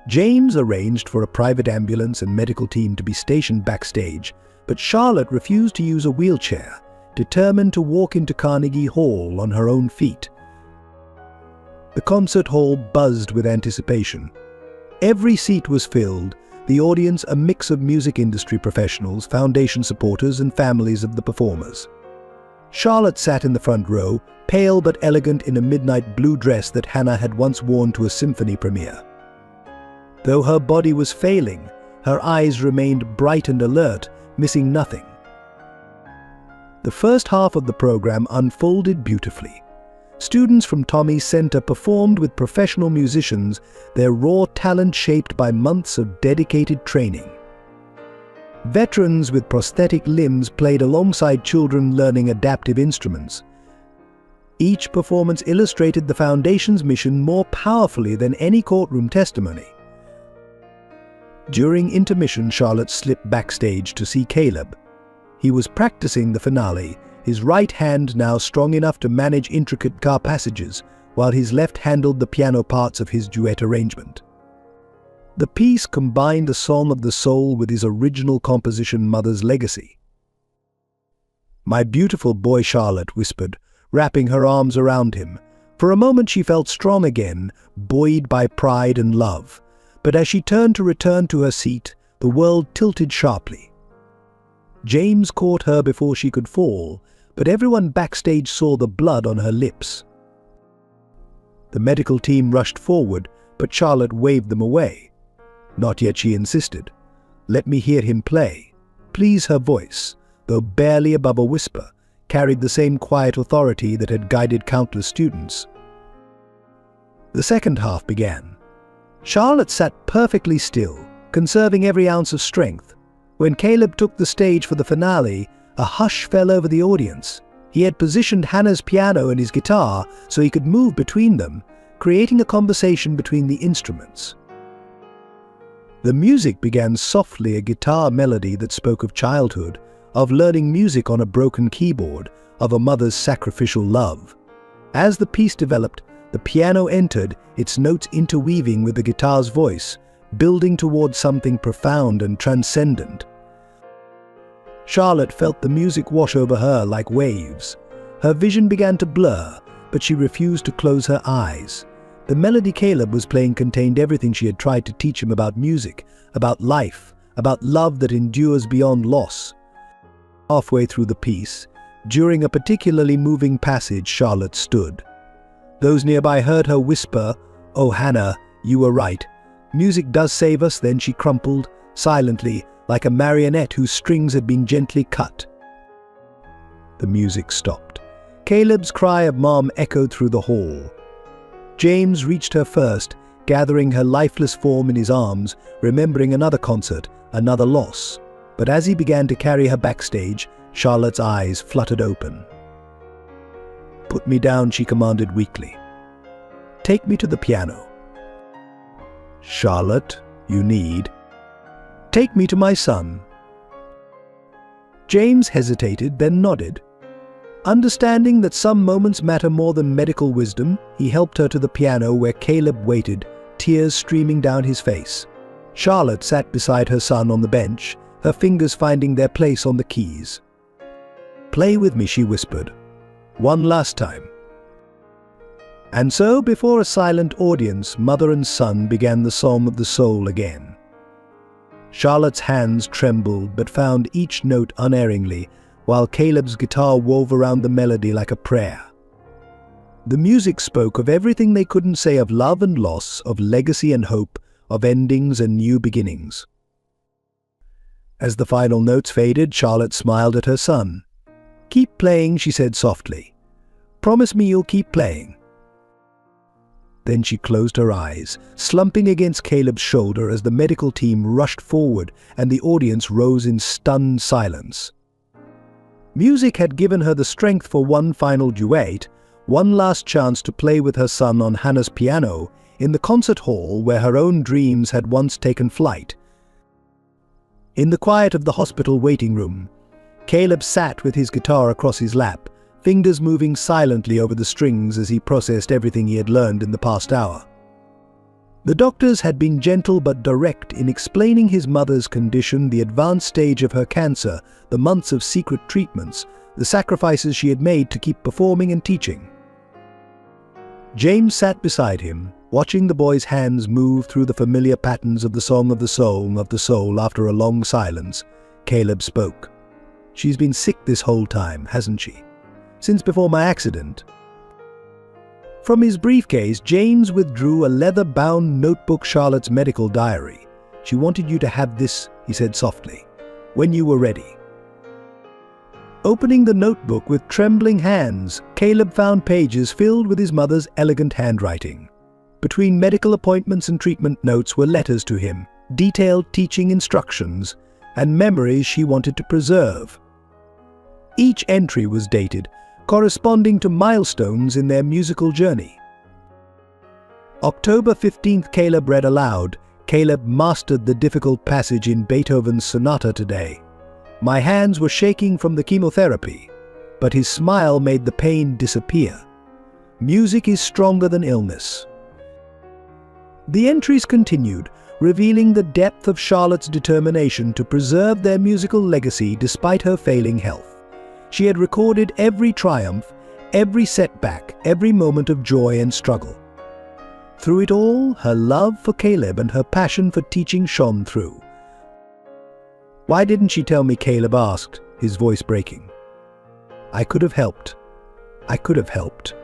James arranged for a private ambulance and medical team to be stationed backstage, but Charlotte refused to use a wheelchair, determined to walk into Carnegie Hall on her own feet. The concert hall buzzed with anticipation. Every seat was filled, the audience a mix of music industry professionals, foundation supporters, and families of the performers. Charlotte sat in the front row, pale but elegant in a midnight blue dress that Hannah had once worn to a symphony premiere. Though her body was failing, her eyes remained bright and alert, missing nothing. The first half of the program unfolded beautifully. Students from Tommy's Center performed with professional musicians, their raw talent shaped by months of dedicated training. Veterans with prosthetic limbs played alongside children learning adaptive instruments. Each performance illustrated the Foundation's mission more powerfully than any courtroom testimony. During intermission, Charlotte slipped backstage to see Caleb. He was practicing the finale, his right hand now strong enough to manage intricate car passages, while his left handled the piano parts of his duet arrangement. The piece combined the Song of the Soul with his original composition Mother's Legacy. "My beautiful boy," Charlotte whispered, wrapping her arms around him. For a moment she felt strong again, buoyed by pride and love. But as she turned to return to her seat, the world tilted sharply. James caught her before she could fall, but everyone backstage saw the blood on her lips. The medical team rushed forward, but Charlotte waved them away. "Not yet," she insisted. "Let me hear him play." Please, her voice, though barely above a whisper, carried the same quiet authority that had guided countless students. The second half began. Charlotte sat perfectly still, conserving every ounce of strength. When Caleb took the stage for the finale, a hush fell over the audience. He had positioned Hannah's piano and his guitar so he could move between them, creating a conversation between the instruments. The music began softly, a guitar melody that spoke of childhood, of learning music on a broken keyboard, of a mother's sacrificial love. As the piece developed, the piano entered, its notes interweaving with the guitar's voice, building towards something profound and transcendent. Charlotte felt the music wash over her like waves. Her vision began to blur, but she refused to close her eyes. The melody Caleb was playing contained everything she had tried to teach him about music, about life, about love that endures beyond loss. Halfway through the piece, during a particularly moving passage, Charlotte stood. Those nearby heard her whisper, "Oh, Hannah, you were right. Music does save us." Then she crumpled, silently, like a marionette whose strings had been gently cut. The music stopped. Caleb's cry of "Mom" echoed through the hall. James reached her first, gathering her lifeless form in his arms, remembering another concert, another loss. But as he began to carry her backstage, Charlotte's eyes fluttered open. "Put me down," she commanded weakly. "Take me to the piano." "Charlotte, you need..." "Take me to my son." James hesitated, then nodded. Understanding that some moments matter more than medical wisdom, he helped her to the piano where Caleb waited, tears streaming down his face. Charlotte sat beside her son on the bench, her fingers finding their place on the keys. "Play with me," she whispered. "One last time." And so, before a silent audience, mother and son began the Song of the Soul again. Charlotte's hands trembled but found each note unerringly, while Caleb's guitar wove around the melody like a prayer. The music spoke of everything they couldn't say, of love and loss, of legacy and hope, of endings and new beginnings. As the final notes faded, Charlotte smiled at her son. "Keep playing," she said softly. "Promise me you'll keep playing." Then she closed her eyes, slumping against Caleb's shoulder as the medical team rushed forward and the audience rose in stunned silence. Music had given her the strength for one final duet, one last chance to play with her son on Hannah's piano in the concert hall where her own dreams had once taken flight. In the quiet of the hospital waiting room, Caleb sat with his guitar across his lap, fingers moving silently over the strings as he processed everything he had learned in the past hour. The doctors had been gentle but direct in explaining his mother's condition, the advanced stage of her cancer, the months of secret treatments, the sacrifices she had made to keep performing and teaching. James sat beside him, watching the boy's hands move through the familiar patterns of the Song of the Soul. After a long silence, Caleb spoke. "She's been sick this whole time, hasn't she? Since before my accident." From his briefcase, James withdrew a leather-bound notebook, Charlotte's medical diary. "She wanted you to have this," he said softly, "when you were ready." Opening the notebook with trembling hands, Caleb found pages filled with his mother's elegant handwriting. Between medical appointments and treatment notes were letters to him, detailed teaching instructions, and memories she wanted to preserve. Each entry was dated, corresponding to milestones in their musical journey. October 15th, Caleb read aloud. "Caleb mastered the difficult passage in Beethoven's sonata today. My hands were shaking from the chemotherapy, but his smile made the pain disappear. Music is stronger than illness." The entries continued, revealing the depth of Charlotte's determination to preserve their musical legacy despite her failing health. She had recorded every triumph, every setback, every moment of joy and struggle. Through it all, her love for Caleb and her passion for teaching shone through. "Why didn't she tell me?" Caleb asked, his voice breaking. "I could have helped. I could have helped."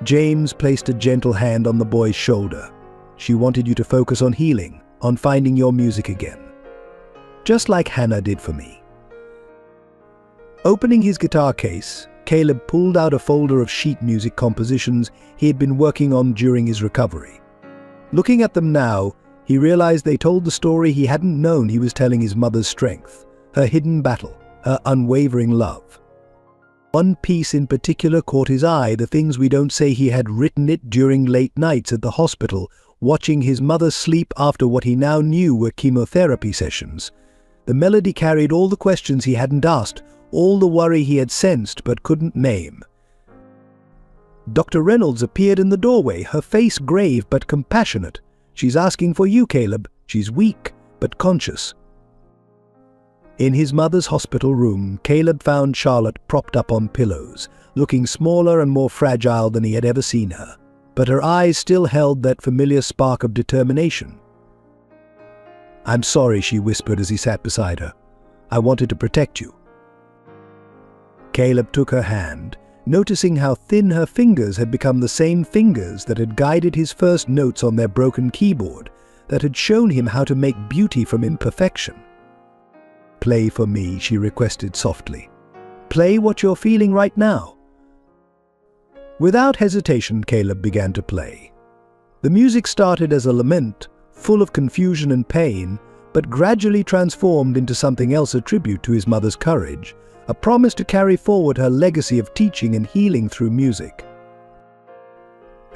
James placed a gentle hand on the boy's shoulder. "She wanted you to focus on healing, on finding your music again. Just like Hannah did for me." Opening his guitar case, Caleb pulled out a folder of sheet music compositions he had been working on during his recovery. Looking at them now, he realized they told the story he hadn't known he was telling: his mother's strength, her hidden battle, her unwavering love. One piece in particular caught his eye: the things we don't say. He had written it during late nights at the hospital, watching his mother sleep after what he now knew were chemotherapy sessions. The melody carried all the questions he hadn't asked, all the worry he had sensed but couldn't name. Dr. Reynolds appeared in the doorway, her face grave but compassionate. "She's asking for you, Caleb. She's weak but conscious." In his mother's hospital room, Caleb found Charlotte propped up on pillows, looking smaller and more fragile than he had ever seen her. But her eyes still held that familiar spark of determination. "I'm sorry," she whispered as he sat beside her. "I wanted to protect you." Caleb took her hand, noticing how thin her fingers had become, the same fingers that had guided his first notes on their broken keyboard, that had shown him how to make beauty from imperfection. "Play for me," she requested softly. "Play what you're feeling right now." Without hesitation, Caleb began to play. The music started as a lament, full of confusion and pain, but gradually transformed into something else: a tribute to his mother's courage, a promise to carry forward her legacy of teaching and healing through music.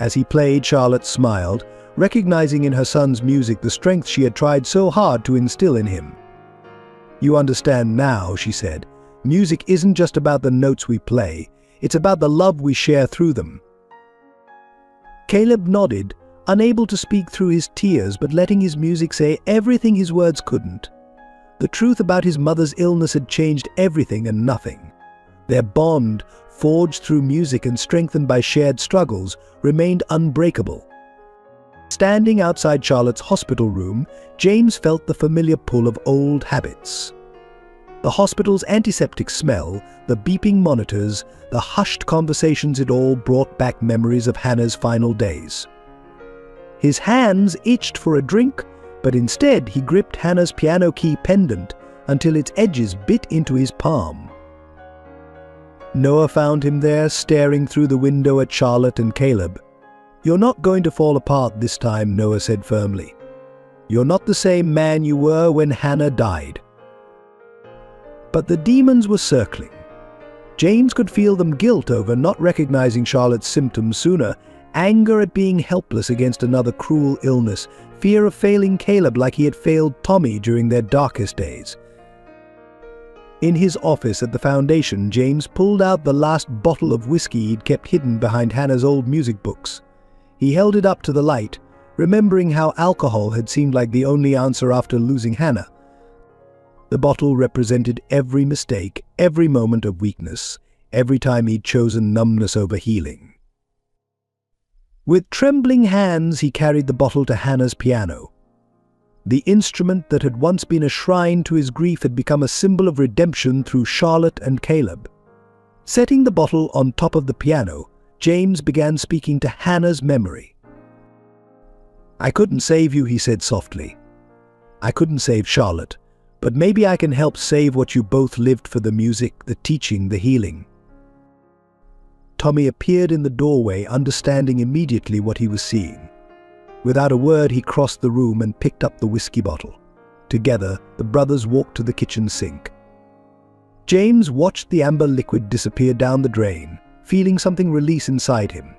As he played, Charlotte smiled, recognizing in her son's music the strength she had tried so hard to instill in him. "You understand now," she said. Music isn't just about the notes we play, it's about the love we share through them. Caleb nodded, unable to speak through his tears but letting his music say everything his words couldn't. The truth about his mother's illness had changed everything and nothing. Their bond, forged through music and strengthened by shared struggles, remained unbreakable. Standing outside Charlotte's hospital room, James felt the familiar pull of old habits. The hospital's antiseptic smell, the beeping monitors, the hushed conversations, it all brought back memories of Hannah's final days. His hands itched for a drink, but instead he gripped Hannah's piano key pendant until its edges bit into his palm. Noah found him there, staring through the window at Charlotte and Caleb. "You're not going to fall apart this time," Noah said firmly. "You're not the same man you were when Hannah died." But the demons were circling. James could feel them: guilt over not recognizing Charlotte's symptoms sooner, anger at being helpless against another cruel illness, fear of failing Caleb like he had failed Tommy during their darkest days. In his office at the foundation, James pulled out the last bottle of whiskey he'd kept hidden behind Hannah's old music books. He held it up to the light, remembering how alcohol had seemed like the only answer after losing Hannah. The bottle represented every mistake, every moment of weakness, every time he'd chosen numbness over healing. With trembling hands, he carried the bottle to Hannah's piano. The instrument that had once been a shrine to his grief had become a symbol of redemption through Charlotte and Caleb. Setting the bottle on top of the piano, James began speaking to Hannah's memory. "I couldn't save you," he said softly. "I couldn't save Charlotte, but maybe I can help save what you both lived for: the music, the teaching, the healing." Tommy appeared in the doorway, understanding immediately what he was seeing. Without a word, he crossed the room and picked up the whiskey bottle. Together, the brothers walked to the kitchen sink. James watched the amber liquid disappear down the drain, feeling something release inside him.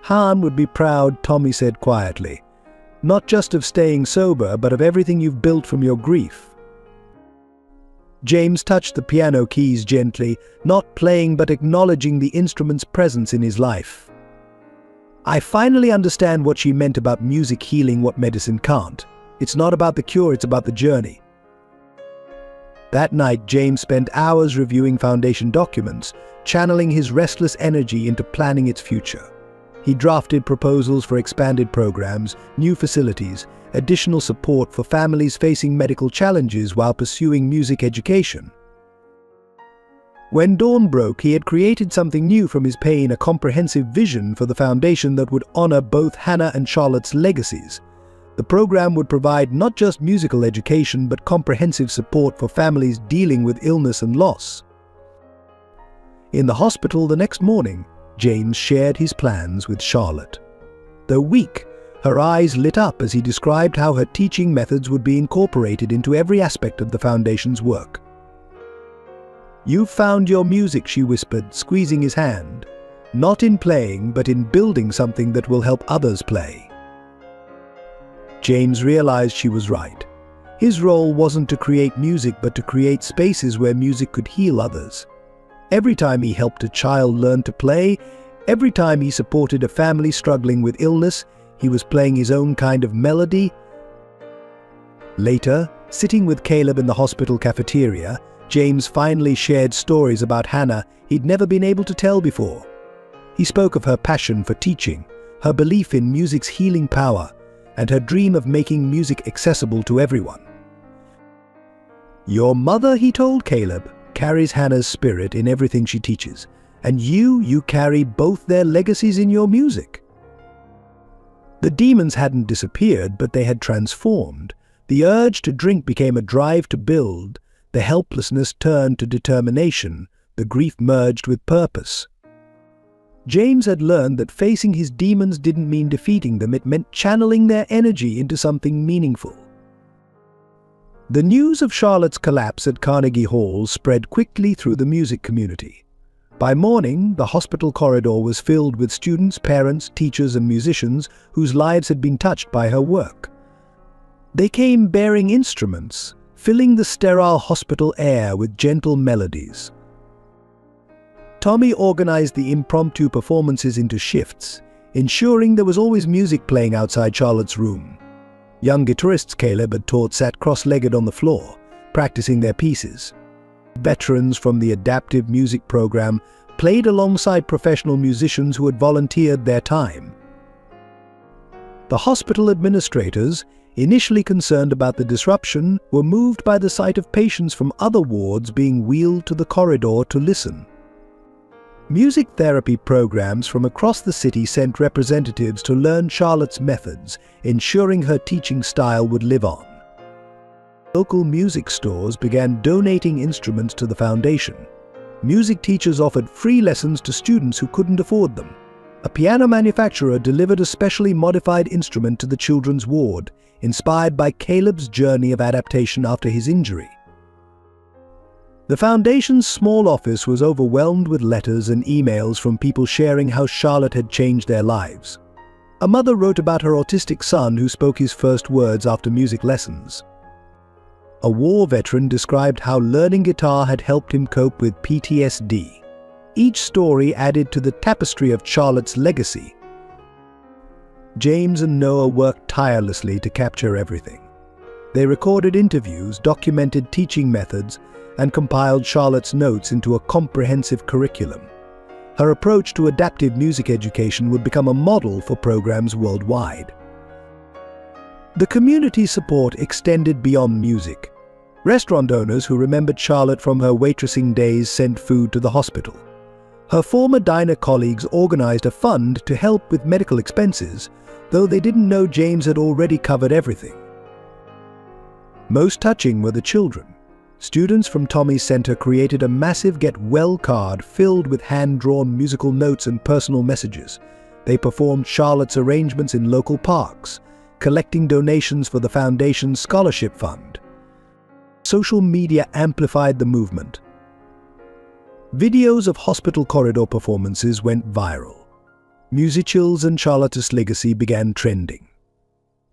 "Han would be proud," Tommy said quietly. "Not just of staying sober, but of everything you've built from your grief." James touched the piano keys gently, not playing but acknowledging the instrument's presence in his life. "I finally understand what she meant about music healing what medicine can't. It's not about the cure, it's about the journey." That night, James spent hours reviewing foundation documents, channeling his restless energy into planning its future. He drafted proposals for expanded programs, new facilities, additional support for families facing medical challenges while pursuing music education. When dawn broke, he had created something new from his pain: a comprehensive vision for the foundation that would honor both Hannah and Charlotte's legacies. The program would provide not just musical education, but comprehensive support for families dealing with illness and loss. In the hospital the next morning, James shared his plans with Charlotte. Though weak, her eyes lit up as he described how her teaching methods would be incorporated into every aspect of the foundation's work. "You've found your music," she whispered, squeezing his hand. "Not in playing, but in building something that will help others play." James realized she was right. His role wasn't to create music, but to create spaces where music could heal others. Every time he helped a child learn to play, every time he supported a family struggling with illness, he was playing his own kind of melody. Later, sitting with Caleb in the hospital cafeteria, James finally shared stories about Hannah he'd never been able to tell before. He spoke of her passion for teaching, her belief in music's healing power, and her dream of making music accessible to everyone. "Your mother," he told Caleb, "carries Hannah's spirit in everything she teaches, and you carry both their legacies in your music." The demons hadn't disappeared, but they had transformed. The urge to drink became a drive to build, the helplessness turned to determination, the grief merged with purpose. James had learned that facing his demons didn't mean defeating them, it meant channeling their energy into something meaningful. The news of Charlotte's collapse at Carnegie Hall spread quickly through the music community. By morning, the hospital corridor was filled with students, parents, teachers, and musicians whose lives had been touched by her work. They came bearing instruments, filling the sterile hospital air with gentle melodies. Tommy organized the impromptu performances into shifts, ensuring there was always music playing outside Charlotte's room. Young guitarists Caleb had taught sat cross-legged on the floor, practicing their pieces. Veterans from the adaptive music program played alongside professional musicians who had volunteered their time. The hospital administrators, initially concerned about the disruption, were moved by the sight of patients from other wards being wheeled to the corridor to listen. Music therapy programs from across the city sent representatives to learn Charlotte's methods, ensuring her teaching style would live on. Local music stores began donating instruments to the foundation. Music teachers offered free lessons to students who couldn't afford them. A piano manufacturer delivered a specially modified instrument to the children's ward, inspired by Caleb's journey of adaptation after his injury. The foundation's small office was overwhelmed with letters and emails from people sharing how Charlotte had changed their lives. A mother wrote about her autistic son who spoke his first words after music lessons. A war veteran described how learning guitar had helped him cope with PTSD. Each story added to the tapestry of Charlotte's legacy. James and Noah worked tirelessly to capture everything. They recorded interviews, documented teaching methods, and compiled Charlotte's notes into a comprehensive curriculum. Her approach to adaptive music education would become a model for programs worldwide. The community support extended beyond music. Restaurant owners who remembered Charlotte from her waitressing days sent food to the hospital. Her former diner colleagues organized a fund to help with medical expenses, though they didn't know James had already covered everything. Most touching were the children. Students from Tommy's center created a massive Get Well card filled with hand-drawn musical notes and personal messages. They performed Charlotte's arrangements in local parks, collecting donations for the foundation's scholarship fund. Social media amplified the movement. Videos of hospital corridor performances went viral. Musicals and Charlotte's legacy began trending.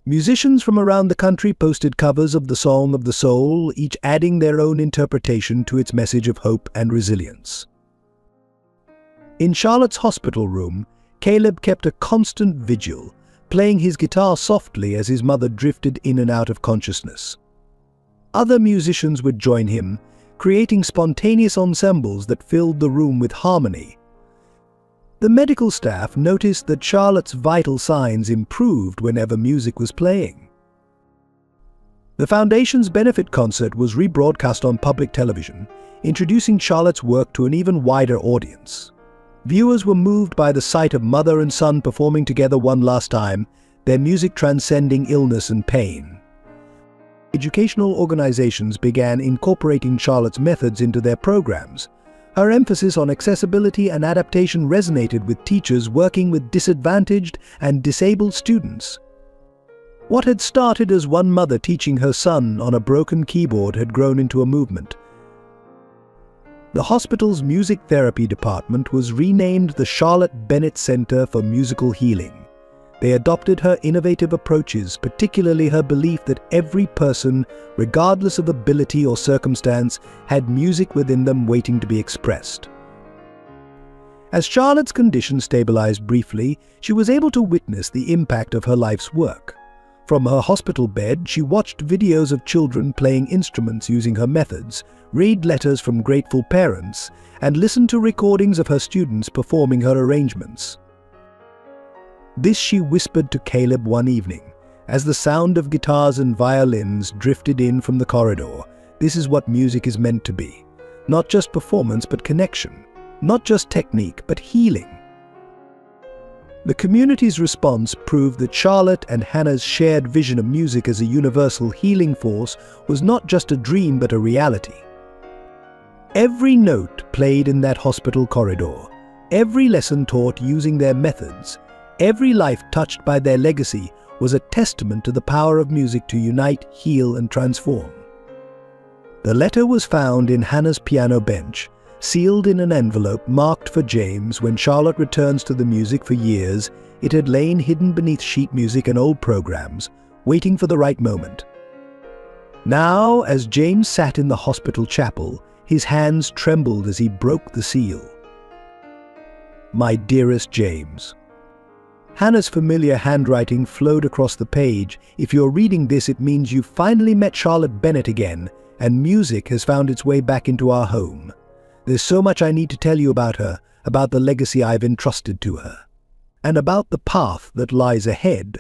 Musicians from around the country posted covers of the Song of the Soul, each adding their own interpretation to its message of hope and resilience. In Charlotte's hospital room, Caleb kept a constant vigil, playing his guitar softly as his mother drifted in and out of consciousness. Other musicians would join him, creating spontaneous ensembles that filled the room with harmony. The medical staff noticed that Charlotte's vital signs improved whenever music was playing. The foundation's benefit concert was rebroadcast on public television, introducing Charlotte's work to an even wider audience. Viewers were moved by the sight of mother and son performing together one last time, their music transcending illness and pain. Educational organizations began incorporating Charlotte's methods into their programs. Her emphasis on accessibility and adaptation resonated with teachers working with disadvantaged and disabled students. What had started as one mother teaching her son on a broken keyboard had grown into a movement. The hospital's music therapy department was renamed the Charlotte Bennett Center for Musical Healing. They adopted her innovative approaches, particularly her belief that every person, regardless of ability or circumstance, had music within them waiting to be expressed. As Charlotte's condition stabilized briefly, she was able to witness the impact of her life's work. From her hospital bed, she watched videos of children playing instruments using her methods, read letters from grateful parents, and listened to recordings of her students performing her arrangements. This she whispered to Caleb one evening, as the sound of guitars and violins drifted in from the corridor. This is what music is meant to be. Not just performance, but connection. Not just technique, but healing. The community's response proved that Charlotte and Hannah's shared vision of music as a universal healing force was not just a dream, but a reality. Every note played in that hospital corridor, every lesson taught using their methods, every life touched by their legacy was a testament to the power of music to unite, heal, and transform. The letter was found in Hannah's piano bench, sealed in an envelope marked for James. When Charlotte returns to the music for years, it had lain hidden beneath sheet music and old programs, waiting for the right moment. Now, as James sat in the hospital chapel, his hands trembled as he broke the seal. My dearest James. Hannah's familiar handwriting flowed across the page. If you're reading this, it means you've finally met Charlotte Bennett again, and music has found its way back into our home. There's so much I need to tell you about her, about the legacy I've entrusted to her, and about the path that lies ahead.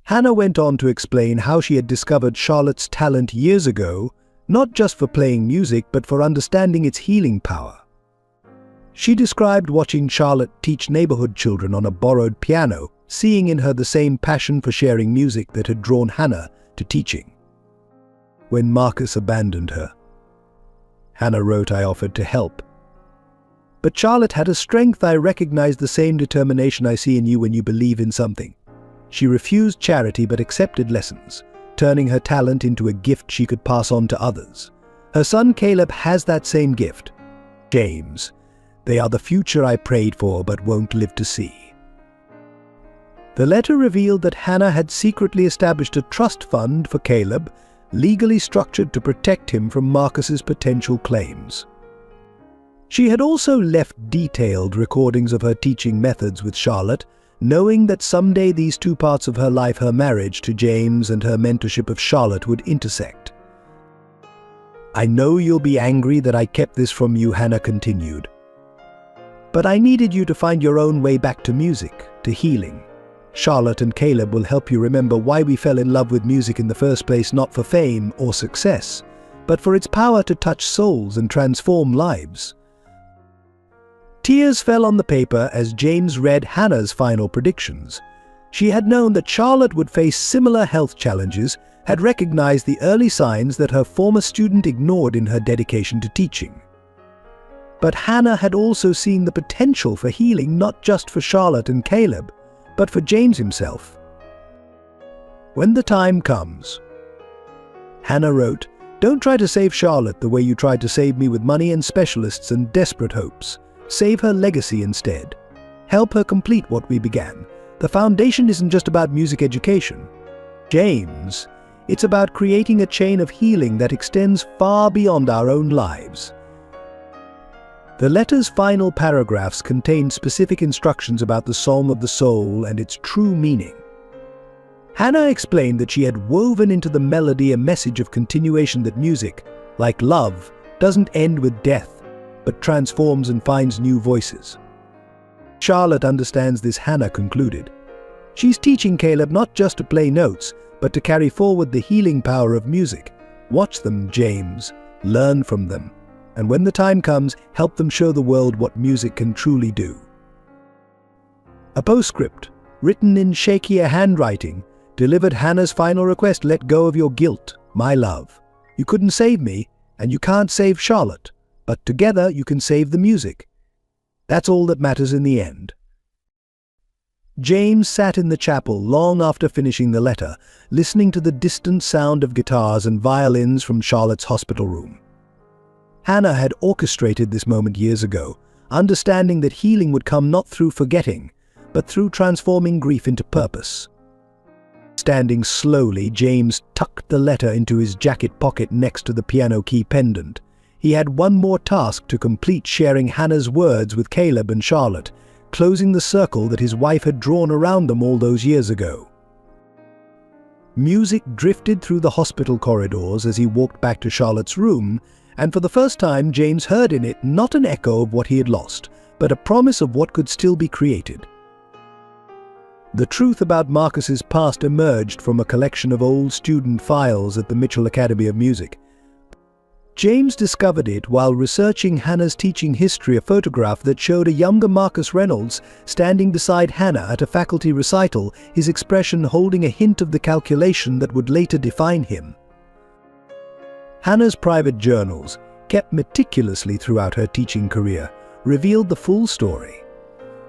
Hannah went on to explain how she had discovered Charlotte's talent years ago, not just for playing music, but for understanding its healing power. She described watching Charlotte teach neighborhood children on a borrowed piano, seeing in her the same passion for sharing music that had drawn Hannah to teaching. When Marcus abandoned her, Hannah wrote, I offered to help. But Charlotte had a strength. I recognized the same determination I see in you when you believe in something. She refused charity but accepted lessons, turning her talent into a gift she could pass on to others. Her son Caleb has that same gift. James, they are the future I prayed for but won't live to see. The letter revealed that Hannah had secretly established a trust fund for Caleb, legally structured to protect him from Marcus's potential claims. She had also left detailed recordings of her teaching methods with Charlotte, knowing that someday these two parts of her life, her marriage to James and her mentorship of Charlotte, would intersect. I know you'll be angry that I kept this from you, Hannah continued. But I needed you to find your own way back to music, to healing. Charlotte and Caleb will help you remember why we fell in love with music in the first place, not for fame or success, but for its power to touch souls and transform lives. Tears fell on the paper as James read Hannah's final predictions. She had known that Charlotte would face similar health challenges, had recognized the early signs that her former student ignored in her dedication to teaching. But Hannah had also seen the potential for healing, not just for Charlotte and Caleb, but for James himself. When the time comes, Hannah wrote, don't try to save Charlotte the way you tried to save me with money and specialists and desperate hopes. Save her legacy instead. Help her complete what we began. The foundation isn't just about music education, James. It's about creating a chain of healing that extends far beyond our own lives. The letter's final paragraphs contained specific instructions about the Song of the Soul and its true meaning. Hannah explained that she had woven into the melody a message of continuation, that music, like love, doesn't end with death, but transforms and finds new voices. Charlotte understands this, Hannah concluded. She's teaching Caleb not just to play notes, but to carry forward the healing power of music. Watch them, James. Learn from them. And when the time comes, help them show the world what music can truly do. A postscript, written in shakier handwriting, delivered Hannah's final request: let go of your guilt, my love. You couldn't save me, and you can't save Charlotte, but together you can save the music. That's all that matters in the end. James sat in the chapel long after finishing the letter, listening to the distant sound of guitars and violins from Charlotte's hospital room. Hannah had orchestrated this moment years ago, understanding that healing would come not through forgetting, but through transforming grief into purpose. Standing slowly, James tucked the letter into his jacket pocket next to the piano key pendant. He had one more task to complete, sharing Hannah's words with Caleb and Charlotte, closing the circle that his wife had drawn around them all those years ago. Music drifted through the hospital corridors as he walked back to Charlotte's room, and for the first time James heard in it not an echo of what he had lost, but a promise of what could still be created. The truth about Marcus's past emerged from a collection of old student files at the Mitchell Academy of Music. James discovered it while researching Hannah's teaching history, a photograph that showed a younger Marcus Reynolds standing beside Hannah at a faculty recital, his expression holding a hint of the calculation that would later define him. Hannah's private journals, kept meticulously throughout her teaching career, revealed the full story.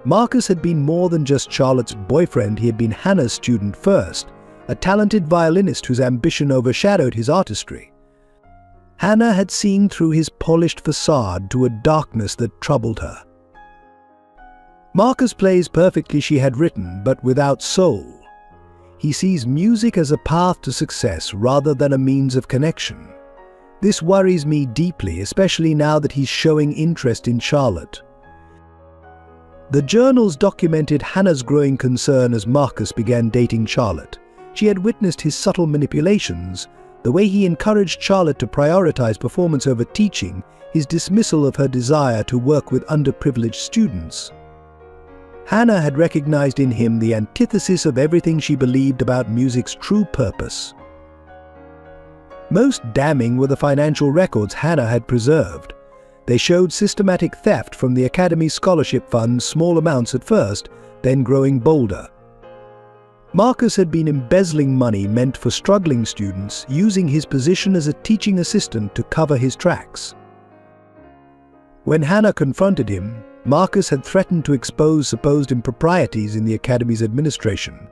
Marcus had been more than just Charlotte's boyfriend. He had been Hannah's student first, a talented violinist whose ambition overshadowed his artistry. Hannah had seen through his polished facade to a darkness that troubled her. Marcus plays perfectly, she had written, but without soul. He sees music as a path to success rather than a means of connection. This worries me deeply, especially now that he's showing interest in Charlotte. The journals documented Hannah's growing concern as Marcus began dating Charlotte. She had witnessed his subtle manipulations, the way he encouraged Charlotte to prioritize performance over teaching, his dismissal of her desire to work with underprivileged students. Hannah had recognized in him the antithesis of everything she believed about music's true purpose. Most damning were the financial records Hannah had preserved. They showed systematic theft from the Academy's scholarship fund, small amounts at first, then growing bolder. Marcus had been embezzling money meant for struggling students, using his position as a teaching assistant to cover his tracks. When Hannah confronted him, Marcus had threatened to expose supposed improprieties in the Academy's administration.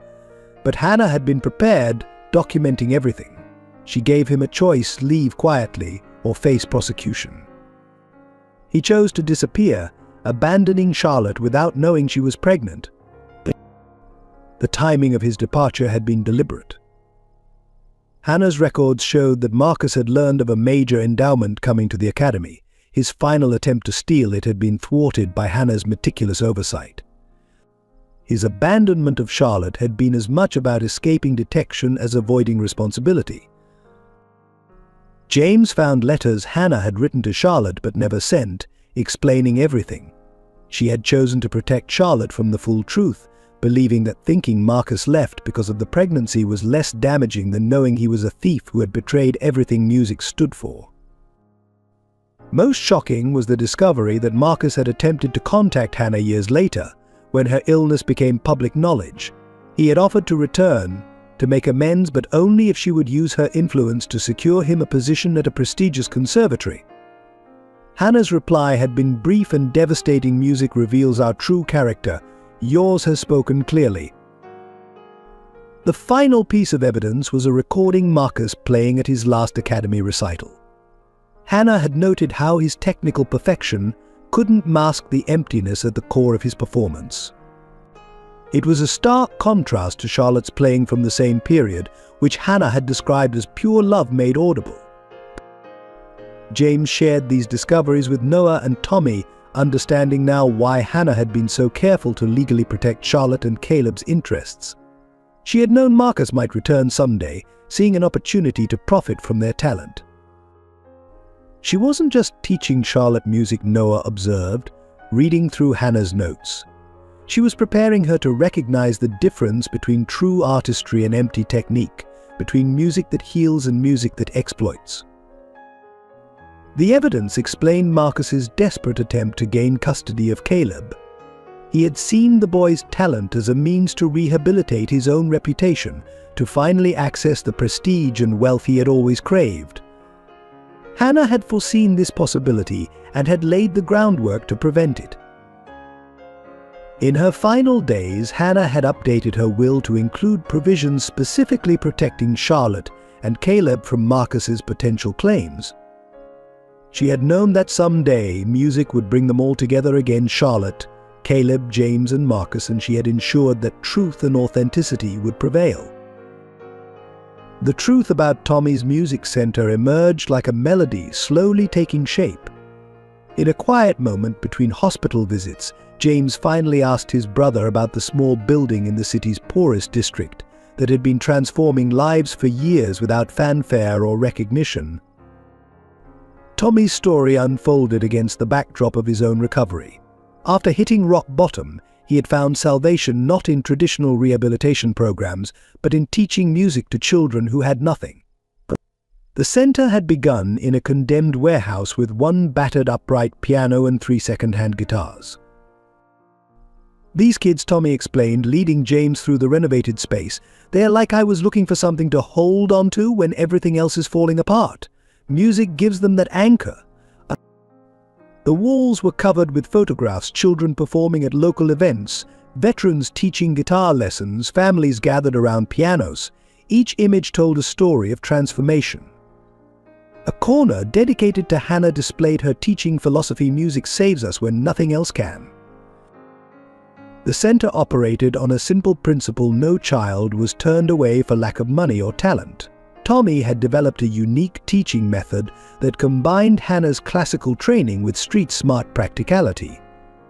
But Hannah had been prepared, documenting everything. She gave him a choice: leave quietly or face prosecution. He chose to disappear, abandoning Charlotte without knowing she was pregnant. The timing of his departure had been deliberate. Hannah's records showed that Marcus had learned of a major endowment coming to the Academy. His final attempt to steal it had been thwarted by Hannah's meticulous oversight. His abandonment of Charlotte had been as much about escaping detection as avoiding responsibility. James found letters Hannah had written to Charlotte but never sent, explaining everything. She had chosen to protect Charlotte from the full truth, believing that thinking Marcus left because of the pregnancy was less damaging than knowing he was a thief who had betrayed everything music stood for. Most shocking was the discovery that Marcus had attempted to contact Hannah years later, when her illness became public knowledge. He had offered to return, to make amends, but only if she would use her influence to secure him a position at a prestigious conservatory. Hannah's reply had been brief and devastating: music reveals our true character. Yours has spoken clearly. The final piece of evidence was a recording Marcus playing at his last Academy recital. Hannah had noted how his technical perfection couldn't mask the emptiness at the core of his performance. It was a stark contrast to Charlotte's playing from the same period, which Hannah had described as pure love made audible. James shared these discoveries with Noah and Tommy, understanding now why Hannah had been so careful to legally protect Charlotte and Caleb's interests. She had known Marcus might return someday, seeing an opportunity to profit from their talent. She wasn't just teaching Charlotte music, Noah observed, reading through Hannah's notes. She was preparing her to recognize the difference between true artistry and empty technique, between music that heals and music that exploits. The evidence explained Marcus's desperate attempt to gain custody of Caleb. He had seen the boy's talent as a means to rehabilitate his own reputation, to finally access the prestige and wealth he had always craved. Hannah had foreseen this possibility and had laid the groundwork to prevent it. In her final days, Hannah had updated her will to include provisions specifically protecting Charlotte and Caleb from Marcus's potential claims. She had known that someday music would bring them all together again: Charlotte, Caleb, James, and Marcus, and she had ensured that truth and authenticity would prevail. The truth about Tommy's music center emerged like a melody slowly taking shape. In a quiet moment between hospital visits, James finally asked his brother about the small building in the city's poorest district that had been transforming lives for years without fanfare or recognition. Tommy's story unfolded against the backdrop of his own recovery. After hitting rock bottom, he had found salvation not in traditional rehabilitation programs, but in teaching music to children who had nothing. The center had begun in a condemned warehouse with one battered upright piano and 3 second-hand guitars. These kids, Tommy explained, leading James through the renovated space, they're like I was looking for something to hold onto when everything else is falling apart. Music gives them that anchor. The walls were covered with photographs, children performing at local events, veterans teaching guitar lessons, families gathered around pianos. Each image told a story of transformation. A corner dedicated to Hannah displayed her teaching philosophy: music saves us when nothing else can. The center operated on a simple principle: no child was turned away for lack of money or talent. Tommy had developed a unique teaching method that combined Hannah's classical training with street-smart practicality.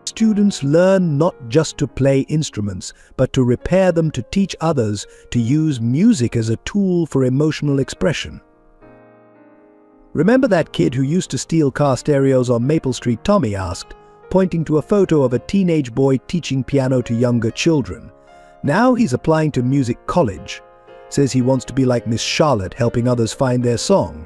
Students learn not just to play instruments, but to repair them, to teach others, to use music as a tool for emotional expression. "Remember that kid who used to steal car stereos on Maple Street?" Tommy asked, pointing to a photo of a teenage boy teaching piano to younger children. "Now he's applying to music college. Says he wants to be like Miss Charlotte, helping others find their song."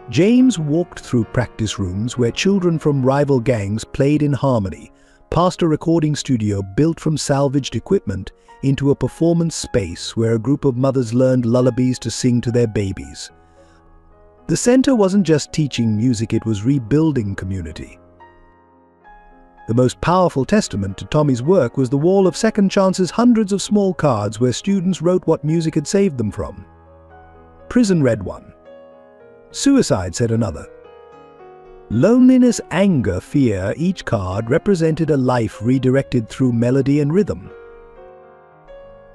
James walked through practice rooms where children from rival gangs played in harmony, past a recording studio built from salvaged equipment, into a performance space where a group of mothers learned lullabies to sing to their babies. The center wasn't just teaching music, it was rebuilding community. The most powerful testament to Tommy's work was the wall of second chances, hundreds of small cards where students wrote what music had saved them from. Prison read one. Suicide, said another. Loneliness, anger, fear, each card represented a life redirected through melody and rhythm.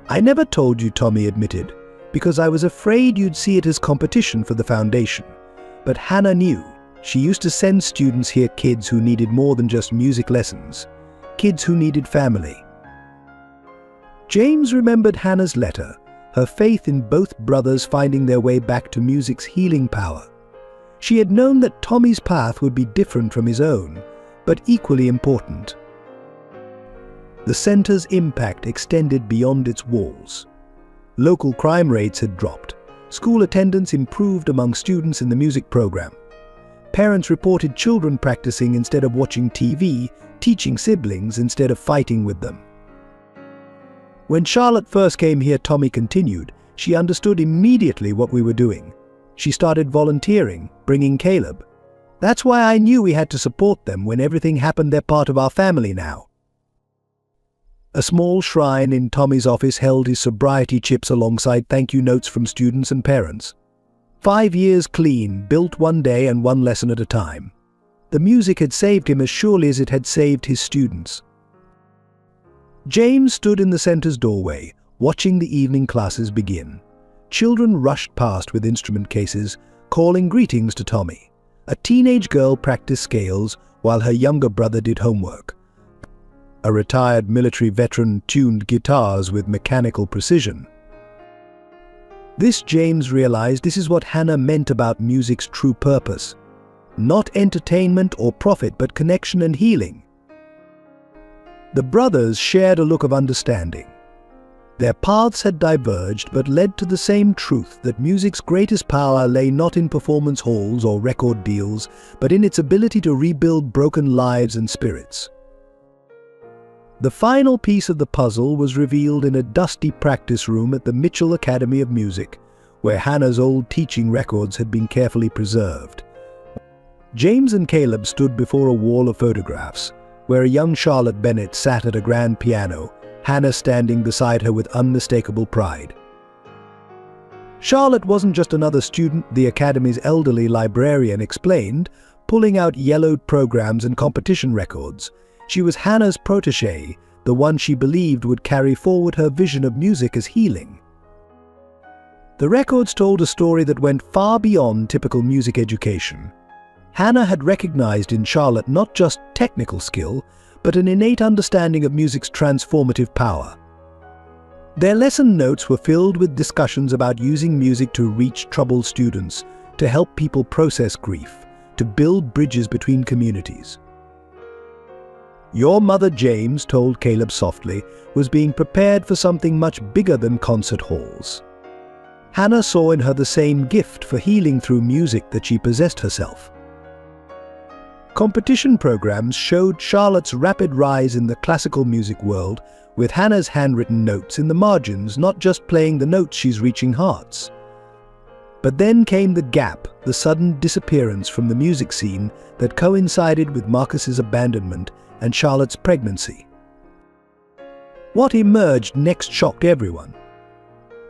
"I never told you," Tommy admitted, "because I was afraid you'd see it as competition for the foundation. But Hannah knew. She used to send students here, kids who needed more than just music lessons, kids who needed family." James remembered Hannah's letter, her faith in both brothers finding their way back to music's healing power. She had known that Tommy's path would be different from his own, but equally important. The center's impact extended beyond its walls. Local crime rates had dropped. School attendance improved among students in the music program. Parents reported children practicing instead of watching TV, teaching siblings instead of fighting with them. "When Charlotte first came here," Tommy continued, "she understood immediately what we were doing. She started volunteering, bringing Caleb. That's why I knew we had to support them. When everything happened, they're part of our family now." A small shrine in Tommy's office held his sobriety chips alongside thank you notes from students and parents. 5 years clean, built one day and one lesson at a time. The music had saved him as surely as it had saved his students. James stood in the center's doorway, watching the evening classes begin. Children rushed past with instrument cases, calling greetings to Tommy. A teenage girl practiced scales while her younger brother did homework. A retired military veteran tuned guitars with mechanical precision. James realized this is what Hannah meant about music's true purpose. Not entertainment or profit, but connection and healing. The brothers shared a look of understanding. Their paths had diverged but led to the same truth, that music's greatest power lay not in performance halls or record deals, but in its ability to rebuild broken lives and spirits. The final piece of the puzzle was revealed in a dusty practice room at the Mitchell Academy of Music, where Hannah's old teaching records had been carefully preserved. James and Caleb stood before a wall of photographs, where a young Charlotte Bennett sat at a grand piano, Hannah standing beside her with unmistakable pride. Charlotte wasn't just another student, the Academy's elderly librarian explained, pulling out yellowed programs and competition records. She was Hannah's protégé, the one she believed would carry forward her vision of music as healing. The records told a story that went far beyond typical music education. Hannah had recognized in Charlotte not just technical skill, but an innate understanding of music's transformative power. Their lesson notes were filled with discussions about using music to reach troubled students, to help people process grief, to build bridges between communities. "Your mother," James told Caleb softly, "was being prepared for something much bigger than concert halls." Hannah saw in her the same gift for healing through music that she possessed herself. Competition programs showed Charlotte's rapid rise in the classical music world, with Hannah's handwritten notes in the margins, not just playing the notes, she's reaching hearts. But then came the gap, the sudden disappearance from the music scene that coincided with Marcus's abandonment and Charlotte's pregnancy. What emerged next shocked everyone.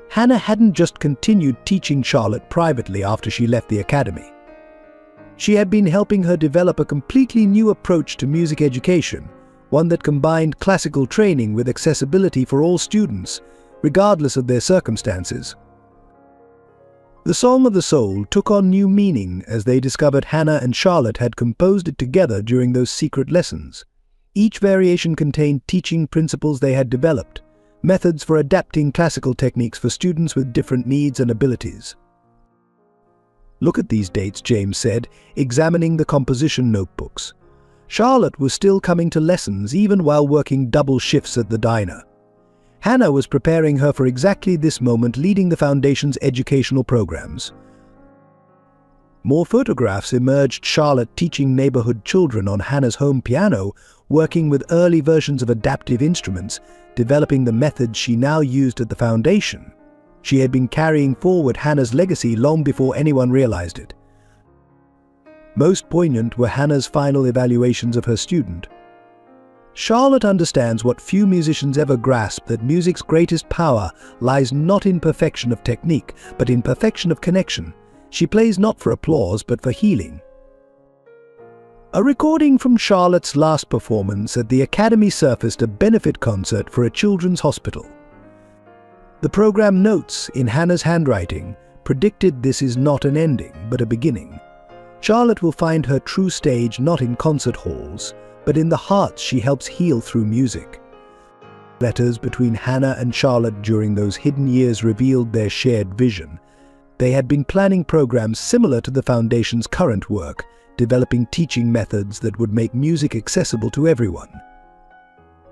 Hannah hadn't just continued teaching Charlotte privately after she left the academy. She had been helping her develop a completely new approach to music education, one that combined classical training with accessibility for all students, regardless of their circumstances. The Song of the Soul took on new meaning as they discovered Hannah and Charlotte had composed it together during those secret lessons. Each variation contained teaching principles they had developed, methods for adapting classical techniques for students with different needs and abilities. "Look at these dates," James said, examining the composition notebooks. Charlotte was still coming to lessons even while working double shifts at the diner. Hannah was preparing her for exactly this moment, leading the Foundation's educational programs. More photographs emerged, Charlotte teaching neighborhood children on Hannah's home piano, working with early versions of adaptive instruments, developing the methods she now used at the Foundation. She had been carrying forward Hannah's legacy long before anyone realized it. Most poignant were Hannah's final evaluations of her student. Charlotte understands what few musicians ever grasp, that music's greatest power lies not in perfection of technique, but in perfection of connection. She plays not for applause, but for healing. A recording from Charlotte's last performance at the Academy surfaced, a benefit concert for a children's hospital. The program notes, in Hannah's handwriting, predicted this is not an ending, but a beginning. Charlotte will find her true stage not in concert halls, but in the hearts she helps heal through music. Letters between Hannah and Charlotte during those hidden years revealed their shared vision. They had been planning programs similar to the Foundation's current work, developing teaching methods that would make music accessible to everyone.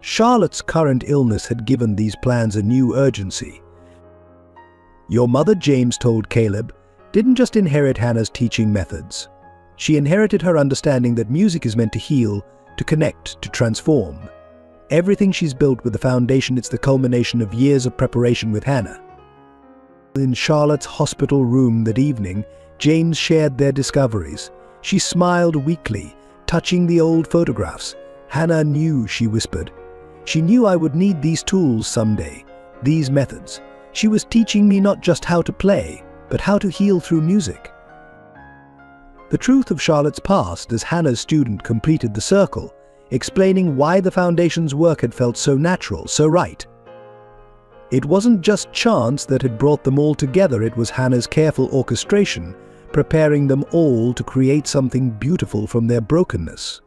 Charlotte's current illness had given these plans a new urgency. "Your mother," James told Caleb, "didn't just inherit Hannah's teaching methods. She inherited her understanding that music is meant to heal, to connect, to transform. Everything she's built with the Foundation, it's the culmination of years of preparation with Hannah." In Charlotte's hospital room that evening, James shared their discoveries. She smiled weakly, touching the old photographs. "Hannah knew," she whispered. "She knew I would need these tools someday, these methods. She was teaching me not just how to play, but how to heal through music." The truth of Charlotte's past as Hannah's student completed the circle, explaining why the Foundation's work had felt so natural, so right. It wasn't just chance that had brought them all together, it was Hannah's careful orchestration, preparing them all to create something beautiful from their brokenness.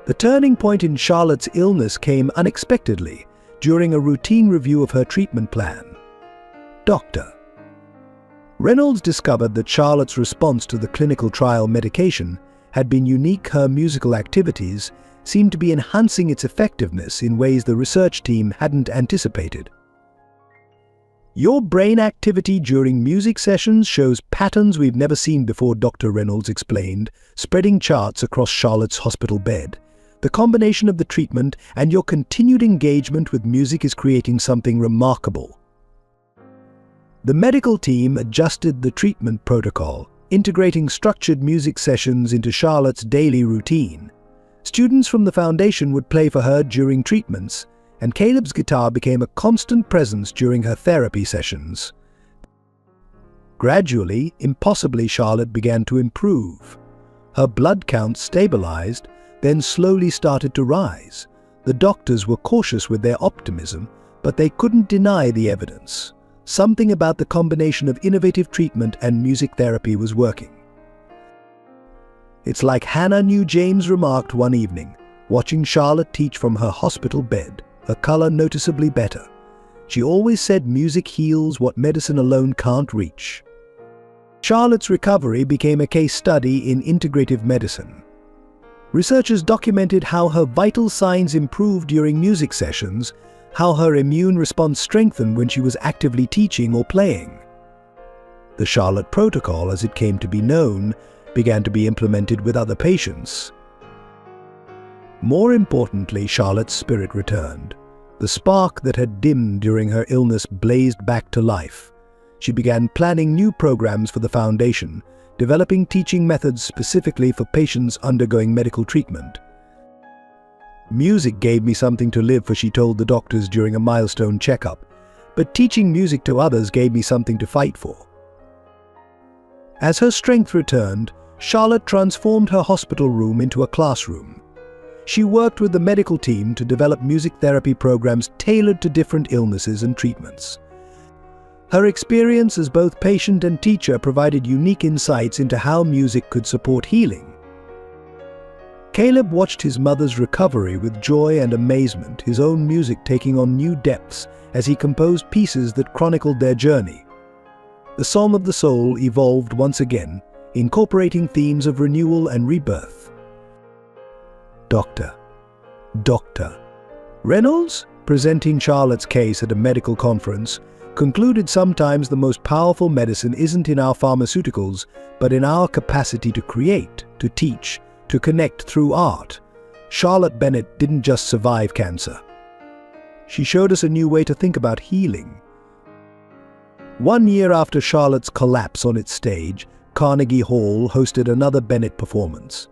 The turning point in Charlotte's illness came unexpectedly during a routine review of her treatment plan. Dr. Reynolds discovered that Charlotte's response to the clinical trial medication had been unique. Her musical activities seemed to be enhancing its effectiveness in ways the research team hadn't anticipated. "Your brain activity during music sessions shows patterns we've never seen before," Dr. Reynolds explained, spreading charts across Charlotte's hospital bed. "The combination of the treatment and your continued engagement with music is creating something remarkable." The medical team adjusted the treatment protocol, integrating structured music sessions into Charlotte's daily routine. Students from the Foundation would play for her during treatments, and Caleb's guitar became a constant presence during her therapy sessions. Gradually, impossibly, Charlotte began to improve. Her blood count stabilized, then slowly started to rise. The doctors were cautious with their optimism, but they couldn't deny the evidence. Something about the combination of innovative treatment and music therapy was working. "It's like Hannah knew," James remarked one evening, watching Charlotte teach from her hospital bed, her color noticeably better. "She always said music heals what medicine alone can't reach." Charlotte's recovery became a case study in integrative medicine. Researchers documented how her vital signs improved during music sessions, how her immune response strengthened when she was actively teaching or playing. The Charlotte Protocol, as it came to be known, began to be implemented with other patients. More importantly, Charlotte's spirit returned. The spark that had dimmed during her illness blazed back to life. She began planning new programs for the Foundation, developing teaching methods specifically for patients undergoing medical treatment. "Music gave me something to live for," she told the doctors during a milestone checkup, "but teaching music to others gave me something to fight for." As her strength returned, Charlotte transformed her hospital room into a classroom. She worked with the medical team to develop music therapy programs tailored to different illnesses and treatments. Her experience as both patient and teacher provided unique insights into how music could support healing. Caleb watched his mother's recovery with joy and amazement, his own music taking on new depths as he composed pieces that chronicled their journey. The Song of the Soul evolved once again, incorporating themes of renewal and rebirth. Dr. Reynolds, presenting Charlotte's case at a medical conference, concluded sometimes the most powerful medicine isn't in our pharmaceuticals, but in our capacity to create, to teach, to connect through art. Charlotte Bennett didn't just survive cancer. She showed us a new way to think about healing. 1 year after Charlotte's collapse on its stage, Carnegie Hall hosted another Bennett performance.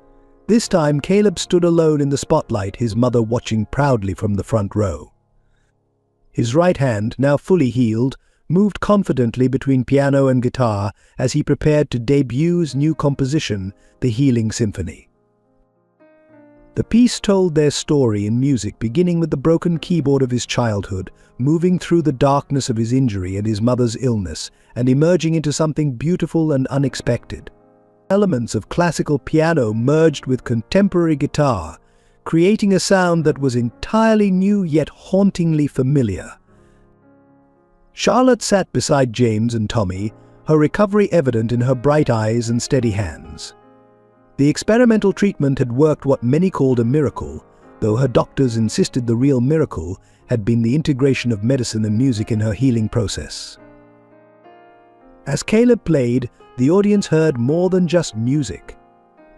This time, Caleb stood alone in the spotlight, his mother watching proudly from the front row. His right hand, now fully healed, moved confidently between piano and guitar as he prepared to debut his new composition, The Healing Symphony. The piece told their story in music, beginning with the broken keyboard of his childhood, moving through the darkness of his injury and his mother's illness, and emerging into something beautiful and unexpected. Elements of classical piano merged with contemporary guitar, creating a sound that was entirely new yet hauntingly familiar. Charlotte sat beside James and Tommy, her recovery evident in her bright eyes and steady hands. The experimental treatment had worked, what many called a miracle, though her doctors insisted the real miracle had been the integration of medicine and music in her healing process. As Caleb played, the audience heard more than just music.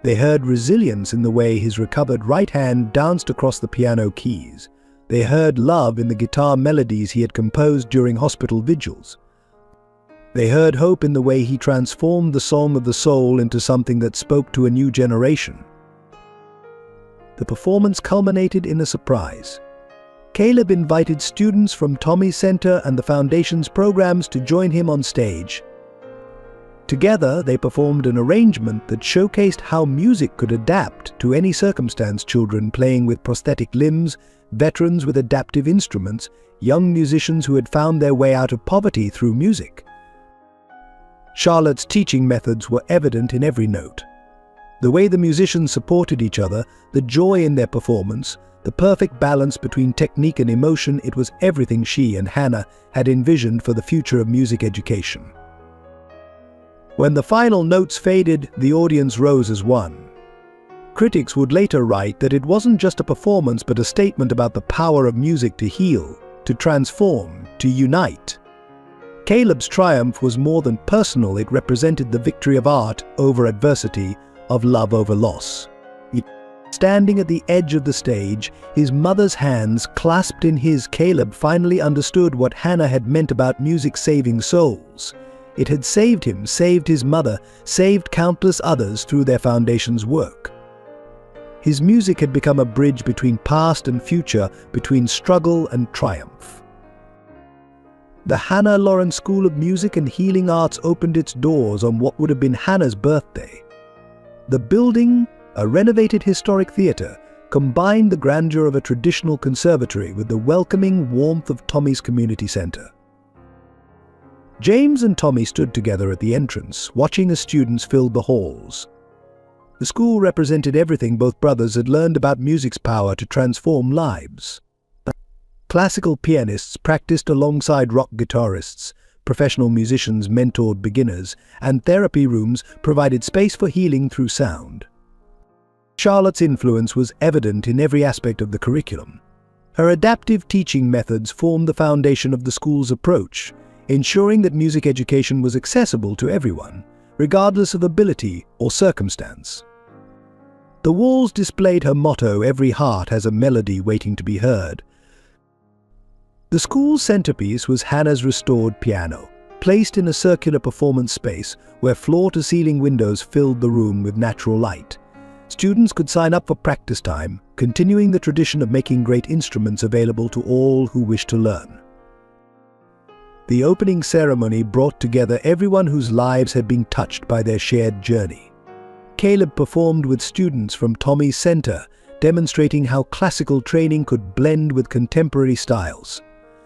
They heard resilience in the way his recovered right hand danced across the piano keys. They heard love in the guitar melodies he had composed during hospital vigils. They heard hope in the way he transformed the Song of the Soul into something that spoke to a new generation. The performance culminated in a surprise. Caleb invited students from Tommy's Center and the Foundation's programs to join him on stage. Together, they performed an arrangement that showcased how music could adapt to any circumstance: children playing with prosthetic limbs, veterans with adaptive instruments, young musicians who had found their way out of poverty through music. Charlotte's teaching methods were evident in every note. The way the musicians supported each other, the joy in their performance, the perfect balance between technique and emotion, it was everything she and Hannah had envisioned for the future of music education. When the final notes faded, the audience rose as one. Critics would later write that it wasn't just a performance but a statement about the power of music to heal, to transform, to unite. Caleb's triumph was more than personal, it represented the victory of art over adversity, of love over loss. Standing at the edge of the stage, his mother's hands clasped in his, Caleb finally understood what Hannah had meant about music saving souls. It had saved him, saved his mother, saved countless others through their Foundation's work. His music had become a bridge between past and future, between struggle and triumph. The Hannah Lawrence School of Music and Healing Arts opened its doors on what would have been Hannah's birthday. The building, a renovated historic theater, combined the grandeur of a traditional conservatory with the welcoming warmth of Tommy's community center. James and Tommy stood together at the entrance, watching as students filled the halls. The school represented everything both brothers had learned about music's power to transform lives. Classical pianists practiced alongside rock guitarists, professional musicians mentored beginners, and therapy rooms provided space for healing through sound. Charlotte's influence was evident in every aspect of the curriculum. Her adaptive teaching methods formed the foundation of the school's approach, ensuring that music education was accessible to everyone, regardless of ability or circumstance. The walls displayed her motto, "Every heart has a melody waiting to be heard." The school's centerpiece was Hannah's restored piano, placed in a circular performance space where floor-to-ceiling windows filled the room with natural light. Students could sign up for practice time, continuing the tradition of making great instruments available to all who wished to learn. The opening ceremony brought together everyone whose lives had been touched by their shared journey. Caleb performed with students from Tommy's Center, demonstrating how classical training could blend with contemporary styles.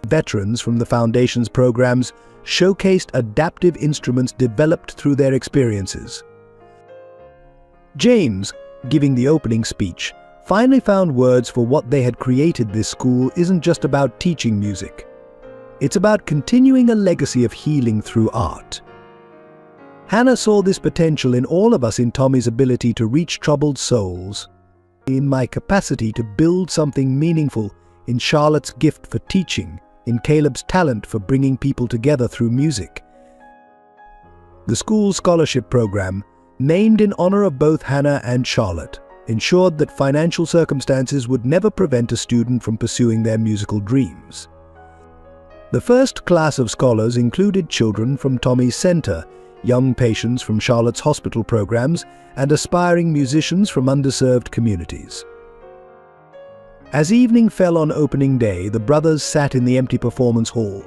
Veterans from the Foundation's programs showcased adaptive instruments developed through their experiences. James, giving the opening speech, finally found words for what they had created. This school isn't just about teaching music. It's about continuing a legacy of healing through art. Hannah saw this potential in all of us, in Tommy's ability to reach troubled souls, in my capacity to build something meaningful, in Charlotte's gift for teaching, in Caleb's talent for bringing people together through music. The school scholarship program, named in honor of both Hannah and Charlotte, ensured that financial circumstances would never prevent a student from pursuing their musical dreams. The first class of scholars included children from Tommy's center, young patients from Charlotte's hospital programs, and aspiring musicians from underserved communities. As evening fell on opening day, the brothers sat in the empty performance hall,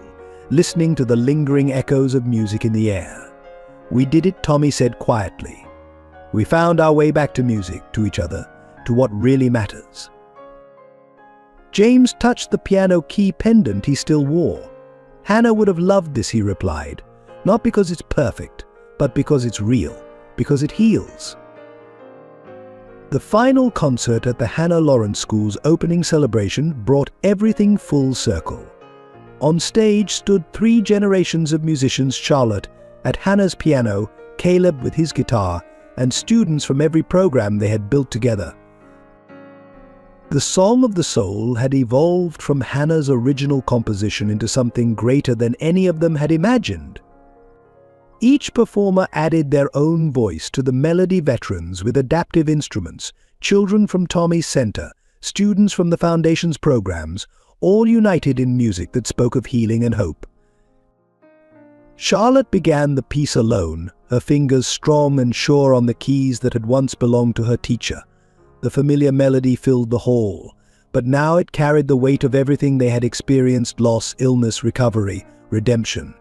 listening to the lingering echoes of music in the air. "We did it," Tommy said quietly. "We found our way back to music, to each other, to what really matters." James touched the piano key pendant he still wore. "Hannah would have loved this," he replied, "not because it's perfect, but because it's real, because it heals." The final concert at the Hannah Lawrence School's opening celebration brought everything full circle. On stage stood 3 generations of musicians: Charlotte at Hannah's piano, Caleb with his guitar, and students from every program they had built together. The Song of the Soul had evolved from Hannah's original composition into something greater than any of them had imagined. Each performer added their own voice to the melody. Veterans with adaptive instruments, children from Tommy's center, students from the Foundation's programs, all united in music that spoke of healing and hope. Charlotte began the piece alone, her fingers strong and sure on the keys that had once belonged to her teacher. The familiar melody filled the hall, but now it carried the weight of everything they had experienced: loss, illness, recovery, redemption.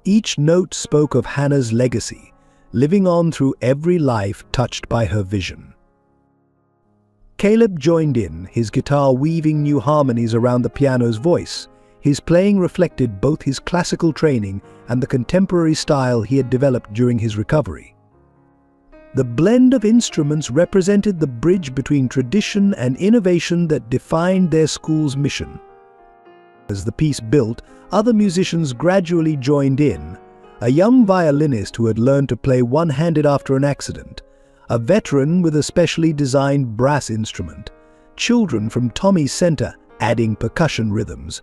Each note spoke of Hannah's legacy, living on through every life touched by her vision. Caleb joined in, his guitar weaving new harmonies around the piano's voice. His playing reflected both his classical training and the contemporary style he had developed during his recovery. The blend of instruments represented the bridge between tradition and innovation that defined their school's mission. As the piece built, other musicians gradually joined in. A young violinist who had learned to play one-handed after an accident, a veteran with a specially designed brass instrument, children from Tommy's center adding percussion rhythms.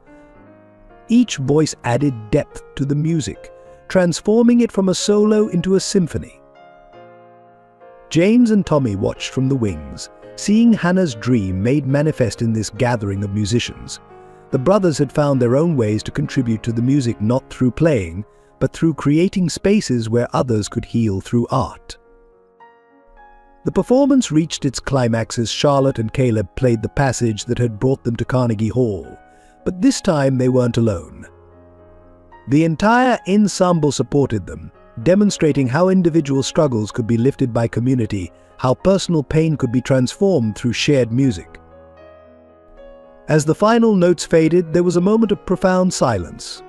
Each voice added depth to the music, transforming it from a solo into a symphony. James and Tommy watched from the wings, seeing Hannah's dream made manifest in this gathering of musicians. The brothers had found their own ways to contribute to the music, not through playing, but through creating spaces where others could heal through art. The performance reached its climax as Charlotte and Caleb played the passage that had brought them to Carnegie Hall, but this time they weren't alone. The entire ensemble supported them, demonstrating how individual struggles could be lifted by community, how personal pain could be transformed through shared music. As the final notes faded, there was a moment of profound silence.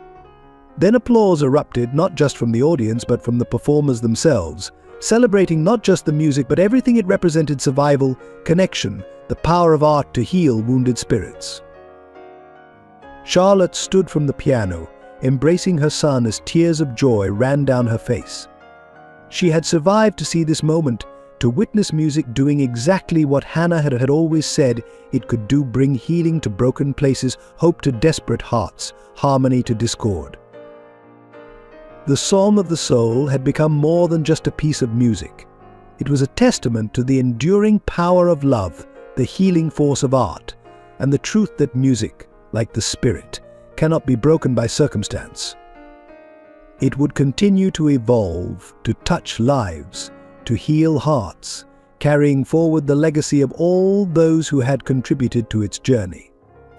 Then applause erupted, not just from the audience but from the performers themselves, celebrating not just the music but everything it represented: survival, connection, the power of art to heal wounded spirits. Charlotte stood from the piano, embracing her son as tears of joy ran down her face. She had survived to see this moment, to witness music doing exactly what Hannah had always said it could do: bring healing to broken places, hope to desperate hearts, harmony to discord. The Song of the Soul had become more than just a piece of music. It was a testament to the enduring power of love, the healing force of art, and the truth that music, like the spirit, cannot be broken by circumstance. It would continue to evolve, to touch lives, to heal hearts, carrying forward the legacy of all those who had contributed to its journey.